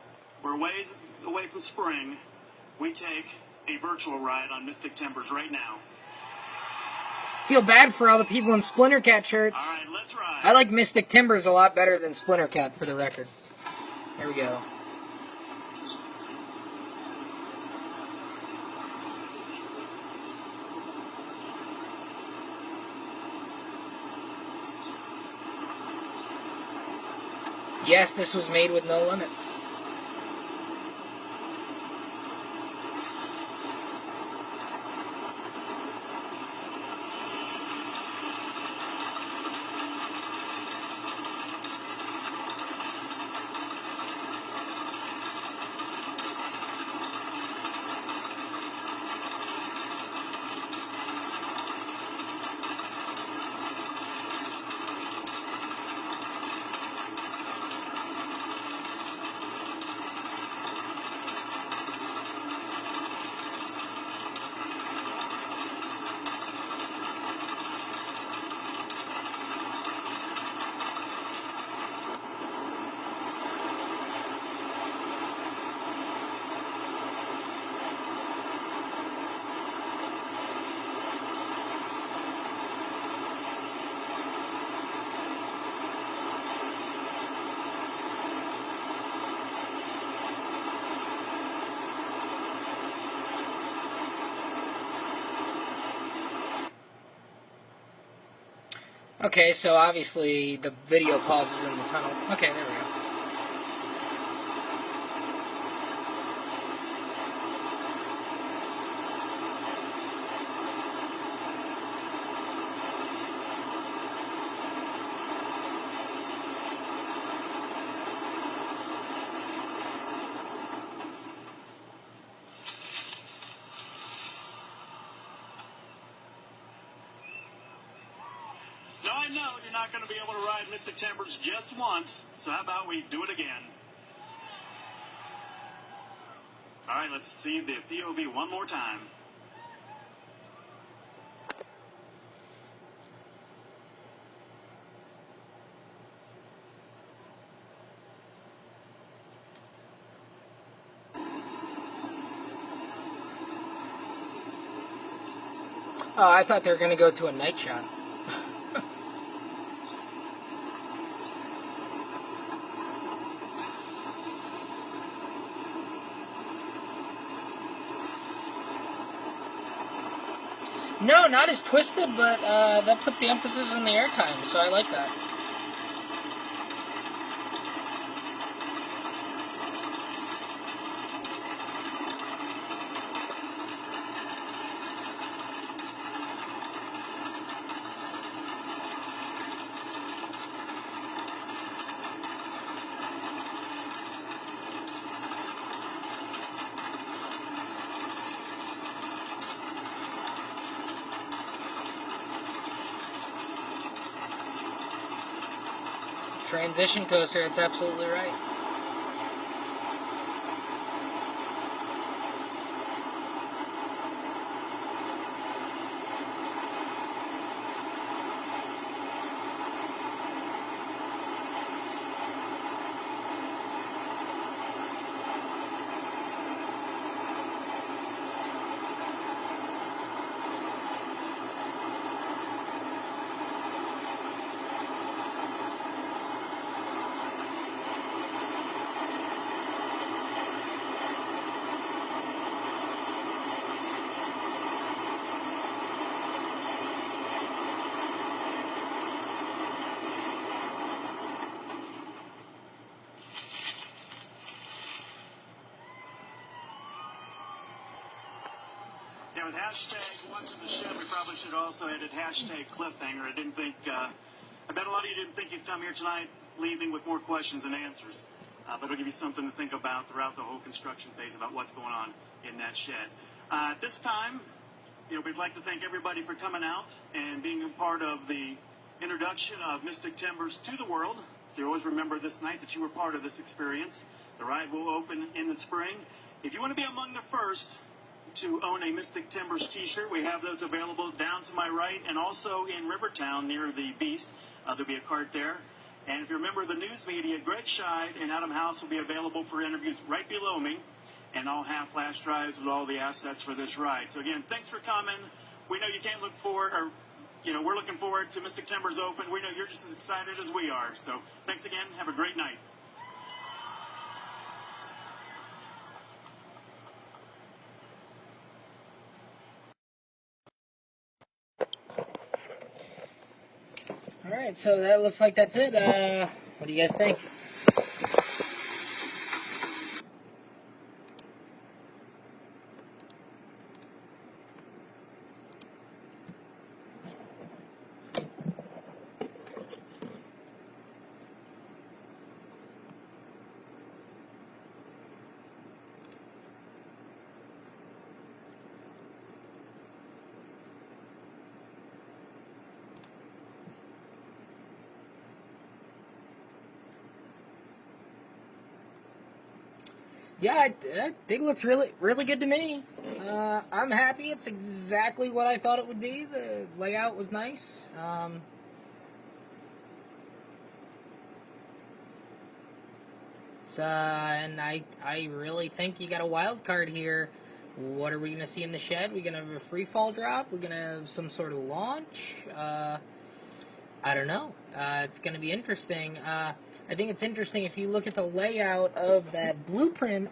we're ways away from spring, we take a virtual ride on Mystic Timbers right now. Feel bad for all the people in Splinter Cat shirts. All right, let's ride. I like Mystic Timbers a lot better than Splinter Cat, for the record. There we go. Yes, this was made with no limits. Okay, so obviously the video pauses in the tunnel. Okay, there we go. So I know you're not going to be able to ride Mystic Timbers just once, so how about we do it again? All right, let's see the POV one more time. Oh, I thought they were going to go to a night shot. No, not as twisted, but that puts the emphasis on the airtime, so I like that. Transition coaster, that's absolutely right. with hashtag What's in the Shed, we probably should also edit hashtag cliffhanger. I didn't think, I bet a lot of you didn't think you'd come here tonight leaving with more questions than answers. But it'll give you something to think about throughout the whole construction phase about what's going on in that shed. At this time, we'd like to thank everybody for coming out and being a part of the introduction of Mystic Timbers to the world. So you always remember this night that you were part of this experience. The ride will open in the spring. If you want to be among the first to own a Mystic Timbers t-shirt, we have those available down to my right and also in Rivertown near the Beast. There'll be a cart there. And if you remember the news media, Greg Scheid and Adam House will be available for interviews right below me. And I'll have flash drives with all the assets for this ride. So again, thanks for coming. We know you can't look forward, or we're looking forward to Mystic Timbers Open. We know you're just as excited as we are. So thanks again. Have a great night. All right, so that looks like that's it. What do you guys think? Yeah, I think it looks really, really good to me. I'm happy. It's exactly what I thought it would be. The layout was nice. And I really think you got a wild card here. What are we going to see in the shed? We're going to have a free fall drop? We're going to have some sort of launch? I don't know. It's going to be interesting. I think it's interesting if you look at the layout of that blueprint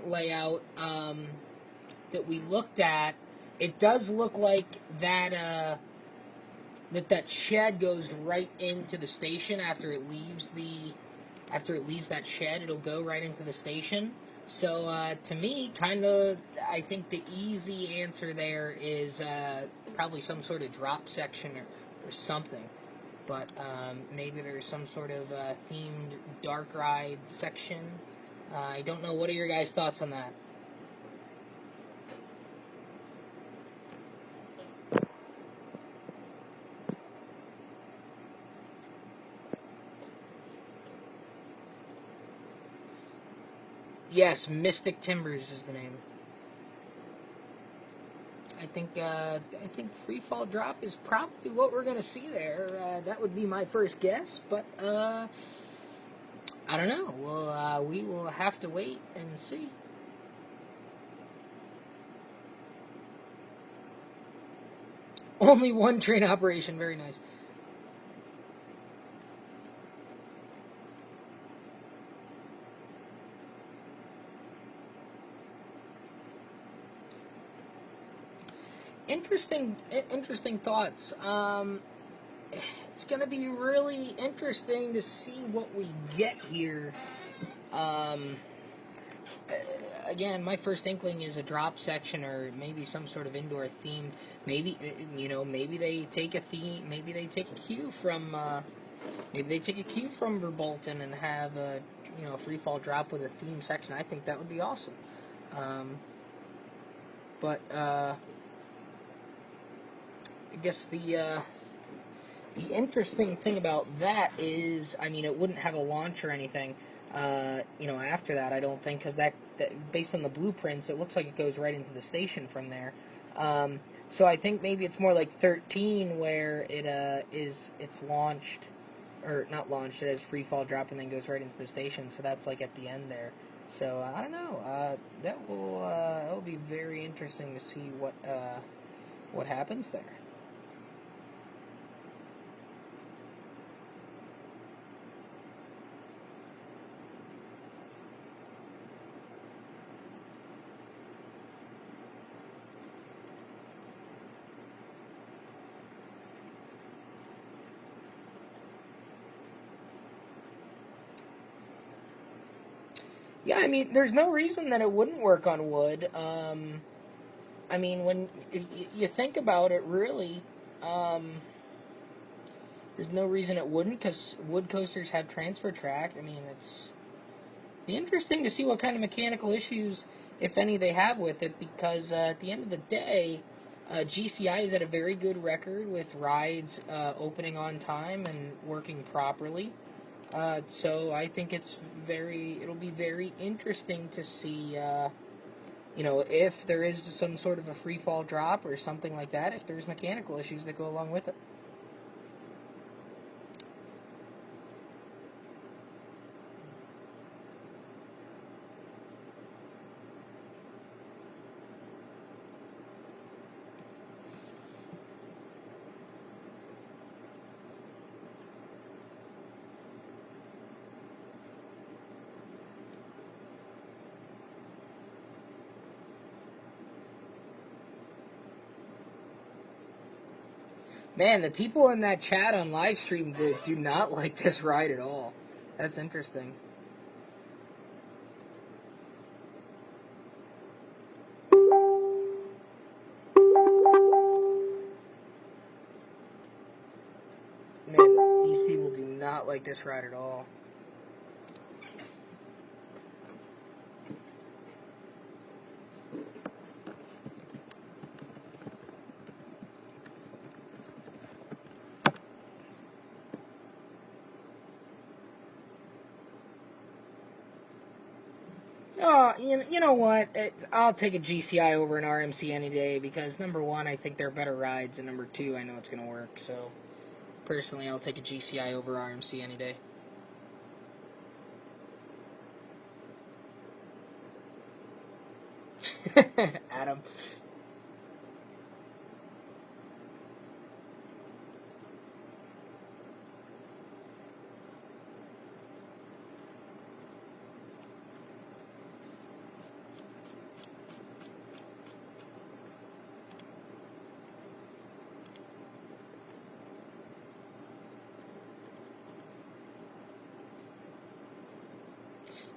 layout that we looked at. It does look like that that shed goes right into the station after it leaves that shed. It'll go right into the station. So to me, I think the easy answer there is probably some sort of drop section or something. But maybe there's some sort of themed dark ride section. I don't know. What are your guys' thoughts on that? Yes, Mystic Timbers is the name. I think free fall drop is probably what we're gonna see there. That would be my first guess, but I don't know. Well, we will have to wait and see. Only one train operation. Very nice. Interesting thoughts. It's going to be really interesting to see what we get here. Again, my first inkling is a drop section or maybe some sort of indoor theme. Maybe they take a theme. Maybe they take a cue from Verbolten and have a free fall drop with a theme section. I think that would be awesome. But I guess the interesting thing about that is, it wouldn't have a launch or anything, after that, I don't think, because that based on the blueprints, it looks like it goes right into the station from there. So I think maybe it's more like 13, where it's launched, or not launched, it has free fall drop and then goes right into the station, so that's like at the end there. So I don't know, that will be very interesting to see what happens there. Yeah, there's no reason that it wouldn't work on wood. I mean, when you think about it, really, there's no reason it wouldn't, because wood coasters have transfer track. I mean, it's be interesting to see what kind of mechanical issues, if any, they have with it, because at the end of the day, GCI is at a very good record with rides opening on time and working properly. So I think it'll be very interesting to see, if there is some sort of a free fall drop or something like that, if there's mechanical issues that go along with it. Man, the people in that chat on live stream do not like this ride at all. That's interesting. Man, these people do not like this ride at all. Oh, you know what? I'll take a GCI over an RMC any day, because number one, I think they're better rides, and number two, I know it's going to work. So, personally, I'll take a GCI over RMC any day. Adam.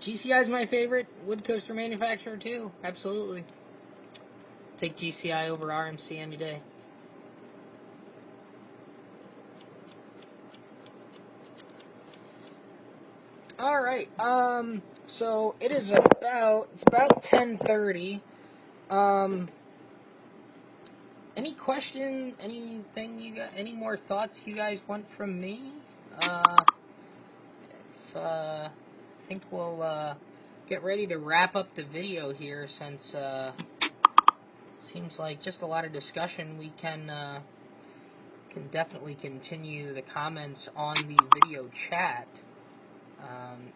GCI is my favorite wood coaster manufacturer too. Absolutely. Take GCI over RMC any day. All right. So it's about 10:30. Any question? Anything you got? Any more thoughts you guys want from me? I think we'll get ready to wrap up the video here, since seems like just a lot of discussion. We can definitely continue the comments on the video chat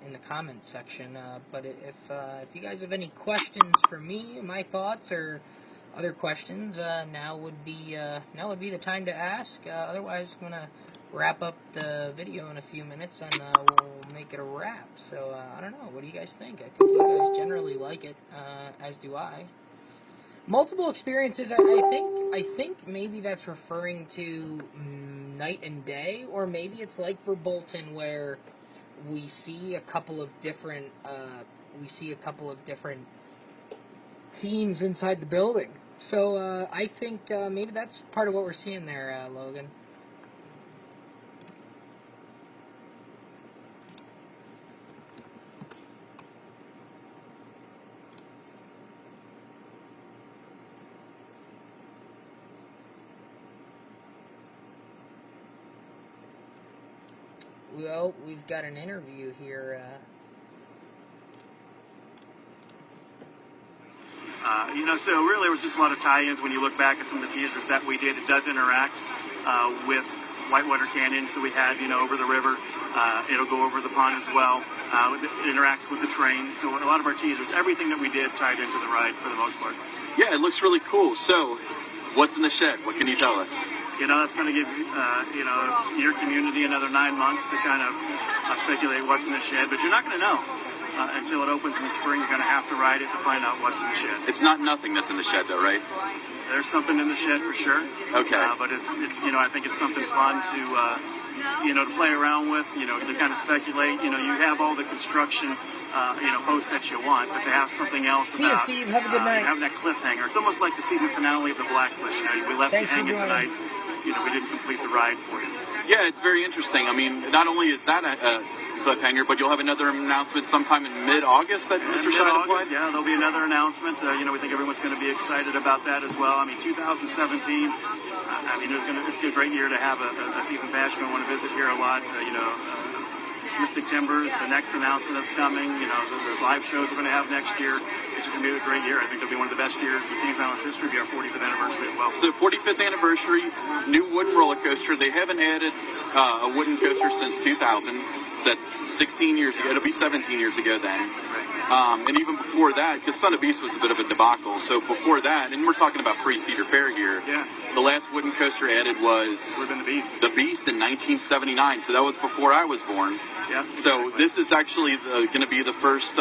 in the comments section. But if you guys have any questions for me, my thoughts, or other questions, now would be the time to ask. Otherwise, I'm gonna wrap up the video in a few minutes, and we'll make it a wrap. So I don't know. What do you guys think? I think you guys generally like it, as do I. Multiple experiences. I think maybe that's referring to night and day, or maybe it's like for Bolton, where we see a couple of different themes inside the building. So I think maybe that's part of what we're seeing there, Logan. Well, we've got an interview here. So really, with just a lot of tie-ins, when you look back at some of the teasers that we did, it does interact with Whitewater Canyon. So we had, over the river. It'll go over the pond as well. It interacts with the train. So a lot of our teasers, everything that we did tied into the ride for the most part. Yeah, it looks really cool. So, what's in the shed? What can you tell us? That's going to give, your community another 9 months to kind of speculate what's in the shed. But you're not going to know until it opens in the spring. You're going to have to ride it to find out what's in the shed. It's not nothing that's in the shed, though, right? There's something in the shed for sure. Okay. But it's I think it's something fun to to play around with, to kind of speculate. You have all the construction, posts that you want, but to have something else. See you, Steve. Have a good night. Having that cliffhanger. It's almost like the season finale of The Blacklist. We left you Thanks for hanging joining. tonight. We didn't complete the ride for you. Yeah, it's very interesting. I mean, not only is that a cliffhanger, but you'll have another announcement sometime in mid-August that Mr. Scheid applied? Yeah, there'll be another announcement. We think everyone's going to be excited about that as well. I mean, 2017, it's a great year to have a season pass. You're going to want to visit here a lot. Mystic Timbers, the next announcement that's coming, the live shows we're going to have next year. It's just going to be a great year. I think it'll be one of the best years in Kings Island's history. It'll be our 45th anniversary as well. So 45th anniversary, new wooden roller coaster. They haven't added a wooden coaster since 2000. So that's 16 years ago. It'll be 17 years ago then. And even before that, because Son of Beast was a bit of a debacle. So before that, and we're talking about pre-Cedar Fair here. Yeah. The last wooden coaster added was Would have been the Beast. The Beast in 1979. So that was before I was born. Yeah. So this is actually going to be the first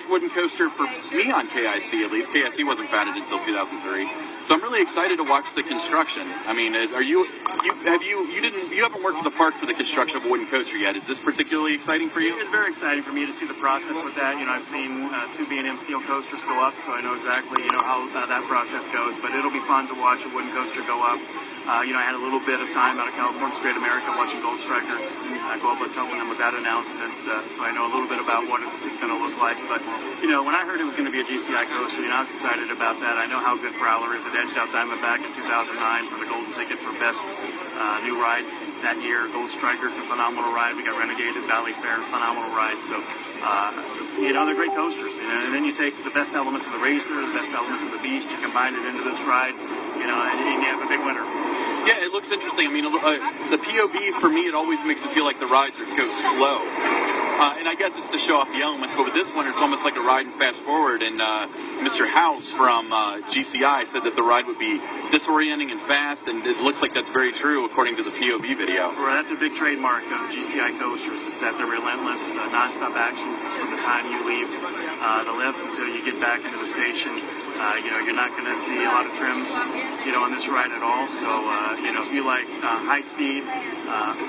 wooden coaster for me on KIC, at least. KIC wasn't founded until 2003. So I'm really excited to watch the construction. I mean, you haven't worked for the park for the construction of a wooden coaster yet. Is this particularly exciting for you? It's very exciting for me to see the process with that. I've seen two B&M steel coasters go up, so I know exactly, how that process goes. But it'll be fun to watch a wooden coaster go up. I had a little bit of time out of California's Great America watching Gold Striker go up with helping them with that announcement, so I know a little bit about what it's going to look like. But, when I heard it was going to be a GCI coaster, I was excited about that. I know how good Prowler is. It edged out Diamondback in 2009 for the Golden Ticket for Best New Ride that year. Gold Striker, it's a phenomenal ride. We got Renegade at Valley Fair, phenomenal ride. So, they're great coasters. And then you take the best elements of the Racer, the best elements of the Beast, you combine it into this ride, and you have a big winner. Yeah, it looks interesting. I mean, the POV, for me, it always makes it feel like the rides go slow. And I guess it's to show off the elements, but with this one, it's almost like a ride and fast forward. And Mr. House from GCI said that the ride would be disorienting and fast, and it looks like that's very true according to the POV video. Well, that's a big trademark of GCI coasters, is that they're relentless, non-stop action from the time you leave the lift until you get back into the station. You're not going to see a lot of trims, on this ride at all. So, if you like high-speed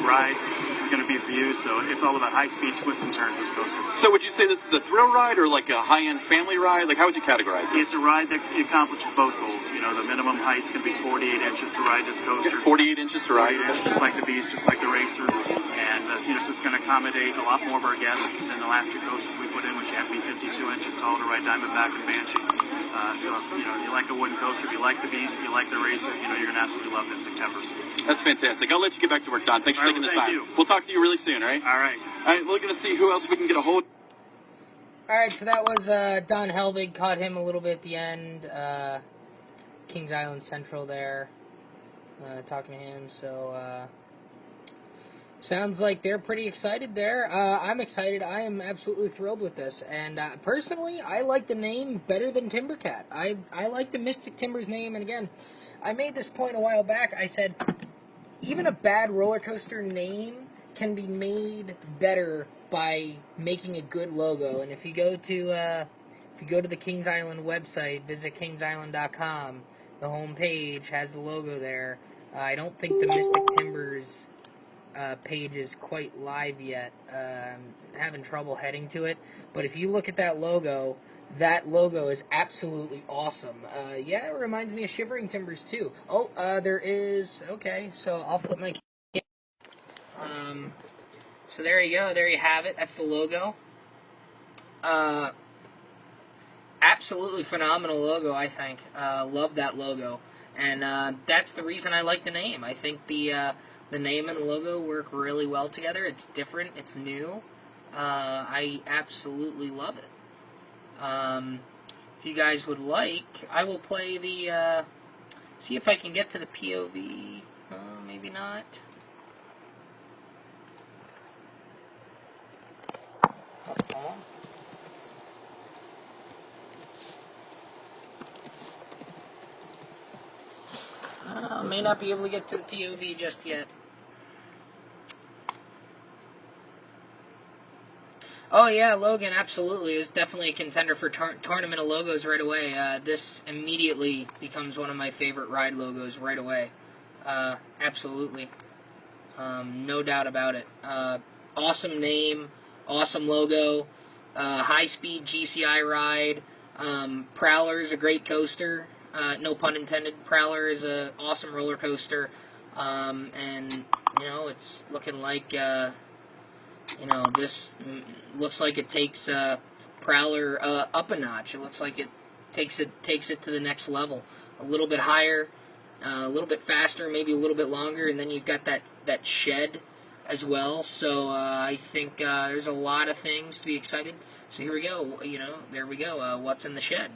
ride, this is going to be for you. So it's all about high-speed twists and turns, this coaster. So would you say this is a thrill ride or like a high-end family ride? Like, how would you categorize this? It's a ride that accomplishes both goals. The minimum height's going to be 48 inches to ride this coaster. 48 inches to ride? 48 inches, just like the Beast, just like the Racer. And, so it's going to accommodate a lot more of our guests than the last two coasters we put in, which had to be 52 inches tall to ride Diamondback and Banshee. So if you like a wooden coaster, if you like the Beast, if you like the Racer, you're going to absolutely love Mystic Timbers. That's fantastic. I'll let you get back to work, Don. Thanks for taking the time. You. We'll talk to you really soon, all right? All right. All right, we're going to see who else we can get a hold of. All right, so that was Don Helbig. Caught him a little bit at the end. Kings Island Central there. Talking to him, so... sounds like they're pretty excited there. I'm excited. I am absolutely thrilled with this. And personally, I like the name better than Timbercat. I like the Mystic Timbers name. And again, I made this point a while back. I said, even a bad roller coaster name can be made better by making a good logo. And if you go to the Kings Island website, visit kingsisland.com, the home page has the logo there. I don't think the Mystic Timbers page is quite live yet. I'm having trouble heading to it, but if you look at that logo is absolutely awesome. Yeah, it reminds me of Shivering Timbers too. Oh, there is, okay, so I'll flip my camera. So there you go, there you have it, that's the logo. Absolutely phenomenal logo, I think. Love that logo, and that's the reason I like the name. I think the name and the logo work really well together. It's different. It's new. I absolutely love it. If you guys would like, I will play the... see if I can get to the POV. Maybe not. May not be able to get to the POV just yet. Oh yeah, Logan absolutely is definitely a contender for tournament of logos right away. This immediately becomes one of my favorite ride logos right away. Absolutely. No doubt about it. Awesome name, awesome logo, high-speed GCI ride. Prowler is a great coaster. No pun intended. Prowler is an awesome roller coaster. And, it's looking like, this looks like it takes Prowler up a notch. It looks like it takes it to the next level. A little bit higher, a little bit faster, maybe a little bit longer, and then you've got that shed as well. So I think there's a lot of things to be excited. So here we go. There we go. What's in the shed?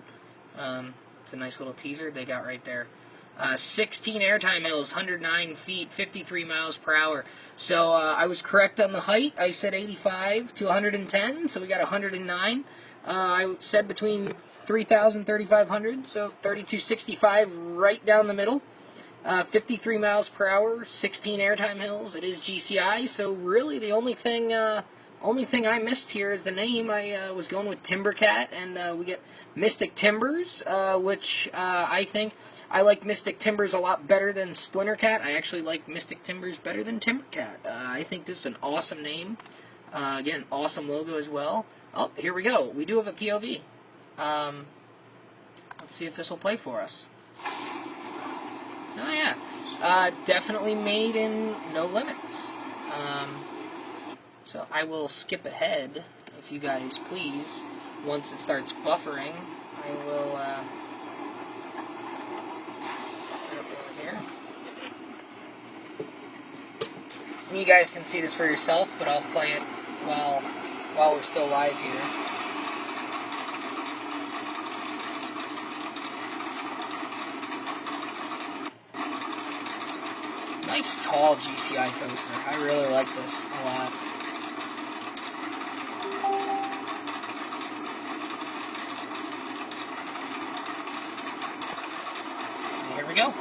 It's a nice little teaser they got right there. 16 airtime hills, 109 feet, 53 miles per hour. So I was correct on the height. I said 85 to 110, so we got 109. I said between 3,000 and 3,500, so 3,265 right down the middle. 53 miles per hour, 16 airtime hills. It is GCI, so really the only thing I missed here is the name. I was going with Timbercat, and we get Mystic Timbers, which I think I like Mystic Timbers a lot better than Splintercat. I actually like Mystic Timbers better than Timbercat. I think this is an awesome name. Again, awesome logo as well. Oh, here we go. We do have a POV. Let's see if this will play for us. Oh yeah, definitely made in No Limits. So I will skip ahead, if you guys please. Once it starts buffering, I will put it up over here. And you guys can see this for yourself, but I'll play it while we're still live here. Nice tall GCI coaster. I really like this a lot. And here we go.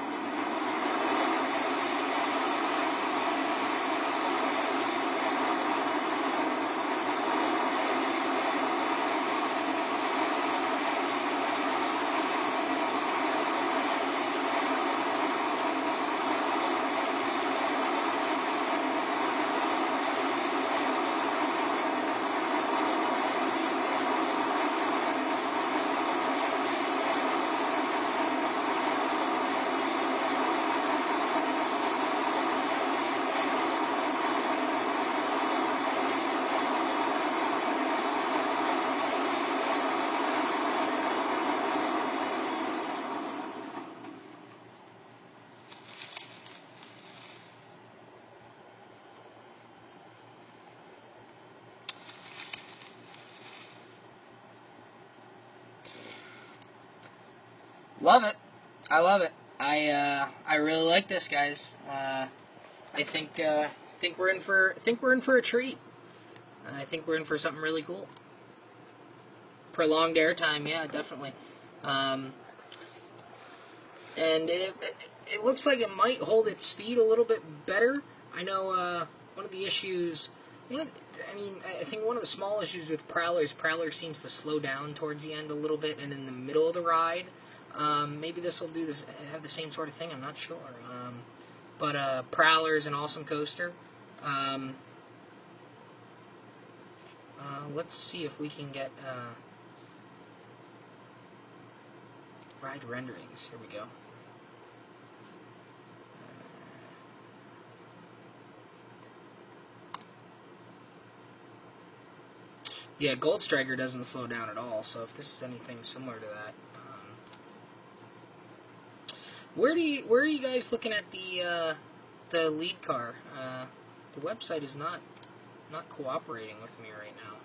Love it. I love it. I really like this, guys. I think we're in for a treat. I think we're in for something really cool. Prolonged airtime, yeah, definitely. And it looks like it might hold its speed a little bit better. I know one of the issues. I think one of the small issues with Prowler seems to slow down towards the end a little bit, and in the middle of the ride. Maybe this will have the same sort of thing. I'm not sure. But Prowler is an awesome coaster. Let's see if we can get ride renderings. Here we go. Yeah, Gold Striker doesn't slow down at all. So if this is anything similar to that. Where are you guys looking at the lead car? The website is not cooperating with me right now.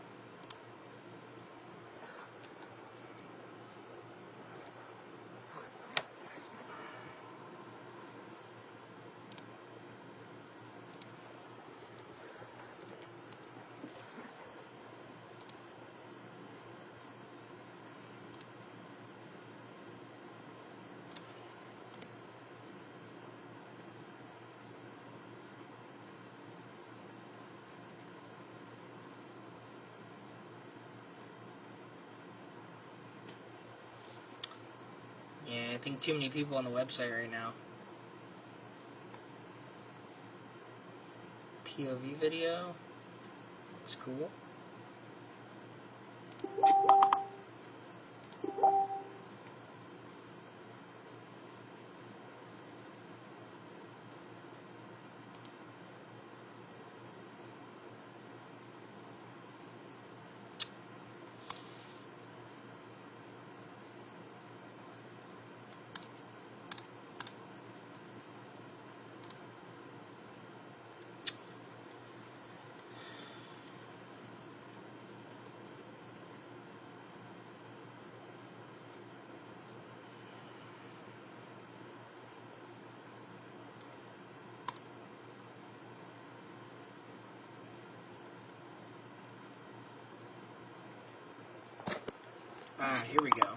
Yeah, I think too many people on the website right now. POV video. It's cool. Here we go.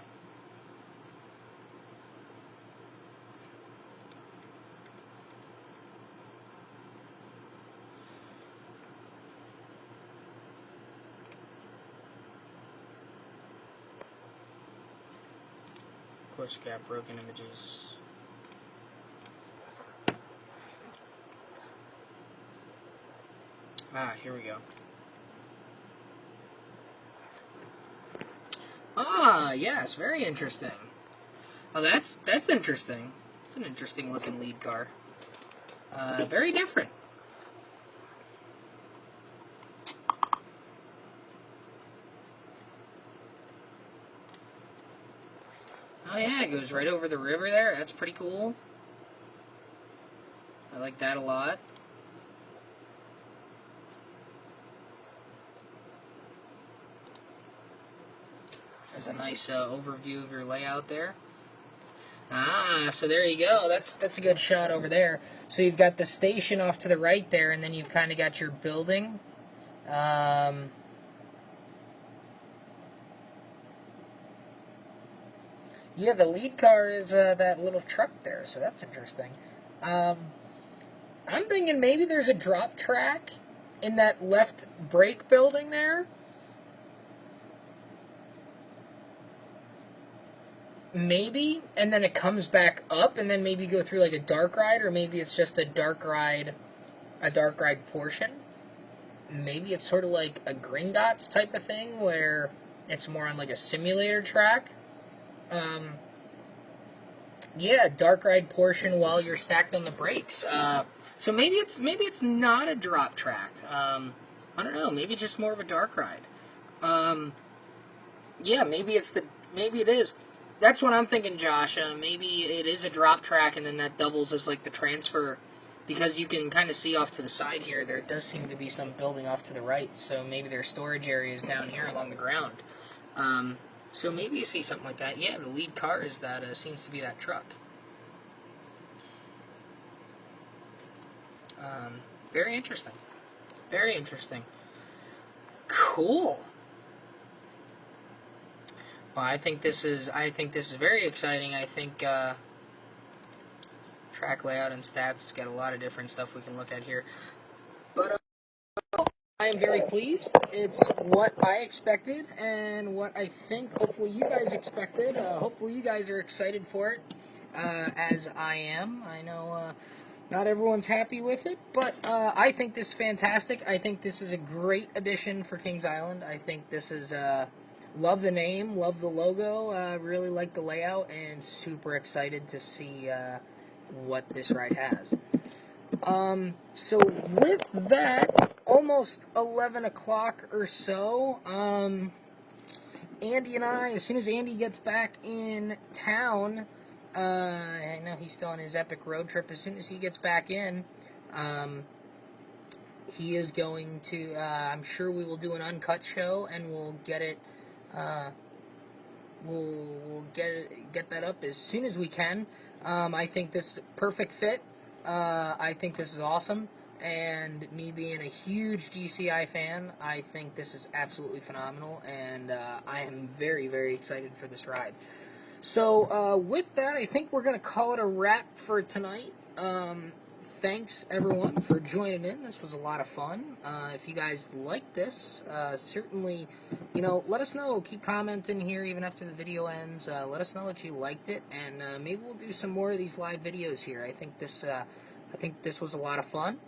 Course gap, broken images. Here we go. Yes, very interesting. Oh, that's interesting. It's an interesting looking lead car. Very different. Oh yeah, it goes right over the river there. That's pretty cool. I like that a lot. There's a nice overview of your layout there. So there you go. That's a good shot over there. So you've got the station off to the right there, and then you've kind of got your building. Yeah, the lead car is that little truck there, so that's interesting. I'm thinking maybe there's a drop track in that left brake building there. Maybe, and then it comes back up, and then maybe go through like a dark ride, or maybe it's just a dark ride portion. Maybe it's sort of like a Gringotts type of thing, where it's more on like a simulator track. Yeah, dark ride portion while you're stacked on the brakes. So maybe it's not a drop track. I don't know. Maybe it's just more of a dark ride. Yeah, maybe it is. That's what I'm thinking, Josh. Maybe it is a drop track, and then that doubles as like the transfer, because you can kind of see off to the side here. There does seem to be some building off to the right, so maybe their storage area is down here along the ground. So maybe you see something like that. Yeah, the lead car is that seems to be that truck. Very interesting. Very interesting. Cool. Well, I think this is very exciting. I think track layout and stats got a lot of different stuff we can look at here. But I am very pleased. It's what I expected and what I think hopefully you guys expected. Hopefully you guys are excited for it, as I am. I know not everyone's happy with it, but I think this is fantastic. I think this is a great addition for Kings Island. I think this is... love the name, love the logo, really like the layout, and super excited to see what this ride has. So with that, almost 11 o'clock or so, Andy and I, as soon as Andy gets back in town, I know he's still on his epic road trip, as soon as he gets back in, he is going to, I'm sure we will do an uncut show, and we'll get it, we'll get that up as soon as we can. I think this is a perfect fit. I think this is awesome, and me being a huge GCI fan, I think this is absolutely phenomenal, and I am very, very excited for this ride. So with that, I think we're going to call it a wrap for tonight. Thanks, everyone, for joining in. This was a lot of fun. If you guys like this, certainly, let us know. Keep commenting here even after the video ends. Let us know if you liked it, and maybe we'll do some more of these live videos here. I think this was a lot of fun.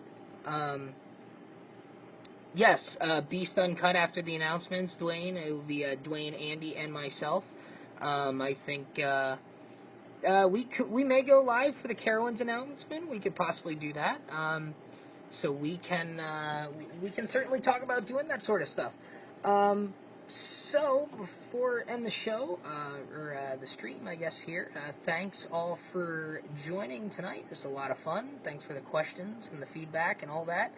Yes, Beast Uncut after the announcements, Dwayne. It will be Dwayne, Andy, and myself. I think we may go live for the Carowinds announcement. We could possibly do that. So we can certainly talk about doing that sort of stuff. So before end the show or the stream, I guess here. Thanks all for joining tonight. This is a lot of fun. Thanks for the questions and the feedback and all that.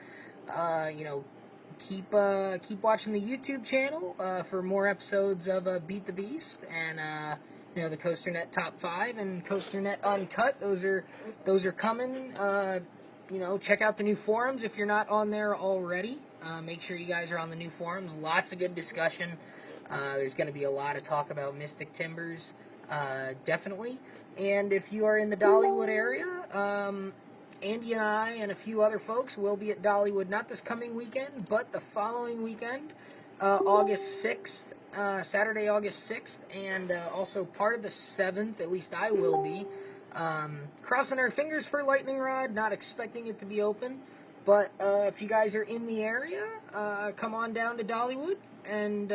Keep watching the YouTube channel for more episodes of Beat the Beast and the COASTER-net Top 5 and COASTER-net Uncut. Those are coming. Check out the new forums if you're not on there already. Make sure you guys are on the new forums. Lots of good discussion. There's going to be a lot of talk about Mystic Timbers, definitely. And if you are in the Dollywood area, Andy and I and a few other folks will be at Dollywood, not this coming weekend, but the following weekend, August 6th, Saturday, August 6th, and also part of the 7th, at least I will be. Crossing our fingers for Lightning Rod, not expecting it to be open, but if you guys are in the area, come on down to Dollywood and,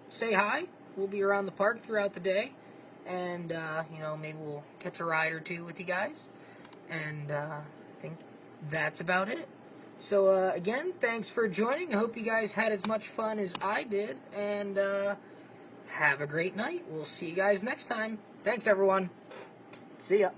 say hi. We'll be around the park throughout the day, and, maybe we'll catch a ride or two with you guys. And I think that's about it. So, again, thanks for joining. I hope you guys had as much fun as I did. And have a great night. We'll see you guys next time. Thanks, everyone. See ya.